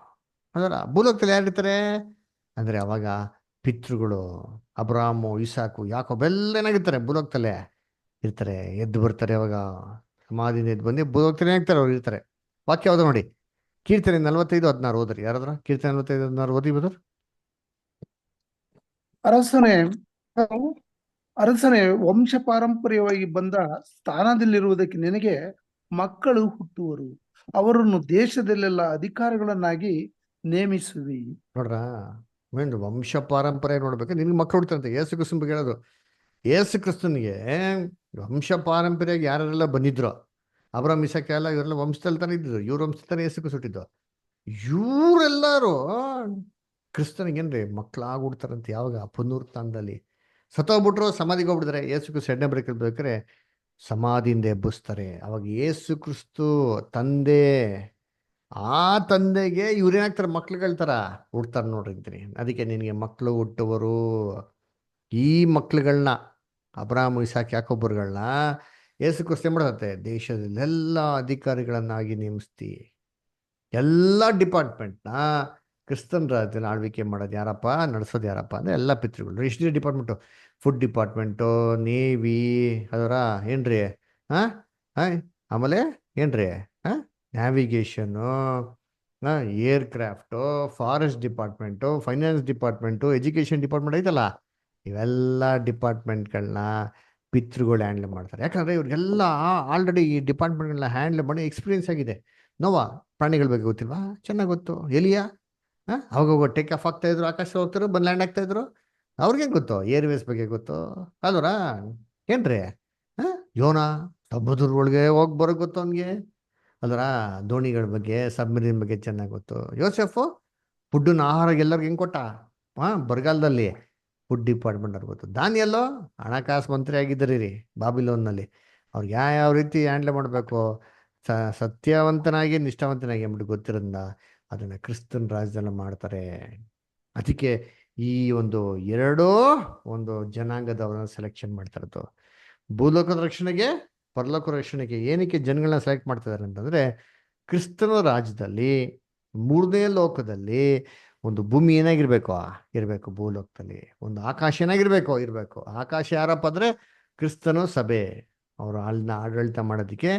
ಅದರ ಭೂಲೋಕದಲ್ಲಿ ಯಾರಿರ್ತಾರೆ ಅಂದರೆ ಅವಾಗ ಪಿತೃಗಳು ಅಬ್ರಾಮು, ಇಸಾಕು, ಯಾಕೋಬ್ ಎಲ್ಲ ಏನಾಗಿರ್ತಾರೆ ಭೂಲೋಕದಲ್ಲೇ ಇರ್ತಾರೆ. ಎದ್ದು ಬರ್ತಾರೆ. ಅವಾಗ ಸಮಾಧಿಯಿಂದ ಎದ್ದು ಬಂದು ಭೂಲೋಕದಲ್ಲಿ ಏನಾಗ್ತಾರೆ, ಅವ್ರು ಇರ್ತಾರೆ. ವಾಕ್ಯ ಯಾವ್ದು ನೋಡಿ, ಕೀರ್ತನೆ 45:16 ಓದ್ರಿ. ಯಾರಾದ್ರ ಕೀರ್ತನೆ 45:16 ಓದಿ ಬದರ್. ಅರಸನೇ, ವಂಶ ಪಾರಂಪರ್ಯವಾಗಿ ಬಂದ ಸ್ಥಾನದಲ್ಲಿರುವುದಕ್ಕೆ ನಿನಗೆ ಮಕ್ಕಳು ಹುಟ್ಟುವರು, ಅವರನ್ನು ದೇಶದಲ್ಲೆಲ್ಲ ಅಧಿಕಾರಿಗಳನ್ನಾಗಿ ನೇಮಿಸುವಿ. ನೋಡ್ರ, ಮೇನ್ ವಂಶ ಪಾರಂಪರ್ಯ ನೋಡ್ಬೇಕು, ನಿನ್ಗೆ ಮಕ್ಕಳು ಹುಡ್ತಾರಂತೆ. ಯೇಸು ಕ್ರಿಸ್ತನ ಬಗ್ಗೆ ಹೇಳೋದು. ಯೇಸು ಕ್ರಿಸ್ತನಿಗೆ ವಂಶ ಪಾರಂಪರ್ಯಾಗಿ ಯಾರೆಲ್ಲ ಬಂದಿದ್ರು, ಅಬ್ರಾಮ್, ಇಸಾಕ ಎಲ್ಲ ಇವರೆಲ್ಲ ವಂಶದಲ್ಲಿ ತಾನೇ ಇದ್ರು. ಇವ್ರ ವಂಶತಾನೆ ಯೇಸು ಕ್ರಿಸ್ತ ಹುಟ್ಟಿದ್ದು. ಇವರೆಲ್ಲರೂ ಕ್ರಿಸ್ತನಿಗೇನ್ರಿ ಮಕ್ಕಳಾಗ್ಬಿಡ್ತಾರಂತೆ. ಯಾವಾಗ? ಪುನರುತ್ಥಾನದಲ್ಲಿ. ಸತ್ತೋಗ್ಬಿಟ್ರು, ಸಮಾಧಿಗೆ ಹೋಗ್ಬಿಡಿದ್ರೆ. ಯೇಸು ಕ್ರಿಸ್ತ ಎಣ್ಣೆ ಬರಬೇಕಾದ್ರೆ ಸಮಾಧಿಯಿಂದ ಎಬ್ಬಿಸ್ತಾರೆ. ಅವಾಗ ಯೇಸು ಕ್ರಿಸ್ತು ತಂದೆ, ಆ ತಂದೆಗೆ ಇವ್ರೇನಾಗ್ತಾರೆ, ಮಕ್ಳುಗಳ ಥರ ಹುಡ್ತಾರೆ ನೋಡಿರ್ತೀನಿ. ಅದಕ್ಕೆ ನಿನಗೆ ಮಕ್ಕಳು ಹುಟ್ಟುವರು. ಈ ಮಕ್ಳುಗಳನ್ನ, ಅಬ್ರಾಮ್, ಇಸಾಕ್, ಯಾಕೋಬರ್ಗಳನ್ನ ಯೇಸು ಕ್ರಿಸ್ತ ಏನ್ ಮಾಡತ್ತೆ, ದೇಶದಲ್ಲೆಲ್ಲ ಅಧಿಕಾರಿಗಳನ್ನಾಗಿ ನೇಮಿಸ್ತಿ. ಎಲ್ಲ ಡಿಪಾರ್ಟ್ಮೆಂಟ್ನ ಕ್ರಿಸ್ತನ್ ರಾಜ್ಯದಲ್ಲಿ ಆಳ್ವಿಕೆ ಮಾಡೋದು ಯಾರಪ್ಪ, ನಡೆಸೋದು ಯಾರಪ್ಪ ಅಂದರೆ ಎಲ್ಲ ಪಿತೃಗಳು. ಎಷ್ಟು ಡಿಪಾರ್ಟ್ಮೆಂಟು? ಫುಡ್ ಡಿಪಾರ್ಟ್ಮೆಂಟು, ನೇವಿ, ಅದರ ಏನ್ರಿ ಆಮೇಲೆ ಏನ್ರಿ navigation, air craft, forest department, finance department, education department ಐತಲ್ಲ, ಇವೆಲ್ಲ ಡಿಪಾರ್ಟ್ಮೆಂಟ್ಗಳನ್ನ ಪಿತೃಗಳು ಹ್ಯಾಂಡ್ಲ್ ಮಾಡ್ತಾರೆ. ಯಾಕಂದರೆ ಇವ್ರಿಗೆಲ್ಲ ಆಲ್ರೆಡಿ ಈ ಡಿಪಾರ್ಟ್ಮೆಂಟ್ಗಳನ್ನ ಹ್ಯಾಂಡ್ಲ್ ಮಾಡಿ ಎಕ್ಸ್ಪೀರಿಯನ್ಸ್ ಆಗಿದೆ. ನೋವಾ ಪ್ರಾಣಿಗಳ ಬಗ್ಗೆ ಗೊತ್ತಿಲ್ವಾ? ಚೆನ್ನಾಗಿ ಗೊತ್ತು. ಎಲಿಯಾ ಅವಾಗ ಟೇಕ್ ಆಫ್ ಆಗ್ತಾಯಿದ್ರು, ಆಕಾಶ ಹೋಗ್ತಾರು, ಬಂದು ಲ್ಯಾಂಡ್ ಆಗ್ತಾಯಿದ್ರು. ಅವ್ರಿಗೆ ಗೊತ್ತು, ಏರ್ವೇಸ್ ಬಗ್ಗೆ ಗೊತ್ತು. ಅಲ್ವರ ಏನ್ರಿ ಯೋನಾ ಸಮುದ್ರದ ಒಳಗೆ ಹೋಗಿ ಬರೋಕೆ ಗೊತ್ತು ಅವನಿಗೆ. ಅಲ್ವರ ದೋಣಿಗಳ ಬಗ್ಗೆ, ಸಬ್ಮರೀನ್ ಬಗ್ಗೆ ಚೆನ್ನಾಗಿ ಗೊತ್ತು. ಯೋಸೆಫು ಫುಡ್ಡನ್ನ ಆಹಾರ ಎಲ್ಲರಿಗೂ ಹೆಂಗೆ ಕೊಟ್ಟ? ಬರಗಾಲದಲ್ಲಿ ಫುಡ್ ಡಿಪಾರ್ಟ್ಮೆಂಟ್ ಅವ್ರಿಗೆ ಗೊತ್ತು. ದಾನಿಯಲ್ಲೋ ಹಣಕಾಸು ಮಂತ್ರಿ ಆಗಿದ್ದರಿ ರೀ ಬಾಬಿಲೋನ್ನಲ್ಲಿ. ಅವ್ರಿಗೆ ಯಾವ ರೀತಿ ಹ್ಯಾಂಡ್ಲ್ ಮಾಡಬೇಕು, ಸತ್ಯವಂತನಾಗಿ ನಿಷ್ಠಾವಂತನಾಗಿ ಅಂದ್ಬಿಟ್ಟು ಗೊತ್ತಿರೋದ್ರಿಂದ ಅದನ್ನು ಕ್ರಿಸ್ತನ ರಾಜ್ಯದಲ್ಲಿ ಮಾಡ್ತಾರೆ. ಅದಕ್ಕೆ ಈ ಎರಡೂ ಜನಾಂಗದವರನ್ನ ಸೆಲೆಕ್ಷನ್ ಮಾಡ್ತಾ ಇರೋದು. ಭೂಲೋಕದ ರಕ್ಷಣೆಗೆ, ಪರಲೋಕ ರಕ್ಷಣೆಗೆ. ಏನಕ್ಕೆ ಜನಗಳನ್ನ ಸೆಲೆಕ್ಟ್ ಮಾಡ್ತಿದ್ದಾರೆ ಅಂತಂದರೆ, ಕ್ರಿಸ್ತನ ರಾಜ್ಯದಲ್ಲಿ ಮೂರನೇ ಲೋಕದಲ್ಲಿ ಒಂದು ಭೂಮಿ ಏನಾಗಿರ್ಬೇಕು ಇರಬೇಕು, ಭೂಲೋಕದಲ್ಲಿ ಒಂದು ಆಕಾಶ ಏನಾಗಿರ್ಬೇಕು. ಆಕಾಶ ಯಾರಪ್ಪ ಅಂದರೆ ಕ್ರಿಸ್ತನು ಸಭೆ. ಅವರು ಅಲ್ಲಿನ ಆಡಳಿತ ಮಾಡೋದಕ್ಕೆ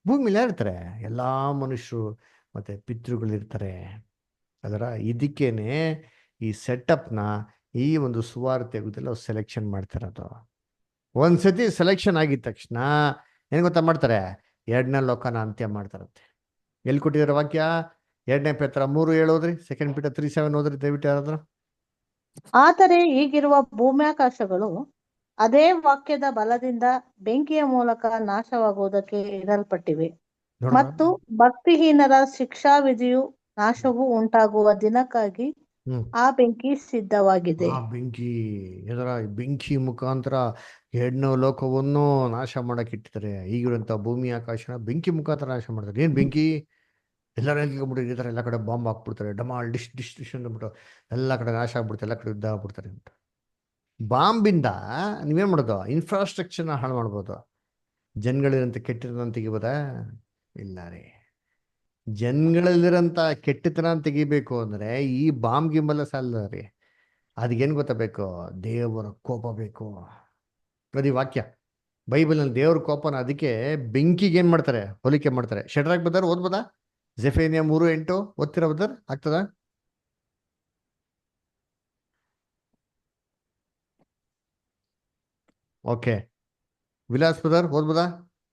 ಭೂಮಿಲಿ ಇರ್ತಾರೆ ಎಲ್ಲ ಮನುಷ್ಯರು ಮತ್ತು ಪಿತೃಗಳಿರ್ತಾರೆ. ಅದರ ಇದಕ್ಕೇನೆ ಈ ಸೆಟಪ್ನ ಈ ಸುವಾರ್ತೆ ಆಗೋದಿಲ್ಲ, ಅವ್ರು ಸೆಲೆಕ್ಷನ್ ಮಾಡ್ತಿರೋದು. ಒಂದ್ಸತಿ ಸೆಲೆಕ್ಷನ್ ಆಗಿದ ತಕ್ಷಣ ಏನು ಗೊತ್ತಾ ಮಾಡ್ತಾರೆ, ಎರಡನೇ ಲೋಕನ ಅಂತ್ಯ ಮಾಡ್ತಾರಂತೆ. ಎಲ್ಲಿ ಕೊಟ್ಟಿದ್ದಾರೆ ವಾಕ್ಯ? 2 ಪೇತ್ರ 3:7 ಓದ್ರಿ. 2 Peter 3:7 ಓದ್ರಿ ದಯವಿಟ್ಟು ಯಾರಾದ್ರು. ಆದರೆ ಈಗಿರುವ ಭೂಮ್ಯಾಕಾಶಗಳು ಅದೇ ವಾಕ್ಯದ ಬಲದಿಂದ ಬೆಂಕಿಯ ಮೂಲಕ ನಾಶವಾಗುವುದಕ್ಕೆ ಇಡಲ್ಪಟ್ಟಿವೆ, ಮತ್ತು ಭಕ್ತಿಹೀನರ ಶಿಕ್ಷಾವಿಧಿಯು ನಾಶವು ಉಂಟಾಗುವ ದಿನಕ್ಕಾಗಿ ಹ್ಮ್ ಆ ಬೆಂಕಿ ಸಿದ್ಧವಾಗಿದೆ. ಆ ಬೆಂಕಿ ಎದರ ಬೆಂಕಿ ಮುಖಾಂತರ ಹೆಣ್ಣು ಲೋಕವನ್ನು ನಾಶ ಮಾಡಕ್ ಇಟ್ಟಿದ್ದಾರೆ. ಈಗಿರುವಂತ ಭೂಮಿ ಆಕಾಶನ ಬೆಂಕಿ ಮುಖಾಂತರ ನಾಶ ಮಾಡ್ತಾರೆ. ಏನ್ ಬೆಂಕಿ? ಎಲ್ಲರೂ ಹೇಳ್ಕೊಂಡ್ಬಿಟ್ಟಿರ್ತಾರೆ, ಎಲ್ಲ ಕಡೆ ಬಾಂಬ್ ಹಾಕ್ಬಿಡ್ತಾರೆ, ಡಮಾಲ್ ಡಿಶ್ ಡಿಶ್ ಡಿಶ್ ಅಂದ್ಬಿಟ್ಟು ಎಲ್ಲ ಕಡೆ ನಾಶ ಆಗ್ಬಿಡ್ತಾರೆ, ಎಲ್ಲ ಕಡೆ ಯುದ್ಧ ಆಗ್ಬಿಡ್ತಾರೆ ಅಂತ. ಬಾಂಬಿಂದ ನೀವೇನ್ ಮಾಡೋದು? ಇನ್ಫ್ರಾಸ್ಟ್ರಕ್ಚರ್ನ ಹಾಳು ಮಾಡ್ಬೋದು. ಜನಗಳಿರಂತ ಕೆಟ್ಟಿರೋದನ್ನ ತೆಗಿಬೋದಾ? ಇಲ್ಲ ರೀ. ಜನಗಳಲ್ಲಿರೋಂಥ ಕೆಟ್ಟತನ ತೆಗಿಬೇಕು ಅಂದ್ರೆ ಈ ಬಾಂಬ್ ಗಿಂಬಲ್ಲ ಸಾಲದ ರೀ. ಅದಕ್ಕೇನು ಗೊತ್ತಬೇಕು? ದೇವರ ಕೋಪ ಬೇಕು. ಅದು ವಾಕ್ಯ ಬೈಬಲ್ನಲ್ಲಿ ದೇವ್ರ ಕೋಪನ ಅದಕ್ಕೆ ಬೆಂಕಿಗೆ ಏನ್ ಮಾಡ್ತಾರೆ? ಹೋಲಿಕೆ ಮಾಡ್ತಾರೆ. ಶಡ್ರಾಕ್ ಬದರ್ ಓದ್ಬೋದಾ? ಜೆಫೇನಿಯಾ 3:8 ಓದ್ತಿರ ಬದರ್? ಆಗ್ತದ? ಓಕೆ. ವಿಲಾಸ್ ಬದರ್ ಓದ್ಬೋದಾ?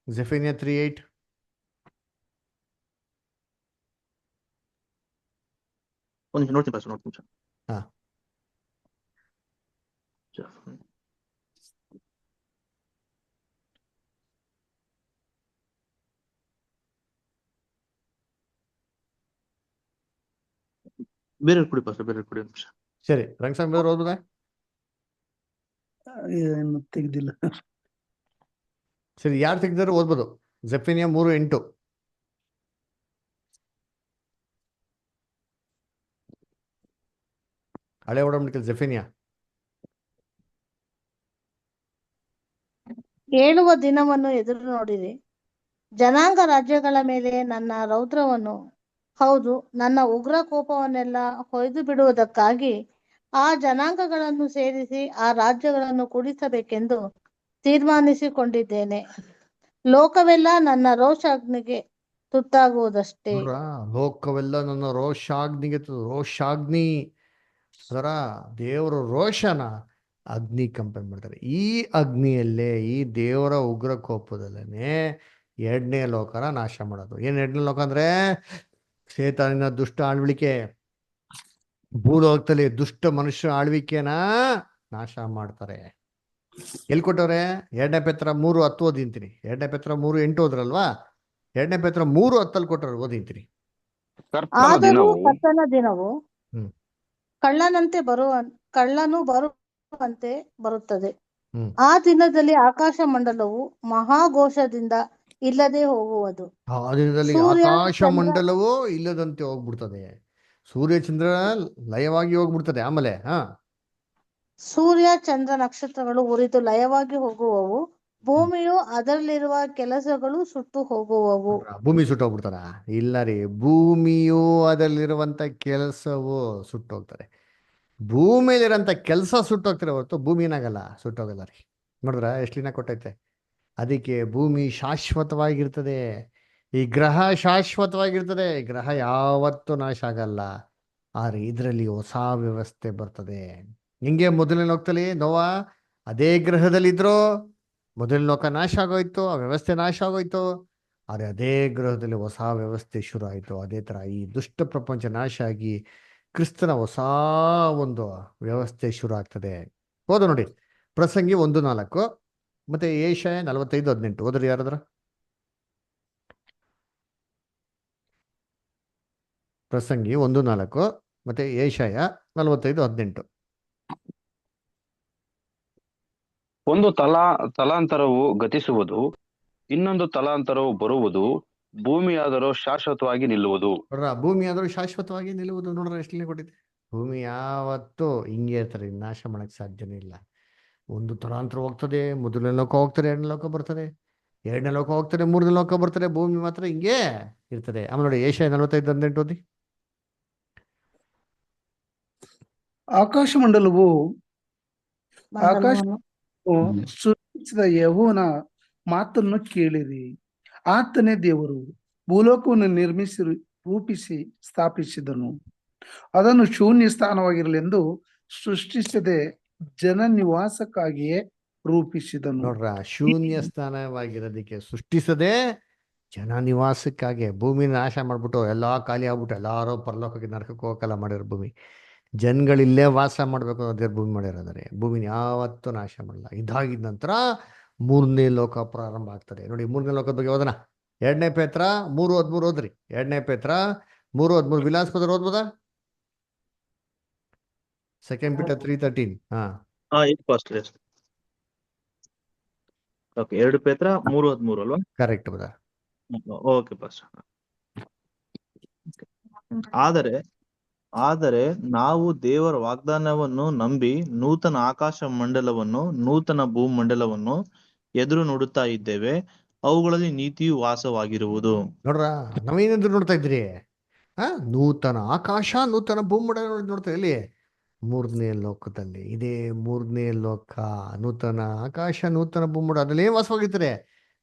ಜೆಫೇನಿಯಾ 3:8. ಒಂದು ನಿಮಿಷ ನೋಡ್ತೀನಿ ಪಾಸ್ಟರ್, ನೋಡ್ತೀನಿ ಸರ್. ಹಾ. ಬೇರೆ ಕುಡಿ ಪಾಸ್ಟರ್, ಬೇರೆ ಕುಡಿ ಒಂದು ನಿಮಿಷ. ಸರಿ, ರಂಗಸ್ವಾಮಿ ಬದರ್ ಓದ್ಬೋದಾ? ಏನು ತೆಗ್ದಿಲ್ಲ. ಸರಿ, ಯಾರು ತೆಗ್ದಾರು ಓದ್ಬೋದು. ಜೆಫೇನಿಯಾ 3:8. ಹಳೆ ಒಡಂಬಡಿಕೆ ಜೆಫೇನಿಯಾ. ಏಳುವ ದಿನವನ್ನು ಎದುರು ನೋಡಿರಿ. ಜನಾಂಗ ರಾಜ್ಯಗಳ ಮೇಲೆ ನನ್ನ ರೌದ್ರವನ್ನು, ಹೌದು ನನ್ನ ಉಗ್ರ ಕೋಪವನ್ನೆಲ್ಲ ಹೊಯ್ದು ಬಿಡುವುದಕ್ಕಾಗಿ ಆ ಜನಾಂಗಗಳನ್ನು ಸೇರಿಸಿ ಆ ರಾಜ್ಯಗಳನ್ನು ಕುಡಿಸಬೇಕೆಂದು ತೀರ್ಮಾನಿಸಿಕೊಂಡಿದ್ದೇನೆ. ಲೋಕವೆಲ್ಲ ನನ್ನ ರೋಷಾಗ್ನಿಗೆ ತುತ್ತಾಗುವುದಷ್ಟೇ. ನೋಡ್ರಾ, ಲೋಕವೆಲ್ಲ ನನ್ನ ರೋಷಾಗ್ನಿಗೆ ರೋಷಾಗ್ನಿ ಅದರ ದೇವರ ರೋಷನ ಅಗ್ನಿ ಕಂಪೇರ್ ಮಾಡ್ತಾರೆ. ಈ ಅಗ್ನಿಯಲ್ಲೇ, ಈ ದೇವರ ಉಗ್ರ ಕೋಪದಲ್ಲೇ ಎರಡನೇ ಲೋಕನ ನಾಶ ಮಾಡೋದು. ಏನ್ ಎರಡನೇ ಲೋಕ ಅಂದ್ರೆ? ಶೇತಾನಿನ ದುಷ್ಟ ಆಳ್ವಿಕೆ, ಭೂಲೋಕದಲ್ಲಿ ದುಷ್ಟ ಮನುಷ್ಯ ಆಳ್ವಿಕೆನ ನಾಶ ಮಾಡ್ತಾರೆ. ಎಲ್ಲಿ ಕೊಟ್ಟವ್ರೆ? 2 ಪೇತ್ರ 3:10 ಓದಿಂತೀನಿ. 2 ಪೇತ್ರ 3:8 ಓದ್ರಲ್ವಾ? 2 ಪೇತ್ರ 3:10 ಕೊಟ್ಟವ್ರು, ಓದಿಂತೀನಿ. ಕರ್ತನ ಆದರೂ ದಿನವು ಕರ್ತನ ದಿನವು ಹ್ಮ್ ಕಳ್ಳನು ಬರುವಂತೆ ಬರುತ್ತದೆ. ಹ್ಮ್ ಆ ದಿನದಲ್ಲಿ ಆಕಾಶ ಮಂಡಲವು ಮಹಾಘೋಷದಿಂದ ಇಲ್ಲದೆ ಹೋಗುವುದು. ಆ ದಿನದಲ್ಲಿ ಸೂರ್ಯ ಆಕಾಶ ಚಂದ್ರ ಮಂಡಲವೋ ಇಲ್ಲದಂತೆ ಹೋಗ್ಬಿಡ್ತದೆ. ಸೂರ್ಯ ಚಂದ್ರ ಲಯವಾಗಿ ಹೋಗ್ಬಿಡ್ತದೆ. ಆಮೇಲೆ ಸೂರ್ಯ ಚಂದ್ರ ನಕ್ಷತ್ರಗಳು ಉರಿದು ಲಯವಾಗಿ ಹೋಗುವವು. ಭೂಮಿಯು ಅದರಲ್ಲಿರುವ ಕೆಲಸಗಳು ಸುಟ್ಟು ಹೋಗುವವು. ಭೂಮಿ ಸುಟ್ಟೋಗ್ಬಿಡ್ತದ? ಇಲ್ಲ ರೀ, ಭೂಮಿಯು ಅದರಲ್ಲಿರುವಂತ ಕೆಲಸವು ಸುಟ್ಟೋಗ್ತದೆ. ಭೂಮಿಯಲ್ಲಿರೋಂಥ ಕೆಲಸ ಸುಟ್ಟೋಗ್ತಾರೆ ಹೊರತು ಭೂಮಿ ಏನಾಗಲ್ಲ, ಸುಟ್ಟೋಗಲ್ಲ ರೀ. ನೋಡಿದ್ರ ಎಷ್ಟು ದಿನ ಕೊಟ್ಟೈತೆ? ಅದಕ್ಕೆ ಭೂಮಿ ಶಾಶ್ವತವಾಗಿರ್ತದೆ, ಈ ಗ್ರಹ ಶಾಶ್ವತವಾಗಿರ್ತದೆ. ಈ ಗ್ರಹ ಯಾವತ್ತೂ ನಾಶ ಆಗಲ್ಲ. ಆದ್ರೆ ಇದರಲ್ಲಿ ಹೊಸ ವ್ಯವಸ್ಥೆ ಬರ್ತದೆ. ಹಿಂಗೆ ಮೊದಲನೇ ಲೋಕದಲ್ಲಿ ನೋವಾ ಅದೇ ಗ್ರಹದಲ್ಲಿದ್ರು, ಮೊದಲನೇ ಲೋಕ ನಾಶ ಆಗೋಯ್ತು, ಆ ವ್ಯವಸ್ಥೆ ನಾಶ ಆಗೋಯ್ತು. ಆದರೆ ಅದೇ ಗ್ರಹದಲ್ಲಿ ಹೊಸ ವ್ಯವಸ್ಥೆ ಶುರು ಆಯಿತು. ಅದೇ ಥರ ಈ ದುಷ್ಟ ಪ್ರಪಂಚ ನಾಶ ಆಗಿ ಕ್ರಿಸ್ತನ ಹೊಸ ಒಂದು ವ್ಯವಸ್ಥೆ ಶುರು ಆಗ್ತದೆ. ಹೋದ ನೋಡಿ, ಪ್ರಸಂಗಿ 1:4 ಮತ್ತೆ ಏಷಯ 45:18 ಓದ್ರಿ ಯಾರಾದ್ರ? ಪ್ರಸಂಗಿ 1:4 ಮತ್ತೆ ಏಷಯ 45:18. ಒಂದು ತಲಾಂತರವು ಗತಿಸುವುದು, ಇನ್ನೊಂದು ತಲಾಂತರವು ಬರುವುದು, ಭೂಮಿಯಾದರೂ ಶಾಶ್ವತವಾಗಿ ನಿಲ್ಲುವುದು. ನೋಡ್ರ, ಭೂಮಿ ಆದರೂ ಶಾಶ್ವತವಾಗಿ ನಿಲ್ಲುವುದು. ನೋಡ್ರ ಎಷ್ಟು ಕೊಟ್ಟಿದೆ. ಭೂಮಿ ಯಾವತ್ತೂ ಹಿಂಗೆ ಇರ್ತಾರೆ, ನಾಶ ಮಾಡಕ್ ಸಾಧ್ಯನೇ ಇಲ್ಲ. ಒಂದು ತಲಾಂತರ ಹೋಗ್ತದೆ, ಮೊದಲನೇ ಲೋಕ ಹೋಗ್ತಾರೆ, ಎರಡನೇ ಲೋಕ ಬರ್ತದೆ, ಎರಡನೇ ಲೋಕ ಹೋಗ್ತಾರೆ, ಮೂರನೇ ಲೋಕ ಬರ್ತದೆ. ಭೂಮಿ ಮಾತ್ರ ಹಿಂಗೆ ಇರ್ತದೆ. ಆಮೇಲೆ ನೋಡಿ ಏಷಯ 45:18 ಓದಿ. ಆಕಾಶ ಮಂಡಲವು ಆಕಾಶ ಮಂಡಲವನ್ನು ಸೃಷ್ಟಿಸಿದ ಯೆಹೋವನ ಮಾತನ್ನು ಕೇಳಿರಿ. ಆತನೇ ದೇವರು ಭೂಲೋಕವನ್ನು ನಿರ್ಮಿಸಿ ರೂಪಿಸಿ ಸ್ಥಾಪಿಸಿದನು. ಅದನ್ನು ಶೂನ್ಯ ಸ್ಥಾನವಾಗಿರಲೆಂದು ಸೃಷ್ಟಿಸದೆ ಜನ ನಿವಾಸಕ್ಕಾಗಿಯೇ ರೂಪಿಸಿದನು. ನೋಡ್ರ, ಶೂನ್ಯ ಸ್ಥಾನವಾಗಿರೋದಕ್ಕೆ ಸೃಷ್ಟಿಸದೆ ಜನ ನಿವಾಸಕ್ಕಾಗಿ ಭೂಮಿನ ನಾಶ ಮಾಡ್ಬಿಟ್ಟು ಎಲ್ಲಾ ಖಾಲಿ ಆಗ್ಬಿಟ್ಟು ಎಲ್ಲಾರು ಪರಲೋಕಕ್ಕೆ ನರಕಕ್ಕೆ ಹೋಗಲ್ಲ ಮಾಡಿರೋ ಭೂಮಿ. ಜನಗಳಿಲ್ಲೇ ವಾಸ ಮಾಡ್ಬೇಕು ಅನ್ನೋದೇ ಭೂಮಿ ಮಾಡಿರೋದ್ರೆ ಭೂಮಿನ ಯಾವತ್ತೂ ನಾಶ ಮಾಡಲ್ಲ. ಇದಾಗಿದ ನಂತರ ಮೂರನೇ ಲೋಕ ಪ್ರಾರಂಭ ಆಗ್ತದೆ. ನೋಡಿ, ಮೂರನೇ ಲೋಕದ ಬಗ್ಗೆ ಓದೋಣ. 2 ಪೇತ್ರ 3:13 ಓದ್ರಿ. 2 ಪೇತ್ರ 3:13 ವಿಲಾಸ್ ಪದರ ಓದ್ಬೋದಾ? 2 Peter 3:13. ಹಾ, ಎಸ್ ಪಾಸ್ಟರ್, ಎಸ್. ಓಕೆ, 2 ಪೇತ್ರ 3:13 ಅಲ್ವಾ? Correct brother. Okay pastor. ಆದರೆ ಆದರೆ ನಾವು ದೇವರ ವಾಗ್ದಾನವನ್ನು ನಂಬಿ ನೂತನ ಆಕಾಶ ಮಂಡಲವನ್ನು ನೂತನ ಭೂಮಂಡಲವನ್ನು ಎದುರು ನೋಡುತ್ತಾ ಇದ್ದೇವೆ, ಅವುಗಳಲ್ಲಿ ನೀತಿಯು ವಾಸವಾಗಿರುವುದು. ನೋಡ್ರ, ನಾವೇನೆಂದ್ರು ನೋಡ್ತಾ ಇದ್ರಿ? ನೂತನ ಆಕಾಶ ನೂತನ ಭೂಮಂಡಲ ನೋಡ್ತಾ ಇಲ್ಲಿ 3ನೇ ಲೋಕದಲ್ಲಿ. ಇದೇ 3ನೇ ಲೋಕ, ನೂತನ ಆಕಾಶ ನೂತನ ಭೂಮಂಡಲ, ಅದ್ರಲ್ಲಿ ಏನ್ ವಾಸವಾಗಿರ್ತಾರೆ?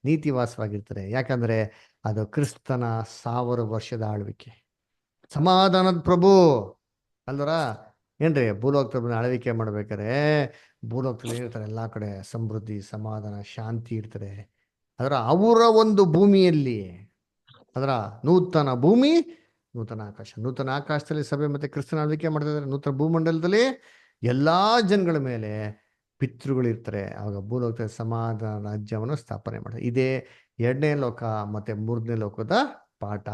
ನೀತಿ ವಾಸವಾಗಿರ್ತಾರೆ. ಯಾಕಂದ್ರೆ ಅದು ಕ್ರಿಸ್ತನ 1000 ವರ್ಷದ ಆಳ್ವಿಕೆ, ಸಮಾಧಾನದ ಪ್ರಭು ಅಲ್ವರ. ಏನ್ರಿ, ಭೂಲೋಕದ ಆಳ್ವಿಕೆ ಮಾಡ್ಬೇಕಾರೆ ಭೂಲೋಕದಲ್ಲಿ ಇರ್ತಾರೆ ಎಲ್ಲಾ ಕಡೆ ಸಮೃದ್ಧಿ, ಸಮಾಧಾನ, ಶಾಂತಿ ಇರ್ತಾರೆ. ಅವರ ಒಂದು ಭೂಮಿಯಲ್ಲಿ ಅದರ ನೂತನ ಭೂಮಿ, ನೂತನ ಆಕಾಶ. ನೂತನ ಆಕಾಶದಲ್ಲಿ ಸಭೆ ಮತ್ತೆ ಕ್ರಿಸ್ತನ ಆಳ್ವಿಕೆ ಮಾಡ್ತಾ ಇದ್ದಾರೆ. ನೂತನ ಭೂಮಂಡಲದಲ್ಲಿ ಎಲ್ಲಾ ಜನಗಳ ಮೇಲೆ ಪಿತೃಗಳು ಇರ್ತಾರೆ. ಆವಾಗ ಭೂಲೋಕದ ಸಮಾಧಾನ ರಾಜ್ಯವನ್ನು ಸ್ಥಾಪನೆ ಮಾಡ್ತಾರೆ. ಇದೇ 2ನೇ ಲೋಕ ಮತ್ತೆ 3ನೇ ಲೋಕದ ಪಾಠ.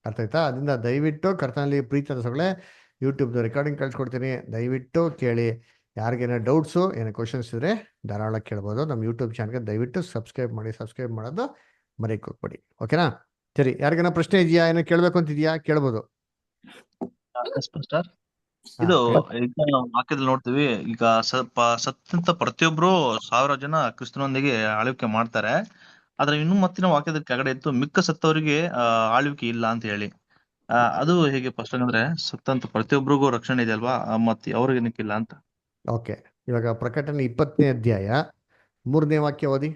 ಅರ್ಥ ಆಯ್ತಾ? ಅದರಿಂದ ದಯವಿಟ್ಟು ಕರ್ತನಲ್ಲಿ ಪ್ರೀತಿ ಸೊಗಳೆ ಯೂಟ್ಯೂಬ್ದು ರೆಕಾರ್ಡಿಂಗ್ ಕಳ್ಸ್ಕೊಡ್ತೀನಿ, ದಯವಿಟ್ಟು ಕೇಳಿ. ಯಾರಿಗೇನೋ ಡೌಟ್ಸು, ಏನೋ ಕ್ವಶನ್ಸ್ ಇದ್ರೆ ಧಾರಾಳ ಕೇಳ್ಬೋದು. ನಮ್ಮ ಯೂಟ್ಯೂಬ್ ಚಾನಲ್ಗೆ ದಯವಿಟ್ಟು ಸಬ್ಸ್ಕ್ರೈಬ್ ಮಾಡಿ. ಸಬ್ಸ್ಕ್ರೈಬ್ ಮಾಡೋದು ಮರೆಯಕ್ಕೆ ಹೋಗ್ಬೇಡಿ. ಓಕೆನಾ? ಸರಿ, ಯಾರಿಗೇನೋ ಪ್ರಶ್ನೆ ಇದೆಯಾ, ಏನೋ ಕೇಳ್ಬೇಕು ಅಂತಿದ್ಯಾ? ಕೇಳ್ಬೋದು. ಇದು ಈಗ ನಾವು ವಾಕ್ಯದಲ್ಲಿ ನೋಡ್ತೀವಿ, ಈಗ ಸತ್ತಂತ ಪ್ರತಿಯೊಬ್ರು 1000 ಜನ ಕ್ರಿಸ್ತನೊಂದಿಗೆ ಆಳ್ವಿಕೆ ಮಾಡ್ತಾರೆ. ಆದ್ರೆ ಇನ್ನು ಮತ್ತಿನ ವಾಕ್ಯದ ಕೆಳಗಡೆ ಇತ್ತು, ಮಿಕ್ಕ ಸತ್ತವರಿಗೆ ಆಳ್ವಿಕೆ ಇಲ್ಲ ಅಂತ ಹೇಳಿ. ಅದು ಹೇಗೆ ಫಸ್ಟ್ ಅಂದ್ರೆ ಸತ್ತಂತ ಪ್ರತಿಯೊಬ್ಬರಿಗೂ ರಕ್ಷಣೆ ಇದೆ ಅಲ್ವಾ, ಮತ್ತೆ ಅವ್ರಿಗೆ ಏನಕ್ಕಿಲ್ಲ ಅಂತ? ಓಕೆ, ಇವಾಗ ಪ್ರಕಟಣೆ 20ನೇ ಅಧ್ಯಾಯ 3ನೇ ವಾಕ್ಯ ಓದಿ.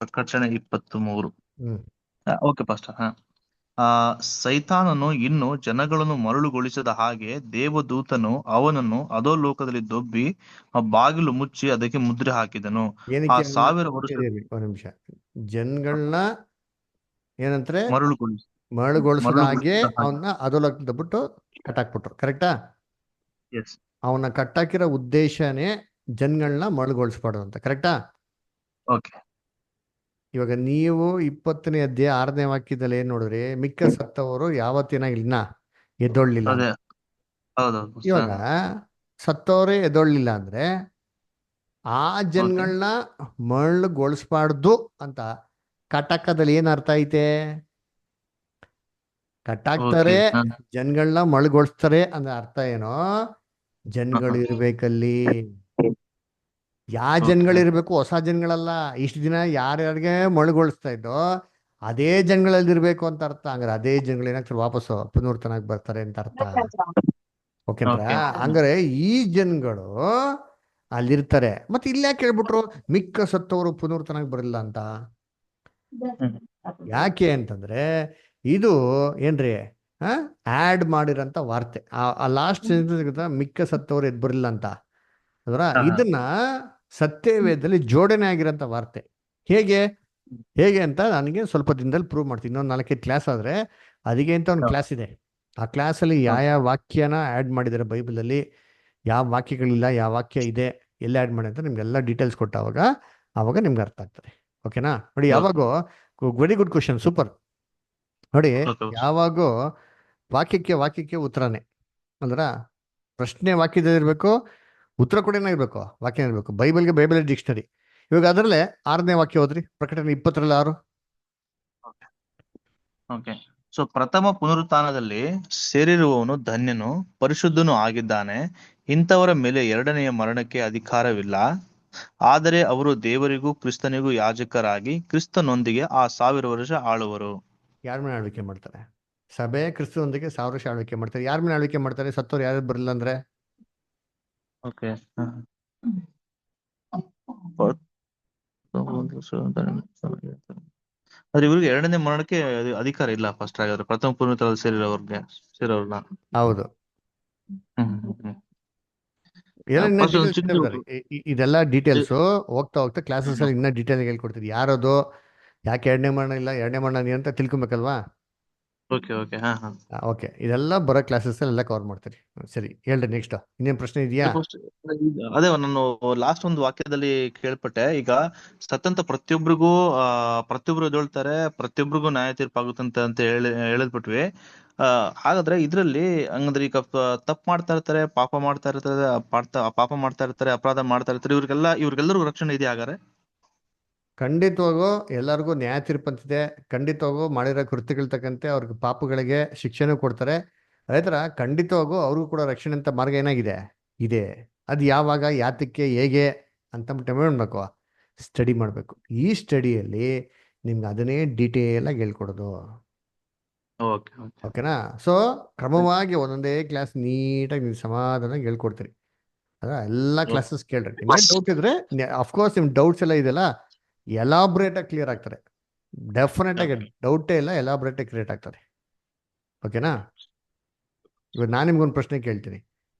ಪ್ರಕಟಣೆ 23. ಹ್ಮ್. Okay pastor. ಸೈತಾನನು ಇನ್ನು ಜನಗಳನ್ನು ಮರಳುಗೊಳಿಸದ ಹಾಗೆ ದೇವದೂತನು ಅವನನ್ನು ಅಧೋಲೋಕದಲ್ಲಿ ದೊಬ್ಬಿ ಬಾಗಿಲು ಮುಚ್ಚಿ ಅದಕ್ಕೆ ಮುದ್ರೆ ಹಾಕಿದನು. ಏನಕ್ಕೆ 1000 ವರ್ಷ ಒಂದು ನಿಮಿಷ, ಜನಗಳನ್ನ ಏನಂತಾರೆ ಮರಳುಗೊಳಿಸಿ ಮರಳುಗೊಳಿಸದ ಹಾಗೆ ಅವನ್ನ ಅಧೋಲೋಕದಿಂದ ಬಿಟ್ಟು ಕಟ್ಟಾಕ್ಬಿಟ್ರು. ಕರೆಕ್ಟಾ? ಎಸ್. ಅವನ್ನ ಕಟ್ಟಾಕಿರೋ ಉದ್ದೇಶನೇ ಜನಗಳನ್ನ ಮರಳುಗೊಳಿಸ್ಬಾರ್ದು ಅಂತ. ಕರೆಕ್ಟಾ? ಓಕೆ. ಇವಾಗ ನೀವು 20ನೇ ಅಧ್ಯಾಯ 6ನೇ ವಾಕ್ಯದಲ್ಲಿ ಏನ್ ನೋಡಿದ್ರಿ? ಮಿಕ್ಕ ಸತ್ತವರು ಯಾವತ್ತೇನಾಗಿಲ್ಲ, ಎದ್ದೊಳ್ಳಿಲ್ಲ. ಅದೇ ಹೌದೌದು. ಇವಾಗ ಸತ್ತವರೇ ಎದ್ದೊಳ್ಳಿಲ್ಲ ಅಂದ್ರೆ ಆ ಜನಗಳನ್ನ ಮರಳುಗೊಳಿಸ್ಬಾರ್ದು ಅಂತ ಕಟಾಕದಲ್ಲಿ ಏನ್ ಅರ್ಥ ಐತೆ? ಕಟ್ಟಾಕ್ತಾರೆ, ಜನಗಳನ್ನ ಮರಳುಗೊಳಿಸ್ತಾರೆ ಅಂದ್ರೆ ಅರ್ಥ ಏನೋ? ಜನಗಳು ಇರ್ಬೇಕಲ್ಲಿ. ಯಾವ ಜನಗಳಿರ್ಬೇಕು? ಹೊಸ ಜನಗಳಲ್ಲ. ಇಷ್ಟು ದಿನ ಯಾರ್ಯಾರಿಗೆ ಮರಳುಗೊಳಿಸ್ತಾ ಇದ್ದೋ ಅದೇ ಜನಗಳಲ್ಲಿ ಇರ್ಬೇಕು ಅಂತ ಅರ್ಥ. ಹಂಗಾರೆ ಅದೇ ಜನಗಳು ಏನಾಗ್ತಾರೆ? ವಾಪಸ್ಸು ಪುನರ್ತನಾಗಿ ಬರ್ತಾರೆ ಅಂತ ಅರ್ಥ. ಓಕೆಂದ್ರ? ಹಂಗಾರೆ ಈ ಜನಗಳು ಅಲ್ಲಿರ್ತಾರೆ. ಮತ್ತೆ ಇಲ್ಲಿ ಯಾಕೆ ಹೇಳ್ಬಿಟ್ರು ಮಿಕ್ಕ ಸತ್ತವರು ಪುನರ್ತನಾಗಿ ಬರಲ್ಲ ಅಂತ? ಯಾಕೆ ಅಂತಂದ್ರೆ ಇದು ಏನ್ರಿ ಆಡ್ ಮಾಡಿರಂತ ವಾರ್ತೆ. ಆ ಲಾಸ್ಟ್ ಮಿಕ್ಕ ಸತ್ತವರು ಎದ್ ಬರಲಿಲ್ಲ ಅಂತ ಅದರ ಇದನ್ನ ಸತ್ಯವೇದದಲ್ಲಿ ಜೋಡಣೆ ಆಗಿರೋಂಥ ವಾರ್ತೆ. ಹೇಗೆ ಹೇಗೆ ಅಂತ ನನಗೆ ಸ್ವಲ್ಪ ದಿನದಲ್ಲಿ ಪ್ರೂವ್ ಮಾಡ್ತೀನಿ. ಇನ್ನೊಂದು 4 ಕ್ಲಾಸ್ ಆದ್ರೆ ಅದಕ್ಕೆ ಅಂತ ಒಂದು ಕ್ಲಾಸ್ ಇದೆ. ಆ ಕ್ಲಾಸಲ್ಲಿ ಯಾವ ವಾಕ್ಯನ ಆ್ಯಡ್ ಮಾಡಿದ್ದಾರೆ ಬೈಬಲಲ್ಲಿ, ಯಾವ ವಾಕ್ಯಗಳಿಲ್ಲ, ಯಾವ ವಾಕ್ಯ ಇದೆ, ಎಲ್ಲ ಆ್ಯಡ್ ಮಾಡಿ ಅಂತ ನಿಮ್ಗೆಲ್ಲ ಡೀಟೇಲ್ಸ್ ಕೊಟ್ಟ ಆವಾಗ ನಿಮ್ಗೆ ಅರ್ಥ ಆಗ್ತದೆ. ಓಕೆನಾ? ನೋಡಿ, ಯಾವಾಗೋ ವೆರಿ ಗುಡ್ ಕ್ವಶನ್, ಸೂಪರ್. ನೋಡಿ, ಯಾವಾಗೋ ವಾಕ್ಯಕ್ಕೆ ಉತ್ತರನೇ ಅಂದ್ರ ಪ್ರಶ್ನೆ ವಾಕ್ಯದಲ್ಲಿರ್ಬೇಕು, ಉತ್ತರ ಕೂಡ ಏನಾಗಿರ್ಬೇಕು? ವಾಕ್ಯ ಇರಬೇಕು. Bible dictionary. ಇವಾಗ ಅದರಲ್ಲೇ 6ನೇ ವಾಕ್ಯ ಹೋದ್ರಿ, ಪ್ರಕಟಣೆ 20:6. ಓಕೆ. ಸೊ ಪ್ರಥಮ ಪುನರುತ್ಥಾನದಲ್ಲಿ ಸೇರಿರುವವನು ಧನ್ಯನು, ಪರಿಶುದ್ಧನು ಆಗಿದ್ದಾನೆ. ಇಂಥವರ ಮೇಲೆ 2ನೆಯ ಮರಣಕ್ಕೆ ಅಧಿಕಾರವಿಲ್ಲ. ಆದರೆ ಅವರು ದೇವರಿಗೂ ಕ್ರಿಸ್ತನಿಗೂ ಯಾಜಕರಾಗಿ ಕ್ರಿಸ್ತನೊಂದಿಗೆ ಆ 1000 ವರ್ಷ ಆಳುವರು. ಯಾರ ಮೇಲೆ ಆಳ್ವಿಕೆ ಮಾಡ್ತಾರೆ? ಸಭೆ ಕ್ರಿಸ್ತನೊಂದಿಗೆ 1000 ವರ್ಷ ಆಳ್ವಿಕೆ ಮಾಡ್ತಾರೆ. ಯಾರ ಮೇಲೆ ಆಳ್ವಿಕೆ ಮಾಡ್ತಾರೆ? ಸತ್ತೋರು ಯಾರು ಬರಲಿಲ್ಲ ಅಂದ್ರೆ? ಓಕೆ. ಆದ್ರೆ ಇವ್ರಿಗೆ 2ನೇ ಮರಣಕ್ಕೆ ಅಧಿಕಾರ ಇಲ್ಲ ಫಸ್ಟ್. ಆಗಿದ್ರೆ ಪ್ರಥಮ ಪುನರುತ್ಥಾನದಲ್ಲಿ ಸೇರಿರೋರ್ನ. ಹೌದು. ಇದೆಲ್ಲ ಡೀಟೇಲ್ಸ್ ಹೋಗ್ತಾ ಕ್ಲಾಸಸ್ ಅಲ್ಲಿ ಇನ್ನ ಡೀಟೇಲ್ ಹೇಳ್ಕೊಡ್ತೀವಿ. ಯಾರದು, ಯಾಕೆ 2ನೇ ಮರಣ ಇಲ್ಲ, 2ನೇ ಮರಣ ಅಂತ ತಿಳ್ಕೊಬೇಕಲ್ವಾ? ಓಕೆ, ಇದೆಲ್ಲ ಬರೋ ಕ್ಲಾಸಸ್ ಎಲ್ಲ ಕವರ್ ಮಾಡ್ತೀರಿ. ಸರಿ, ಹೇಳ್ರಿ. ನೆಕ್ಸ್ಟ್ ಇನ್ನೇನ್ ಪ್ರಶ್ನೆ ಇದೆಯಾ? ಅದೇ ನಾನು ಲಾಸ್ಟ್ ಒಂದು ವಾಕ್ಯದಲ್ಲಿ ಕೇಳ್ಪಟ್ಟೆ. ಈಗ ಸತ್ತಂತ ಪ್ರತಿಯೊಬ್ಬರಿಗೂ ಎದ್ದೇಳ್ತಾರೆ, ಪ್ರತಿಯೊಬ್ಬರಿಗೂ ನ್ಯಾಯ ತೀರ್ಪಾಗುತ್ತಂತೆ ಅಂತ ಹೇಳಿದ್ಬಿಟ್ವಿ. ಹಾಗಾದ್ರೆ ಇದ್ರಲ್ಲಿ ಹಂಗಂದ್ರೆ ಈಗ ತಪ್ಪು ಮಾಡ್ತಾ ಇರ್ತಾರೆ, ಪಾಪ ಮಾಡ್ತಾ ಇರ್ತಾರೆ, ಪಾಪ ಮಾಡ್ತಾ ಇರ್ತಾರೆ, ಅಪರಾಧ ಮಾಡ್ತಾ ಇರ್ತಾರೆ, ಇವ್ರಿಗೆಲ್ಲರಿಗೂ ರಕ್ಷಣೆ ಇದೆಯಾ ಹಾಗಾದ್ರೆ? ಖಂಡಿತವಾಗೂ ಎಲ್ಲರಿಗೂ ನ್ಯಾಯ ತೀರ್ಪಂತಿದೆ. ಖಂಡಿತವಾಗೂ ಮಾಡಿರೋ ಕೃತ್ಯಗಳು ತಕ್ಕಂತೆ ಅವ್ರಿಗೆ ಪಾಪಗಳಿಗೆ ಶಿಕ್ಷೆನೂ ಕೊಡ್ತಾರೆ. ಅದೇ ಥರ ಖಂಡಿತವಾಗೂ ಅವ್ರಿಗೂ ಕೂಡ ರಕ್ಷಣೆ ಅಂತ ಮಾರ್ಗ ಏನಾಗಿದೆ ಇದೆ. ಅದು ಯಾವಾಗ, ಯಾತಕ್ಕೆ, ಹೇಗೆ ಅಂತ ಮಾಡಬೇಕು, ಸ್ಟಡಿ ಮಾಡಬೇಕು. ಈ ಸ್ಟಡಿಯಲ್ಲಿ ನಿಮ್ಗೆ ಅದನ್ನೇ ಡೀಟೇಲಾಗಿ ಹೇಳ್ಕೊಡೋದು. ಓಕೆ ಓಕೆ ಓಕೆನಾ? ಸೊ ಕ್ರಮವಾಗಿ ಒಂದೊಂದೇ ಕ್ಲಾಸ್ ನೀಟಾಗಿ ನೀವು ಸಮಾಧಾನವಾಗಿ ಹೇಳ್ಕೊಡ್ತೀರಿ. ಅದ ಎಲ್ಲ ಕ್ಲಾಸಸ್ ಕೇಳ್ರಿ. ನಿಮಗೆ ಡೌಟ್ ಇದ್ರೆ ಅಫ್ಕೋರ್ಸ್ ನಿಮ್ಮ ಡೌಟ್ಸ್ ಎಲ್ಲ ಇದೆಲ್ಲ ಎಲಾಬ್ರೇಟ್ ಆಗಿ ಕ್ಲಿಯರ್ ಆಗ್ತಾರೆ. ಡೆಫಿನೆಟ್ ಆಗಿ ಡೌಟೇ ಇಲ್ಲ, ಎಲಾಬ್ರೇಟ್ ಆಗಿ ಕ್ರಿಯೇಟ್ ಆಗ್ತಾರೆ. ಓಕೆನಾ? ಇವಾಗ ನಾನು ನಿಮ್ಗೊಂದು ಪ್ರಶ್ನೆ ಕೇಳ್ತೀನಿ.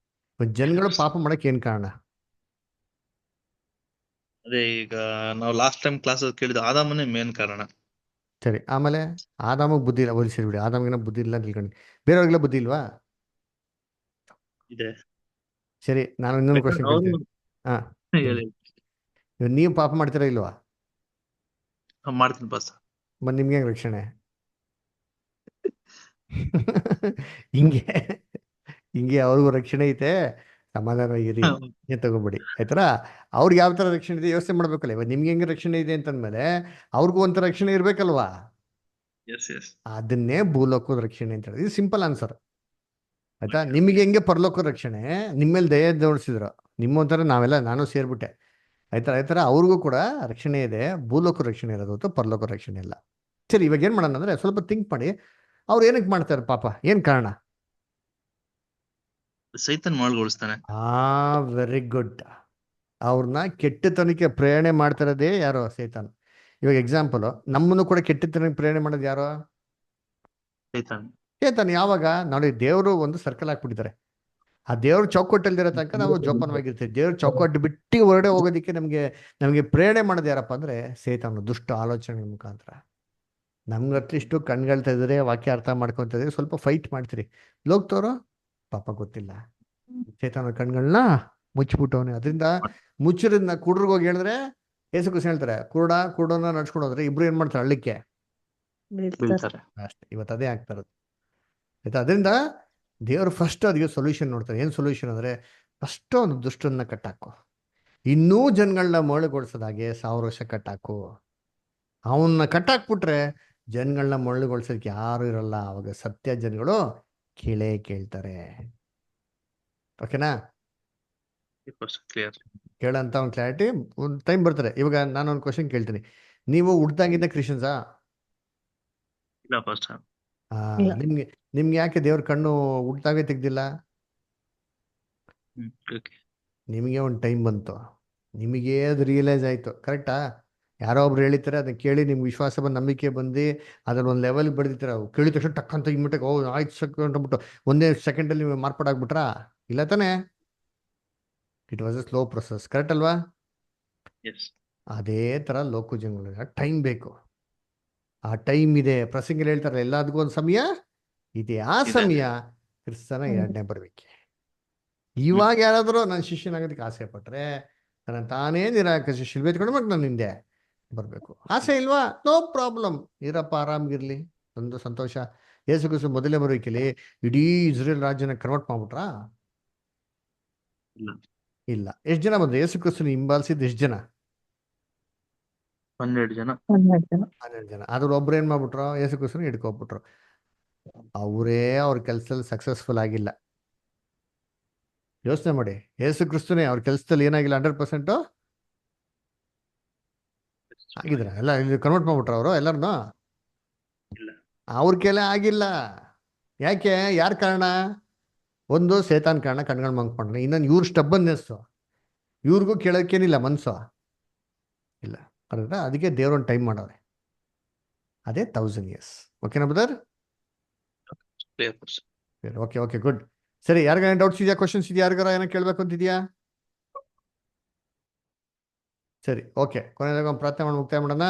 ಜನಗಳು ಪಾಪ ಮಾಡಕ್ಕೆ ಏನ್ ಕಾರಣ? ಅದೇ ಈಗ ನಾವು ಲಾಸ್ಟ್ ಟೈಮ್ ಕ್ಲಾಸ್ ಕೇಳಿದ ಆದಾಮನೇ ಮೇನ್ ಕಾರಣ. ಸರಿ, ಆಮೇಲೆ ಆದಾಮಗೆ ಬುದ್ಧಿ ಇಲ್ಲ, ಹೋಲಿಸಿರಿ ಬಿಡಿ. ಆದಾಮಗಿನ ಬುದ್ಧಿ ಇಲ್ಲ ಅಂತ ತಿಳ್ಕೊಂಡು ಬೇರೆಯವ್ರಿಗೆಲ್ಲ ಬುದ್ಧಿ ಇಲ್ವಾ? ಇದೆ. ಸರಿ, ನಾನು ಇನ್ನೊಂದು ಕ್ವಶನ್ ಕೇಳ್ತೀನಿ. ಹಾ, ಹೇಳಿ. ಇವಾಗ ನೀವು ಪಾಪ ಮಾಡ್ತೀರಾ ಇಲ್ವಾ? ಮಾಡ್ತೀನಿ ಬಸ್. ಮತ್ತೆ ನಿಮ್ಗೆ ಹೆಂಗ್ ರಕ್ಷಣೆ? ಹಿಂಗೆ ಹಿಂಗೆ ಅವ್ರಿಗೂ ರಕ್ಷಣೆ ಐತೆ, ಸಮಾಧಾನವಾಗಿರಿ ಏನ್ ತಗೋಬೇಡಿ, ಆಯ್ತರ? ಅವ್ರಿಗೆ ಯಾವ ತರ ರಕ್ಷಣೆ ಇದೆ ಯೋಚನೆ ಮಾಡ್ಬೇಕಲ್ಲ. ಇವಾಗ ನಿಮ್ಗೆ ಹೆಂಗೆ ರಕ್ಷಣೆ ಇದೆ ಅಂತಂದ್ಮೇಲೆ ಅವ್ರಿಗೂ ಒಂಥರ ರಕ್ಷಣೆ ಇರ್ಬೇಕಲ್ವಾ? ಎಸ್ ಎಸ್ ಅದನ್ನೇ ಭೂಲೋಕದ ರಕ್ಷಣೆ ಅಂತ ಹೇಳಿ. ಇದು ಸಿಂಪಲ್ ಆನ್ಸರ್ ಆಯ್ತಾ? ನಿಮಗೆ ಹೆಂಗೆ ಪರಲೋಕದ ರಕ್ಷಣೆ ನಿಮ್ಮೇಲೆ ದಯ ಜೋಡಿಸಿದ್ರು, ನಿಮ್ಮೊಂಥರ ನಾನು ಸೇರ್ಬಿಟ್ಟೆ, ಆಯ್ತಾ? ಆಯ್ತರ ಅವ್ರಿಗೂ ಕೂಡ ರಕ್ಷಣೆ ಇದೆ. ಭೂಲೋಕ ರಕ್ಷಣೆ ಇರೋದು ಹೊತ್ತು ಪರಲೋಕ ರಕ್ಷಣೆ ಇಲ್ಲ. ಸರಿ, ಇವಾಗ ಏನ್ ಮಾಡೋಣ ಅಂದ್ರೆ ಸ್ವಲ್ಪ ಥಿಂಕ್ ಮಾಡಿ. ಅವ್ರು ಏನಕ್ಕೆ ಮಾಡ್ತಾರೆ ಪಾಪ? ಏನ್ ಕಾರಣ? ಸೈತನ್ ಮಾಳ್ಗೊಳಿಸ್ತಾನೆ. Very good. ಅವ್ರನ್ನ ಕೆಟ್ಟತನಕ್ಕೆ ಪ್ರೇರಣೆ ಮಾಡ್ತಿರೋದೇ ಯಾರೋ? ಸೈತಾನ್. ಇವಾಗ ಎಕ್ಸಾಂಪಲ್, ನಮ್ಮನ್ನು ಕೂಡ ಕೆಟ್ಟತನಕ್ಕೆ ಪ್ರೇರಣೆ ಮಾಡೋದು ಯಾರೋ? ಸೈತನ್. ಸೈತಾನ್. ಯಾವಾಗ ನೋಡಿ, ದೇವರು ಒಂದು ಸರ್ಕಲ್ ಹಾಕ್ಬಿಟ್ಟಿದ್ದಾರೆ. ಆ ದೇವ್ರ ಚೌಕಟ್ಟಲ್ಲಿರೋ ತನಕ ನಾವು ಜೋಪಾನವಾಗಿರ್ತೀವಿ. ದೇವ್ರ ಚೌಕಟ್ಟು ಬಿಟ್ಟು ಹೊರಡೆ ಹೋಗೋದಿಕ್ಕೆ ನಮಗೆ ಪ್ರೇರಣೆ ಮಾಡೋದು ಯಾರಪ್ಪ ಅಂದ್ರೆ ಸೈತಾನ್. ದುಷ್ಟ ಆಲೋಚನೆ ಮುಖಾಂತರ ನಮ್ಗೆ ಅಟ್ಲೀಸ್ಟು ಕಣ್ಗಳು ತೆಗೆದ್ರೆ, ವಾಕ್ಯ ಅರ್ಥ ಮಾಡ್ಕೊಂತ ಇದ್ರೆ ಸ್ವಲ್ಪ ಫೈಟ್ ಮಾಡ್ತೀರಿ. ಲೋಕ್ತವ್ರು ಪಾಪ ಗೊತ್ತಿಲ್ಲ, ಚೇತನ ಕಣ್ಗಳನ್ನ ಮುಚ್ಚಿಬಿಟ್ಟವನೆ. ಅದರಿಂದ ಮುಚ್ಚಿರೋದನ್ನ ಕುಡ್ರಿಗೆ ಹೋಗಿ ಹೇಳಿದ್ರೆ ಯೇಸು ಕ್ರಿಸ್ತ ಹೇಳ್ತಾರೆ, ಕುರುಡನ ನಡ್ಸ್ಕೊಂಡು ಹೋದ್ರೆ ಇಬ್ರು ಏನ್ ಮಾಡ್ತಾರೆ? ಹಳ್ಳಿಕ್ಕೆ ಬೀಳ್ತಾರೆ. ಅಷ್ಟೇ. ಇವತ್ತು ಅದೇ ಆಗ್ತಾ ಇರೋದು ಆಯ್ತಾ? ಅದರಿಂದ ದೇವರು ಫಸ್ಟ್ ಅದಕ್ಕೆ ಸೊಲ್ಯೂಷನ್ ನೋಡ್ತಾರೆ. ಏನ್ ಸೊಲ್ಯೂಷನ್ ಅಂದ್ರೆ, ಫಸ್ಟ್ ಒಂದು ದುಷ್ಟನ್ನ ಕಟ್ಟಾಕು, ಇನ್ನೂ ಜನಗಳನ್ನ ಮೊಳಗೊಳಿಸೋದಾಗೆ 1000 ವರ್ಷ ಕಟ್ಟಾಕು. ಅವನ್ನ ಕಟ್ಟಾಕ್ಬಿಟ್ರೆ ಜನಗಳನ್ನ ಮೊಳಗೊಳಿಸೋದಕ್ಕೆ ಯಾರು ಇರಲ್ಲ. ಅವಾಗ ಸತ್ಯ ಜನಗಳು ಕೇಳ್ತಾರೆ. ಓಕೆನಾ? ಕ್ಲಿಯರ್. ಕೇಳಂತ ಒಂದು ಕ್ಲಾರಿಟಿ ಒಂದು ಟೈಮ್ ಬರ್ತಾರೆ. ಇವಾಗ ನಾನು ಒಂದು ಕ್ವಶನ್ ಕೇಳ್ತೀನಿ. ನೀವು ಹುಡ್ದಾಗಿದ್ದ ಕ್ರಿಶ್ಚಿಯನ್ಸಾ? ಇಲ್ಲ ಫಸ್ಟ್. ಇಲ್ಲ. ನಿಮ್ಗೆ ಯಾಕೆ ದೇವ್ರ ಕಣ್ಣು ಹುಡ್ದಾಗೆ ತೆಗ್ದಿಲ್ಲ? ನಿಮಗೆ ಒಂದು ಟೈಮ್ ಬಂತು, ನಿಮಗೆ ಅದು ರಿಯಲೈಸ್ ಆಯ್ತು. ಕರೆಕ್ಟಾ? ಯಾರೋ ಒಬ್ರು ಹೇಳಿರ್ತಾರೆ, ಅದನ್ನ ಕೇಳಿ ನಿಮ್ಗೆ ವಿಶ್ವಾಸ ಬಂದು, ನಂಬಿಕೆ ಬಂದು ಅದ್ರಲ್ಲಿ ಒಂದು ಲೆವೆಲ್ ಬೆಳೆದಿರ್ತಾರೆ. ಅವು ಕೇಳಿದ ತಕ್ಷಣ ಟಕ್ ಅಂತ ಇಮ್ಮಿಟಕ್ಕೆ ಆಯ್ತು ಅಂದ್ಬಿಟ್ಟು ಒಂದೇ ಸೆಕೆಂಡಲ್ಲಿ ನೀವು ಮಾರ್ಪಾಡಾಗ್ಬಿಟ್ರಾ? ಇಲ್ಲ ತಾನೇ? It was A slow process. Correct ಅಲ್ವಾ? ಅದೇ ಥರ ಲೋಕ ಜನಗಳಿಗೆ ಟೈಮ್ ಬೇಕು. ಆ ಟೈಮ್ ಇದೆ. ಪ್ರಸಂಗ ಹೇಳ್ತಾರೆ, ಎಲ್ಲದಕ್ಕೂ ಒಂದು ಸಮಯ ಇದೆ. ಆ ಸಮಯ ಕ್ರಿಸ್ತನ ಎರಡನೇ ಬರುವಿಕೆ. ಇವಾಗ ಯಾರಾದರೂ ನನ್ನ ಶಿಷ್ಯನಾಗೋದಕ್ಕೆ ಆಸೆ ಪಟ್ರೆ ನನ್ನ ತಾನೇ ನಿರಾಕರಿಸಿ ಶಿಲ್ಬೆ ಎತ್ಕೊಂಡು ನಾನು ಹಿಂದೆ ಬರಬೇಕು. ಆಸೆ ಇಲ್ವಾ? ನೋ ಪ್ರಾಬ್ಲಮ್, ಇರಪ್ಪ, ಆರಾಮ್ಗಿರ್ಲಿ, ಒಂದು ಸಂತೋಷ. ಯೇಸು ಕ್ರಿಸ್ತ ಮೊದಲನೇ ಬರುವಿಕೆಲಿ ಇಡೀ ಇಸ್ರೇಲ್ ರಾಜ್ಯನ ಕನ್ವರ್ಟ್ ಮಾಡ್ಬಿಟ್ರಾ? ಇಲ್ಲ. ಎಷ್ಟು ಜನ ಬಂದ್ರು? ಯೇಸು ಕ್ರಿಸ್ತನ ಹಿಂಬಾಲಿಸಿದ್ದು ಎಷ್ಟು ಜನ? 12 ಜನ. 12 ಜನ. ಅದ್ರ ಒಬ್ರು ಏನ್ ಮಾಡ್ಬಿಟ್ರು? ಯೇಸು ಕ್ರಿಸ್ತನ ಹಿಡ್ಕೊಬಿಟ್ರು. ಅವರೇ ಅವ್ರ ಕೆಲಸದಲ್ಲಿ ಸಕ್ಸಸ್ಫುಲ್ ಆಗಿಲ್ಲ. ಯೋಚನೆ ಮಾಡಿ, ಯೇಸು ಕ್ರಿಸ್ತನೇ ಅವ್ರ ಕೆಲಸದಲ್ಲಿ ಏನಾಗಿಲ್ಲ, 100% ಆಗಿದ್ರ? ಎಲ್ಲ ಇಲ್ಲಿ ಕನ್ವರ್ಟ್ ಮಾಡ್ಬಿಟ್ರ ಅವರು ಎಲ್ಲರನ್ನು? ಅವ್ರ ಕೆಲ ಆಗಿಲ್ಲ. ಯಾಕೆ? ಯಾರ ಕಾರಣ? ಒಂದು ಸೇತಾನ್ ಕಾರಣ, ಕಣ್ಗಳು ಮಂಕ್ಕೊಂಡ್ರೆ. ಇನ್ನೊಂದು ಇವ್ರ ಸ್ಟಬ್ಬನ್ನೆಸ್ಸು, ಇವ್ರಿಗೂ ಕೇಳೋಕ್ಕೇನಿಲ್ಲ ಮನ್ಸು ಇಲ್ಲ. ಅದಕ್ಕೆ ದೇವ್ರೊಂದು ಟೈಮ್ ಮಾಡವ್ರೆ, ಅದೇ 1000 years. ಓಕೆನಾ ಬ್ರದರ್? Okay okay good. ಸರಿ, ಯಾರಿಗಾರ ಡೌಟ್ಸ್ ಇದೆಯಾ? ಕ್ವಶನ್ಸ್ ಇದೆಯಾ? ಯಾರಿಗಾರ ಏನೋ ಕೇಳಬೇಕು ಅಂತಿದ್ಯಾ? ಸರಿ, ಓಕೆ. ಕೊನೆಯದಾಗ ಒಂದು ಪ್ರಾರ್ಥನೆ ಮಾಡಿ ಮುಕ್ತಾಯ ಮಾಡೋಣ.